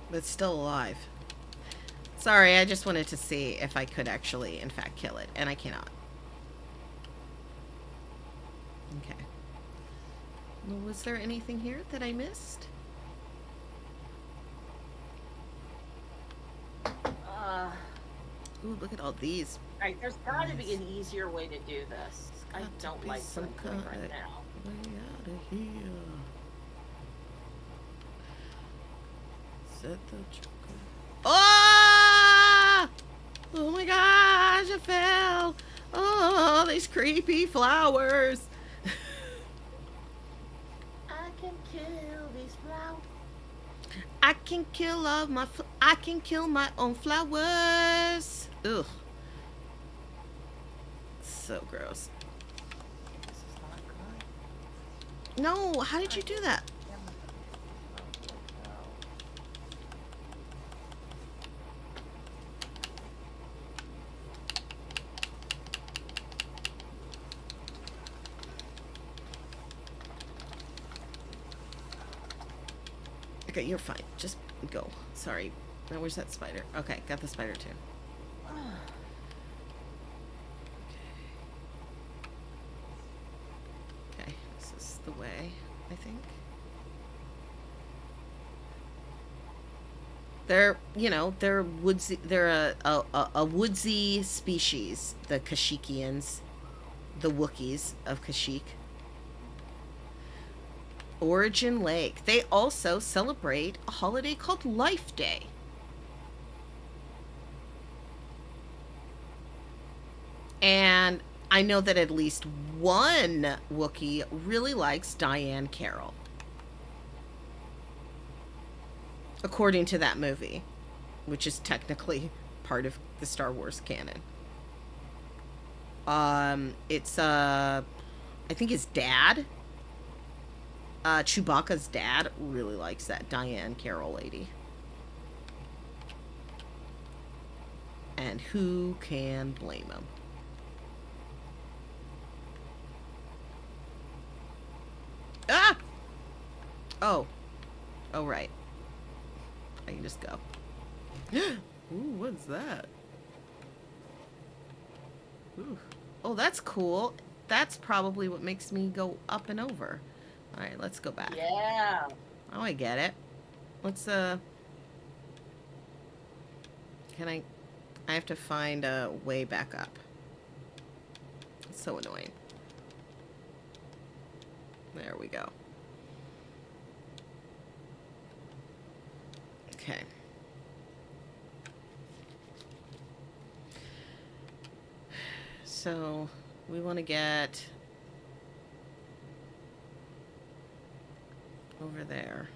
Speaker 1: But it's still alive. Sorry, I just wanted to see if I could actually, in fact, kill it, and I cannot. Okay. Well, was there anything here that I missed? Ooh, look at all these.
Speaker 2: Alright, there's gotta be an easier way to do this. I don't like what I'm doing right now.
Speaker 1: Way out of here. Set the choker. Oh! Oh my gosh, I fell. Oh, these creepy flowers.
Speaker 2: I can kill these flowers.
Speaker 1: I can kill my own flowers. Ugh. So gross.
Speaker 2: This is not good.
Speaker 1: No, how did you do that? Okay, you're fine. Just go. Sorry. Now where's that spider? Okay, got the spider too. Okay, this is the way, I think. They're, you know, they're woodsy. They're a woodsy species, the Kashyykians, the Wookiees of Kashyyyk. Origin Lake. They also celebrate a holiday called Life Day. And I know that at least one Wookiee really likes Diane Carroll. According to that movie, which is technically part of the Star Wars canon. It's I think his dad, Chewbacca's dad, really likes that Diane Carroll lady. And who can blame him? Ah! Oh, right. I can just go. Ooh, what's that? Ooh. Oh, that's cool. That's probably what makes me go up and over. All right, let's go back.
Speaker 2: Yeah.
Speaker 1: Oh, I get it. Let's, can I have to find a way back up. It's so annoying. There we go. Okay. So we want to get over there.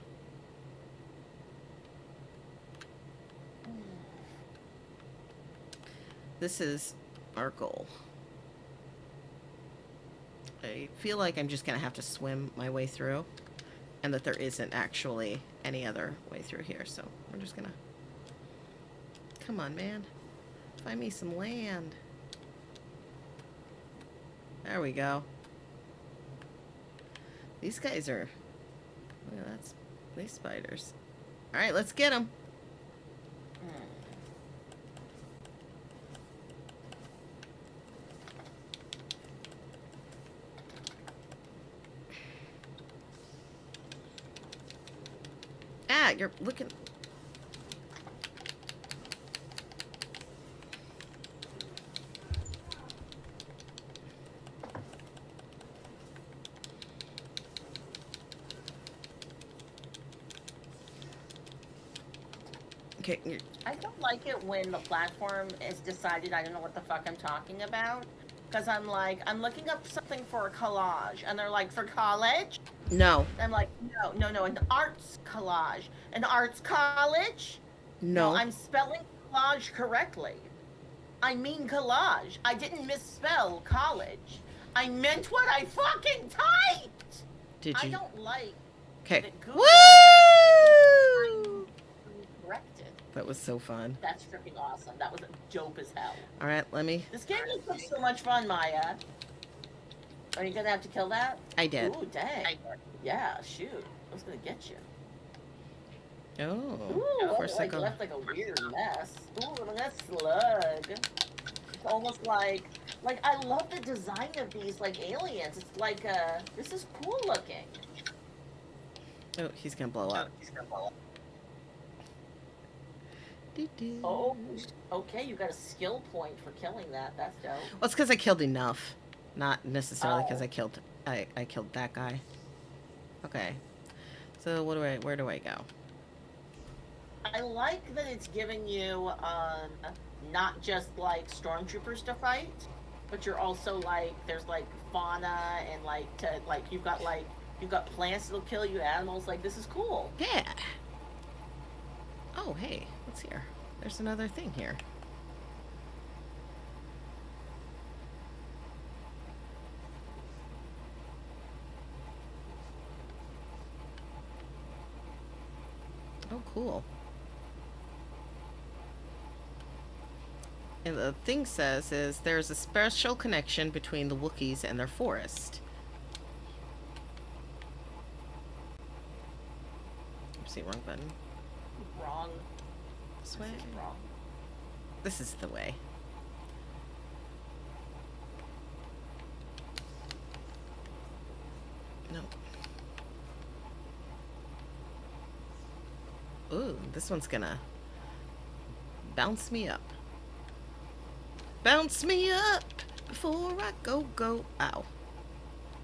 Speaker 1: This is our goal. I feel like I'm just going to have to swim my way through, and that there isn't actually any other way through here, so we're just going to... Come on, man. Find me some land. There we go. These guys are... Look at that. These spiders. Alright, let's get them. Ah, you're looking... Okay.
Speaker 2: I don't like it when the platform is decided I don't know what the fuck I'm talking about. Because I'm like, I'm looking up something for a collage, and they're like, for college?
Speaker 1: No.
Speaker 2: And I'm like, no, an arts collage. An arts college? No,
Speaker 1: No.
Speaker 2: I'm spelling collage correctly. I mean collage. I didn't misspell college. I meant what I fucking typed!
Speaker 1: Did you?
Speaker 2: I don't like
Speaker 1: Okay.
Speaker 2: that Google
Speaker 1: Woo!
Speaker 2: corrected.
Speaker 1: That was so fun.
Speaker 2: That's freaking awesome. That was dope as hell.
Speaker 1: All right, let me.
Speaker 2: This game looks like so much fun, Maya. Are you gonna have to kill that?
Speaker 1: I did.
Speaker 2: Ooh, dang. Yeah, shoot. I was gonna get you.
Speaker 1: Oh.
Speaker 2: Ooh,
Speaker 1: For a
Speaker 2: like
Speaker 1: second.
Speaker 2: left like a weird mess. Ooh, look at that slug. It's almost like I love the design of these like aliens. It's like this is cool looking.
Speaker 1: Oh, he's gonna blow up.
Speaker 2: Oh, okay, you got a skill point for killing that. That's dope.
Speaker 1: Well, it's because I killed enough, not necessarily because
Speaker 2: Oh.
Speaker 1: I killed that guy. Okay. So where do I go?
Speaker 2: I like that it's giving you not just like stormtroopers to fight, but you're also like there's like fauna and like you've got plants that'll kill you, animals. Like this is cool.
Speaker 1: Yeah. Oh, hey, what's here? There's another thing here. Oh, cool. And the thing says is there's a special connection between the Wookiees and their forest. Oopsie, wrong button.
Speaker 2: Wrong.
Speaker 1: This way.
Speaker 2: This is wrong.
Speaker 1: This is the way. No. Ooh, this one's gonna bounce me up. Bounce me up before I go. Ow.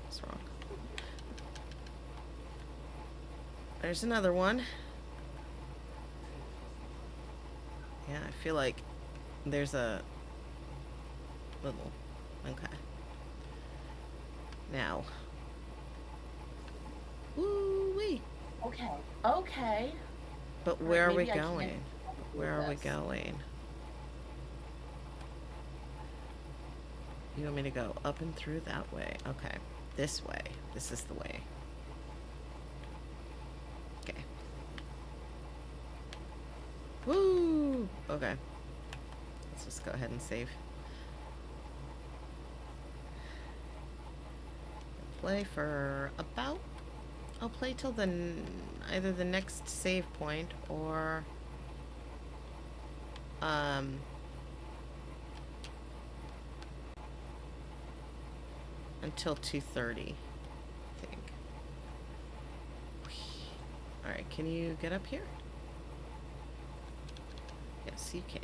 Speaker 1: What's wrong? There's another one. Yeah, I feel like there's a little. Okay. Now. Woo-wee.
Speaker 2: Okay.
Speaker 1: But where are we
Speaker 2: Maybe I can't
Speaker 1: going?
Speaker 2: do
Speaker 1: Where are we
Speaker 2: this.
Speaker 1: going? You want me to go up and through that way? Okay. This way. This is the way. Okay. Woo! Okay. Let's just go ahead and save. Play for about... I'll play till either the next save point or... until 2:30, I think. Alright, can you get up here? Yes, you can.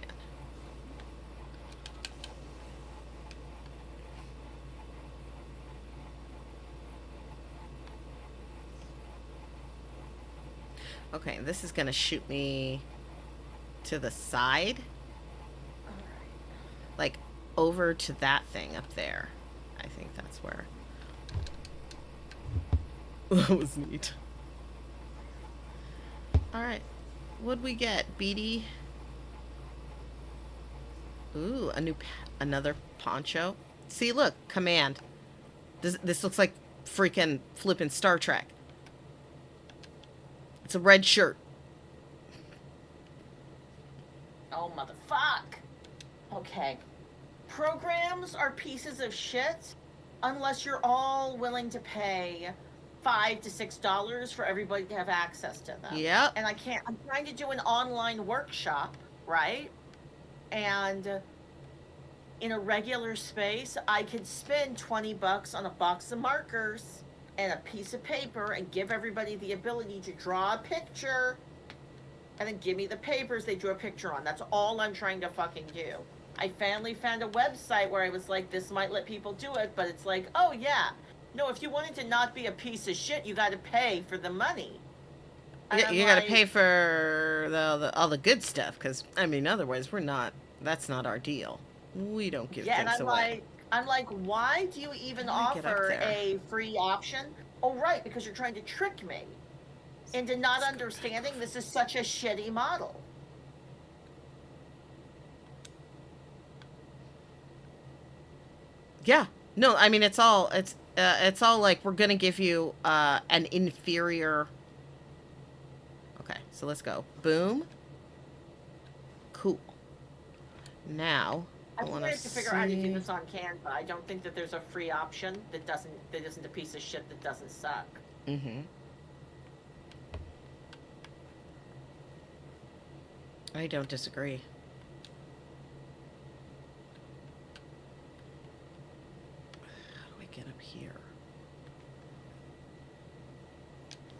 Speaker 1: Okay, this is gonna shoot me to the side. Like, over to that thing up there. I think that's where. That was neat. Alright. What'd we get, Beatty? Ooh, another poncho. See, look, command. This looks like freaking flippin' Star Trek. It's a red shirt.
Speaker 2: Oh, motherfuck. Okay. Programs are pieces of shit unless you're all willing to pay $5 to $6 for everybody to have access to them.
Speaker 1: Yep.
Speaker 2: And I'm trying to do an online workshop, right? And in a regular space, I could spend $20 on a box of markers and a piece of paper and give everybody the ability to draw a picture and then give me the papers they drew a picture on. That's all I'm trying to fucking do. I finally found a website where I was like, this might let people do it, but it's like, oh yeah. No, if you wanted to not be a piece of shit, you gotta pay for the money. And I'm
Speaker 1: You got to
Speaker 2: like,
Speaker 1: pay for all the good stuff, because I mean, otherwise we're not. That's not our deal. We don't give
Speaker 2: yeah, and
Speaker 1: things away.
Speaker 2: I'm like, why do you even
Speaker 1: How do I get up
Speaker 2: offer
Speaker 1: there?
Speaker 2: a free option? Oh, right, because you're trying to trick me into not
Speaker 1: Let's go back
Speaker 2: understanding
Speaker 1: over.
Speaker 2: this is such a shitty model.
Speaker 1: Yeah. No, I mean it's all like we're gonna give you an inferior. Okay, so let's go. Boom. Cool. Now
Speaker 2: I
Speaker 1: I
Speaker 2: think
Speaker 1: want
Speaker 2: we
Speaker 1: to
Speaker 2: have to figure out how to do
Speaker 1: see.
Speaker 2: this on Canva. I don't think that there's a free option that isn't a piece of shit that doesn't suck.
Speaker 1: Mm-hmm. I don't disagree. How do I get up here?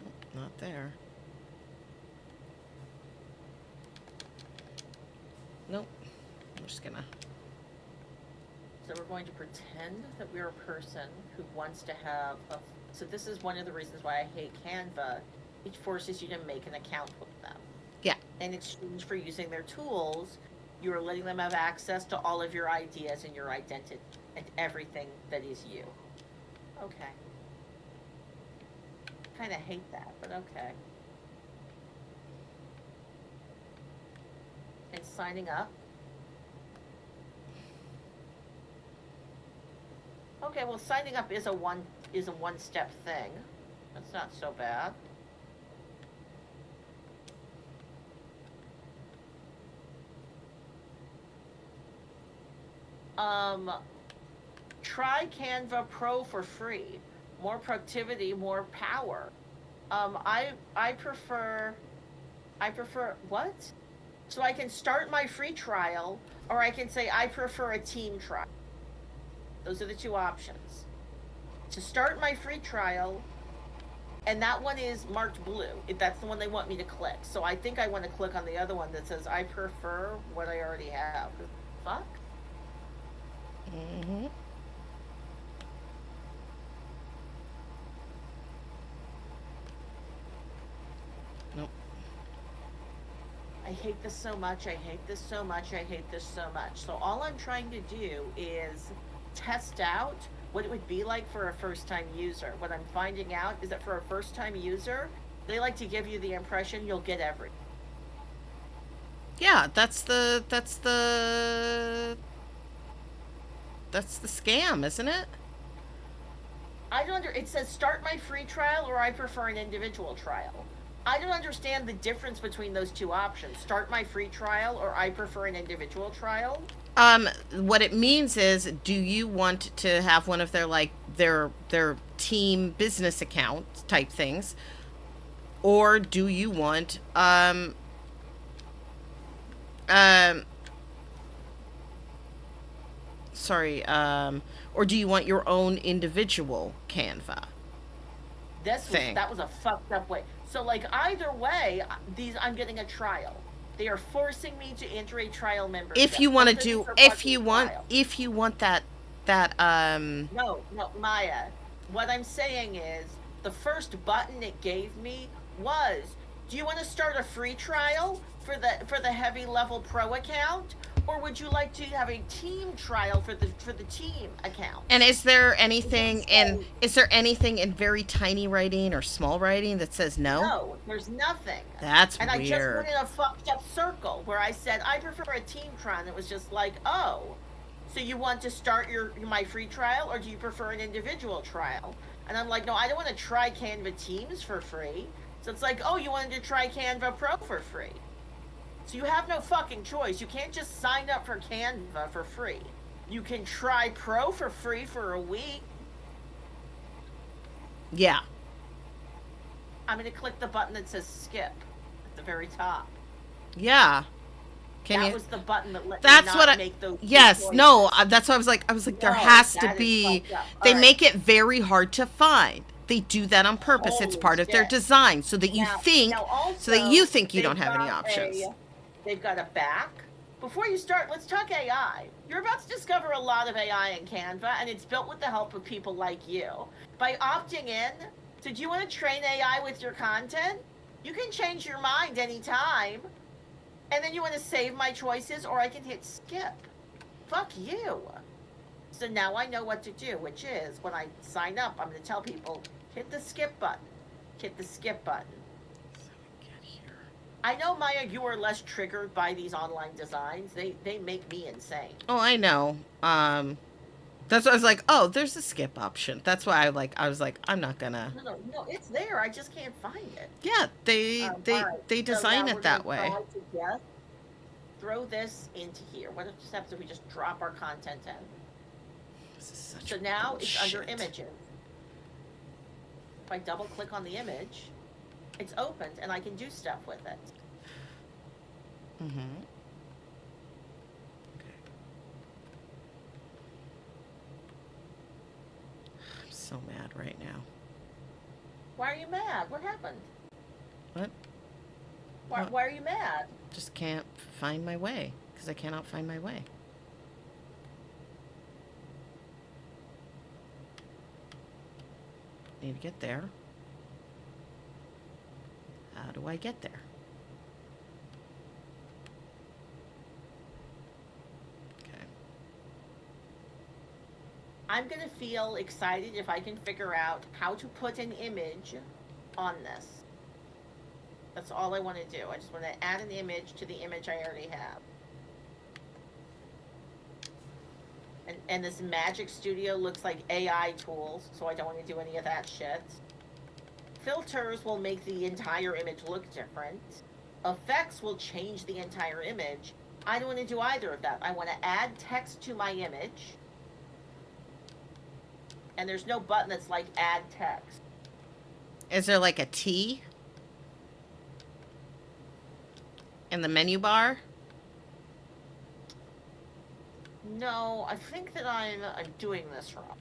Speaker 1: Oh, not there. Nope. I'm just gonna.
Speaker 2: So we're going to pretend that we're a person who wants to have a. So this is one of the reasons why I hate Canva. It forces you to make an account with them.
Speaker 1: Yeah.
Speaker 2: In exchange for using their tools, you are letting them have access to all of your ideas and your identity and everything that is you. Okay. Kind of hate that, but okay. And signing up. Okay, well, signing up is a one step thing. That's not so bad. Try Canva Pro for free. More productivity, more power. I prefer what? So I can start my free trial, or I can say I prefer a team trial. Those are the two options. To start my free trial, and that one is marked blue. That's the one they want me to click. So I think I want to click on the other one that says I prefer what I already have. Fuck.
Speaker 1: Mm-hmm. Nope.
Speaker 2: I hate this so much. I hate this so much. I hate this so much. So all I'm trying to do is test out what it would be like for a first-time user. What I'm finding out is that for a first-time user, they like to give you the impression you'll get everything.
Speaker 1: Yeah, that's the scam, isn't it?
Speaker 2: It says start my free trial or I prefer an individual trial. I don't understand the difference between those two options. Start my free trial or I prefer an individual trial.
Speaker 1: What it means is, do you want to have one of their like their team business account type things, or do you want um sorry or do you want your own individual Canva thing?
Speaker 2: That was a fucked up way. So like either way, I'm getting a trial. They are forcing me to enter a trial membership.
Speaker 1: If you want to
Speaker 2: Both of these
Speaker 1: do
Speaker 2: are fucking trials.
Speaker 1: if you want that.
Speaker 2: No, Maya. What I'm saying is the first button it gave me was, do you want to start a free trial for the heavy level pro account? Or would you like to have a team trial for the team account?
Speaker 1: And
Speaker 2: Say,
Speaker 1: is there anything in very tiny writing or small writing that says no?
Speaker 2: no, there's nothing.
Speaker 1: That's
Speaker 2: And I just
Speaker 1: weird.
Speaker 2: went in a fucked up circle where I said I prefer a team trial, and it was just like, oh, so you want to start my free trial, or do you prefer an individual trial? And I'm like, no, I don't want to try Canva Teams for free. So it's like, oh, you wanted to try Canva Pro for free. So you have no fucking choice. You can't just sign up for Canva for free. You can try Pro for free for a week.
Speaker 1: Yeah.
Speaker 2: I'm going to click the button that says skip at the very top.
Speaker 1: Yeah.
Speaker 2: That was the button that let me
Speaker 1: That's what
Speaker 2: not make those
Speaker 1: yes,
Speaker 2: choices.
Speaker 1: no, that's what I was like, there
Speaker 2: No,
Speaker 1: has to
Speaker 2: that is
Speaker 1: be.
Speaker 2: fucked up.
Speaker 1: They
Speaker 2: All
Speaker 1: make
Speaker 2: right.
Speaker 1: it very hard to find. They do that on purpose. It's
Speaker 2: Holy
Speaker 1: part of their
Speaker 2: shit.
Speaker 1: design, so that you think,
Speaker 2: Now also,
Speaker 1: so that you think you
Speaker 2: they've
Speaker 1: don't have any
Speaker 2: got
Speaker 1: options.
Speaker 2: They've got a back. Before you start, let's talk AI. You're about to discover a lot of AI in Canva, and it's built with the help of people like you. By opting in, so do you want to train AI with your content? You can change your mind anytime. And then you want to save my choices, or I can hit skip. Fuck you. So now I know what to do, which is when I sign up, I'm going to tell people, hit the skip button. Hit the skip button.
Speaker 1: So we get here.
Speaker 2: I know, Maya, you are less triggered by these online designs. They make me insane.
Speaker 1: Oh, I know. That's why I was like, oh, there's a skip option. That's why I was like, I'm not gonna.
Speaker 2: No, it's there. I just can't find it.
Speaker 1: Yeah,
Speaker 2: All right.
Speaker 1: they
Speaker 2: So
Speaker 1: design
Speaker 2: now
Speaker 1: it
Speaker 2: we're
Speaker 1: that
Speaker 2: gonna
Speaker 1: way.
Speaker 2: try to guess. Throw this into here. What happens if we just drop our content in?
Speaker 1: This is such
Speaker 2: So now it's under
Speaker 1: bullshit.
Speaker 2: images. If I double click on the image, it's opened and I can do stuff with it.
Speaker 1: Mm-hmm. Okay. I'm so mad right now.
Speaker 2: Why are you mad? What happened?
Speaker 1: What?
Speaker 2: Why are you mad?
Speaker 1: Just can't find my way because I cannot find my way. Need to get there. How do I get there? Okay.
Speaker 2: I'm gonna feel excited if I can figure out how to put an image on this. That's all I want to do. I just want to add an image to the image I already have. And this Magic Studio looks like AI tools, so I don't want to do any of that shit. Filters will make the entire image look different. Effects will change the entire image. I don't want to do either of that. I want to add text to my image. And there's no button that's like add text.
Speaker 1: Is there like a T in the menu bar?
Speaker 2: No, I think that I'm doing this wrong.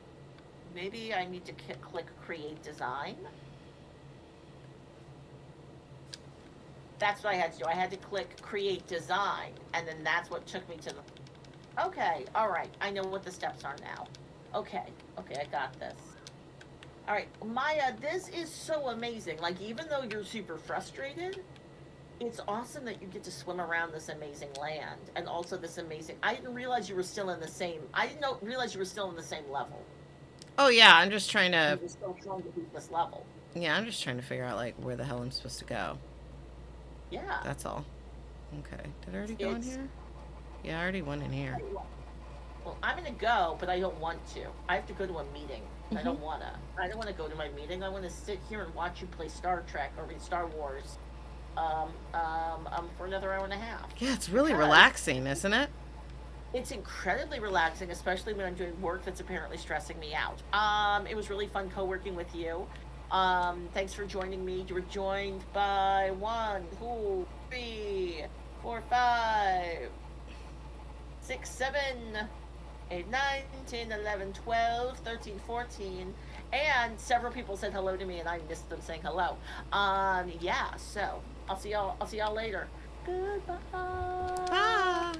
Speaker 2: Maybe I need to click Create Design. That's what I had to do. I had to click Create Design, and then that's what took me to the... Okay, alright. I know what the steps are now. Okay, I got this. Alright, Maya, this is so amazing. Like, even though you're super frustrated, it's awesome that you get to swim around this amazing land, and also this amazing... I didn't realize you were still in the same... realize you were still in the same level.
Speaker 1: Oh yeah, I'm just trying to...
Speaker 2: You were still trying to beat this level.
Speaker 1: Yeah, I'm just trying to figure out like where the hell I'm supposed to go.
Speaker 2: Yeah.
Speaker 1: That's all. Okay. Did I already go in here? Yeah, I already went in here.
Speaker 2: Well, I'm gonna go, but I don't want to. I have to go to a meeting. I don't wanna. I don't wanna go to my meeting. I wanna sit here and watch you play Star Trek or read Star Wars, for another hour and a half.
Speaker 1: Yeah, it's really relaxing, isn't it?
Speaker 2: It's incredibly relaxing, especially when I'm doing work that's apparently stressing me out. It was really fun co-working with you. Thanks for joining me. You were joined by 1, 2, 3, 4, 5, 6, 7, 8, 9, 10, 11, 12, 13, 14, and several people said hello to me and I missed them saying hello. Yeah, so I'll see y'all later. Goodbye.
Speaker 1: Bye.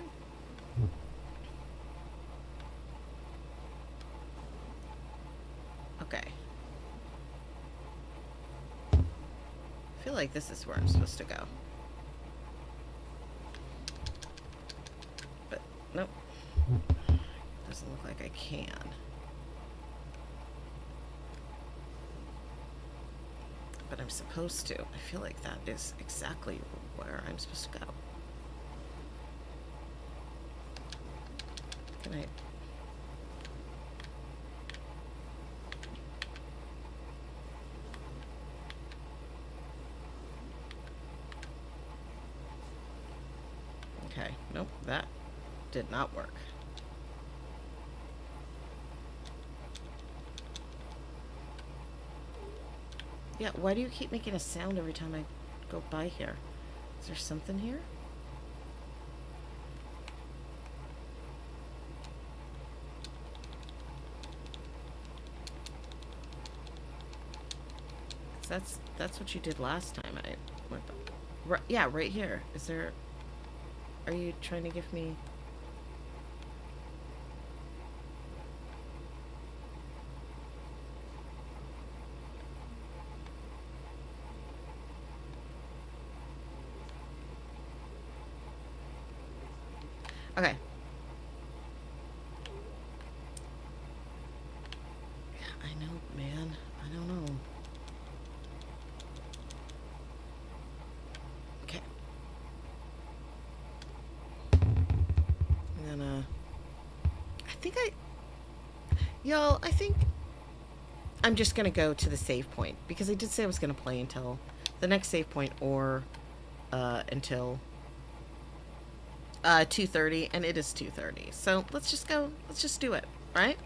Speaker 1: Okay. I feel like this is where I'm supposed to go. But nope. Doesn't look like I can. But I'm supposed to. I feel like that is exactly where I'm supposed to go. Can I... Okay, nope, that did not work. Yeah, why do you keep making a sound every time I go by here? Is there something here? That's what you did last time I went by. Yeah, right here. Is there... Are you trying to give me... Okay. I know, man. I don't know. Okay. I'm gonna... Y'all, I think I'm just gonna go to the save point, because I did say I was gonna play until the next save point, or until 2:30, and it is 2:30. So let's just go. Let's just do it, right?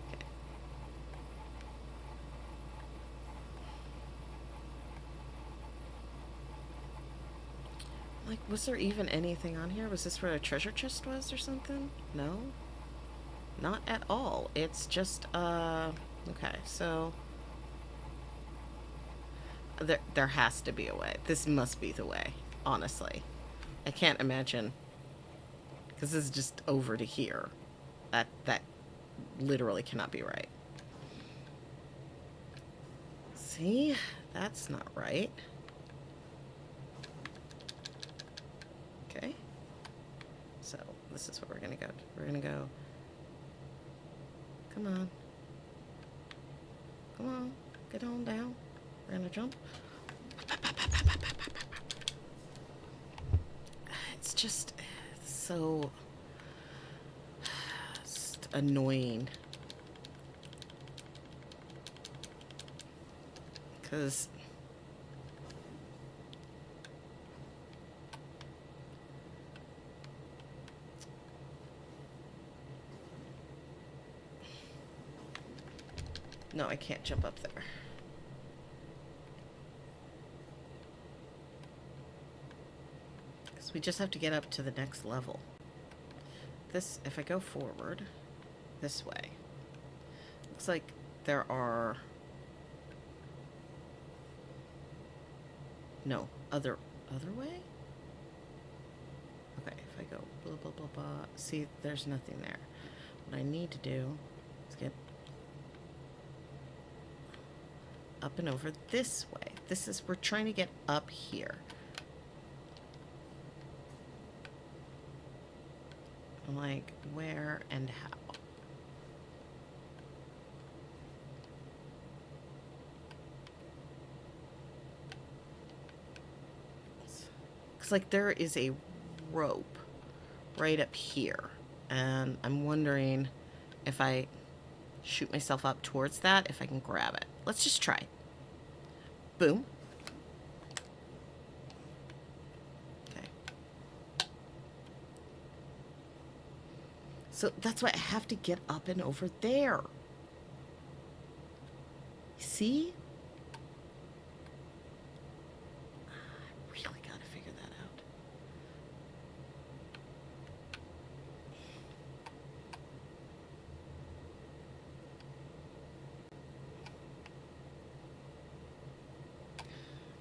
Speaker 1: Okay. Like, was there even anything on here? Was this where a treasure chest was or something? No? Not at all. It's just, okay, so... There has to be a way. This must be the way, honestly. I can't imagine. Because this is just over to here. That literally cannot be right. See? That's not right. Okay. So, this is what we're gonna go. We're gonna go... Come on. Come on. Get on down. We're gonna jump. It's just so annoying. Because no, I can't jump up there. We just have to get up to the next level. This, if I go forward this way, looks like there are no other way. Okay, if I go blah blah blah blah, see, there's nothing there. What I need to do is get up and over this way. This is, we're trying to get up here. Like, where and how? Because, like, there is a rope right up here. And I'm wondering if I shoot myself up towards that, if I can grab it. Let's just try. Boom. So that's why I have to get up and over there. See? I really gotta figure that out.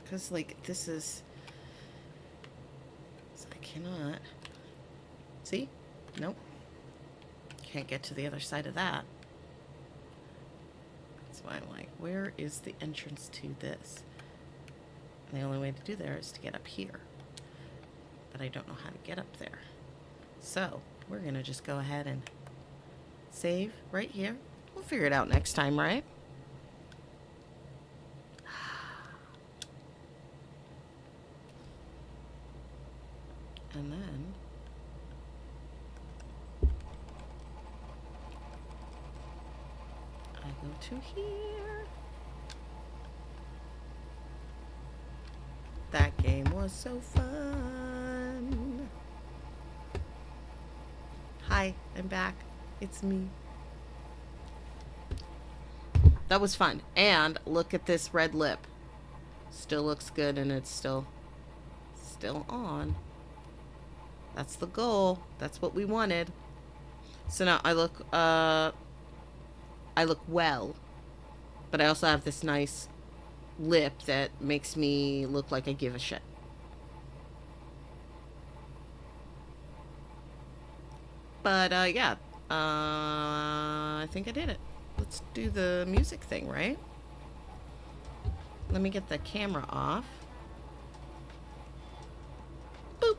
Speaker 1: Because, like, this is... So I cannot... See? Nope. Can't get to the other side of that. That's why I'm like, where is the entrance to this? And the only way to do there is to get up here. But I don't know how to get up there. So, we're gonna just go ahead and save right here. We'll figure it out next time, right? And then... I go to here. That game was so fun. Hi, I'm back. It's me. That was fun. And look at this red lip. Still looks good, and it's still on. That's the goal. That's what we wanted. So now I look well, but I also have this nice lip that makes me look like I give a shit. But yeah, I think I did it. Let's do the music thing, right? Let me get the camera off. Boop.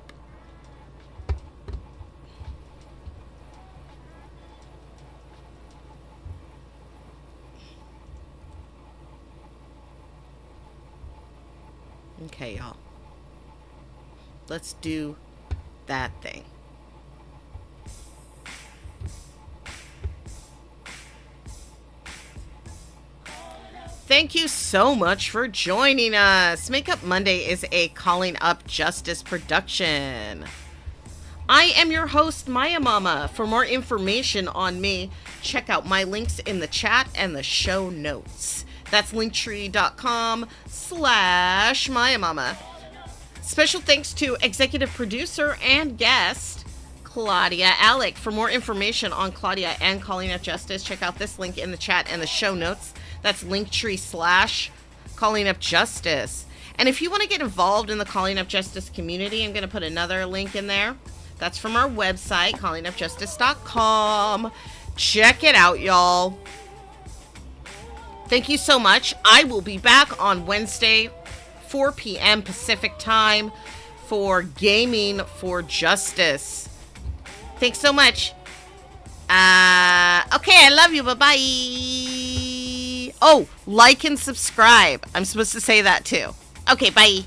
Speaker 1: Okay, y'all. Let's do that thing. Thank you so much for joining us. Makeup Monday is a Calling Up Justice production. I am your host, Maiamama. For more information on me, check out my links in the chat and the show notes. That's linktree.com/Maiamama. Special thanks to executive producer and guest, Claudia Alick. For more information on Claudia and Calling Up Justice, check out this link in the chat and the show notes. That's linktree/Calling Up Justice. And if you want to get involved in the Calling Up Justice community, I'm going to put another link in there. That's from our website, callingupjustice.com. Check it out, y'all. Thank you so much. I will be back on Wednesday, 4 p.m. Pacific time for Gaming for Justice. Thanks so much. Okay, I love you. Bye-bye. Oh, like and subscribe. I'm supposed to say that too. Okay, bye.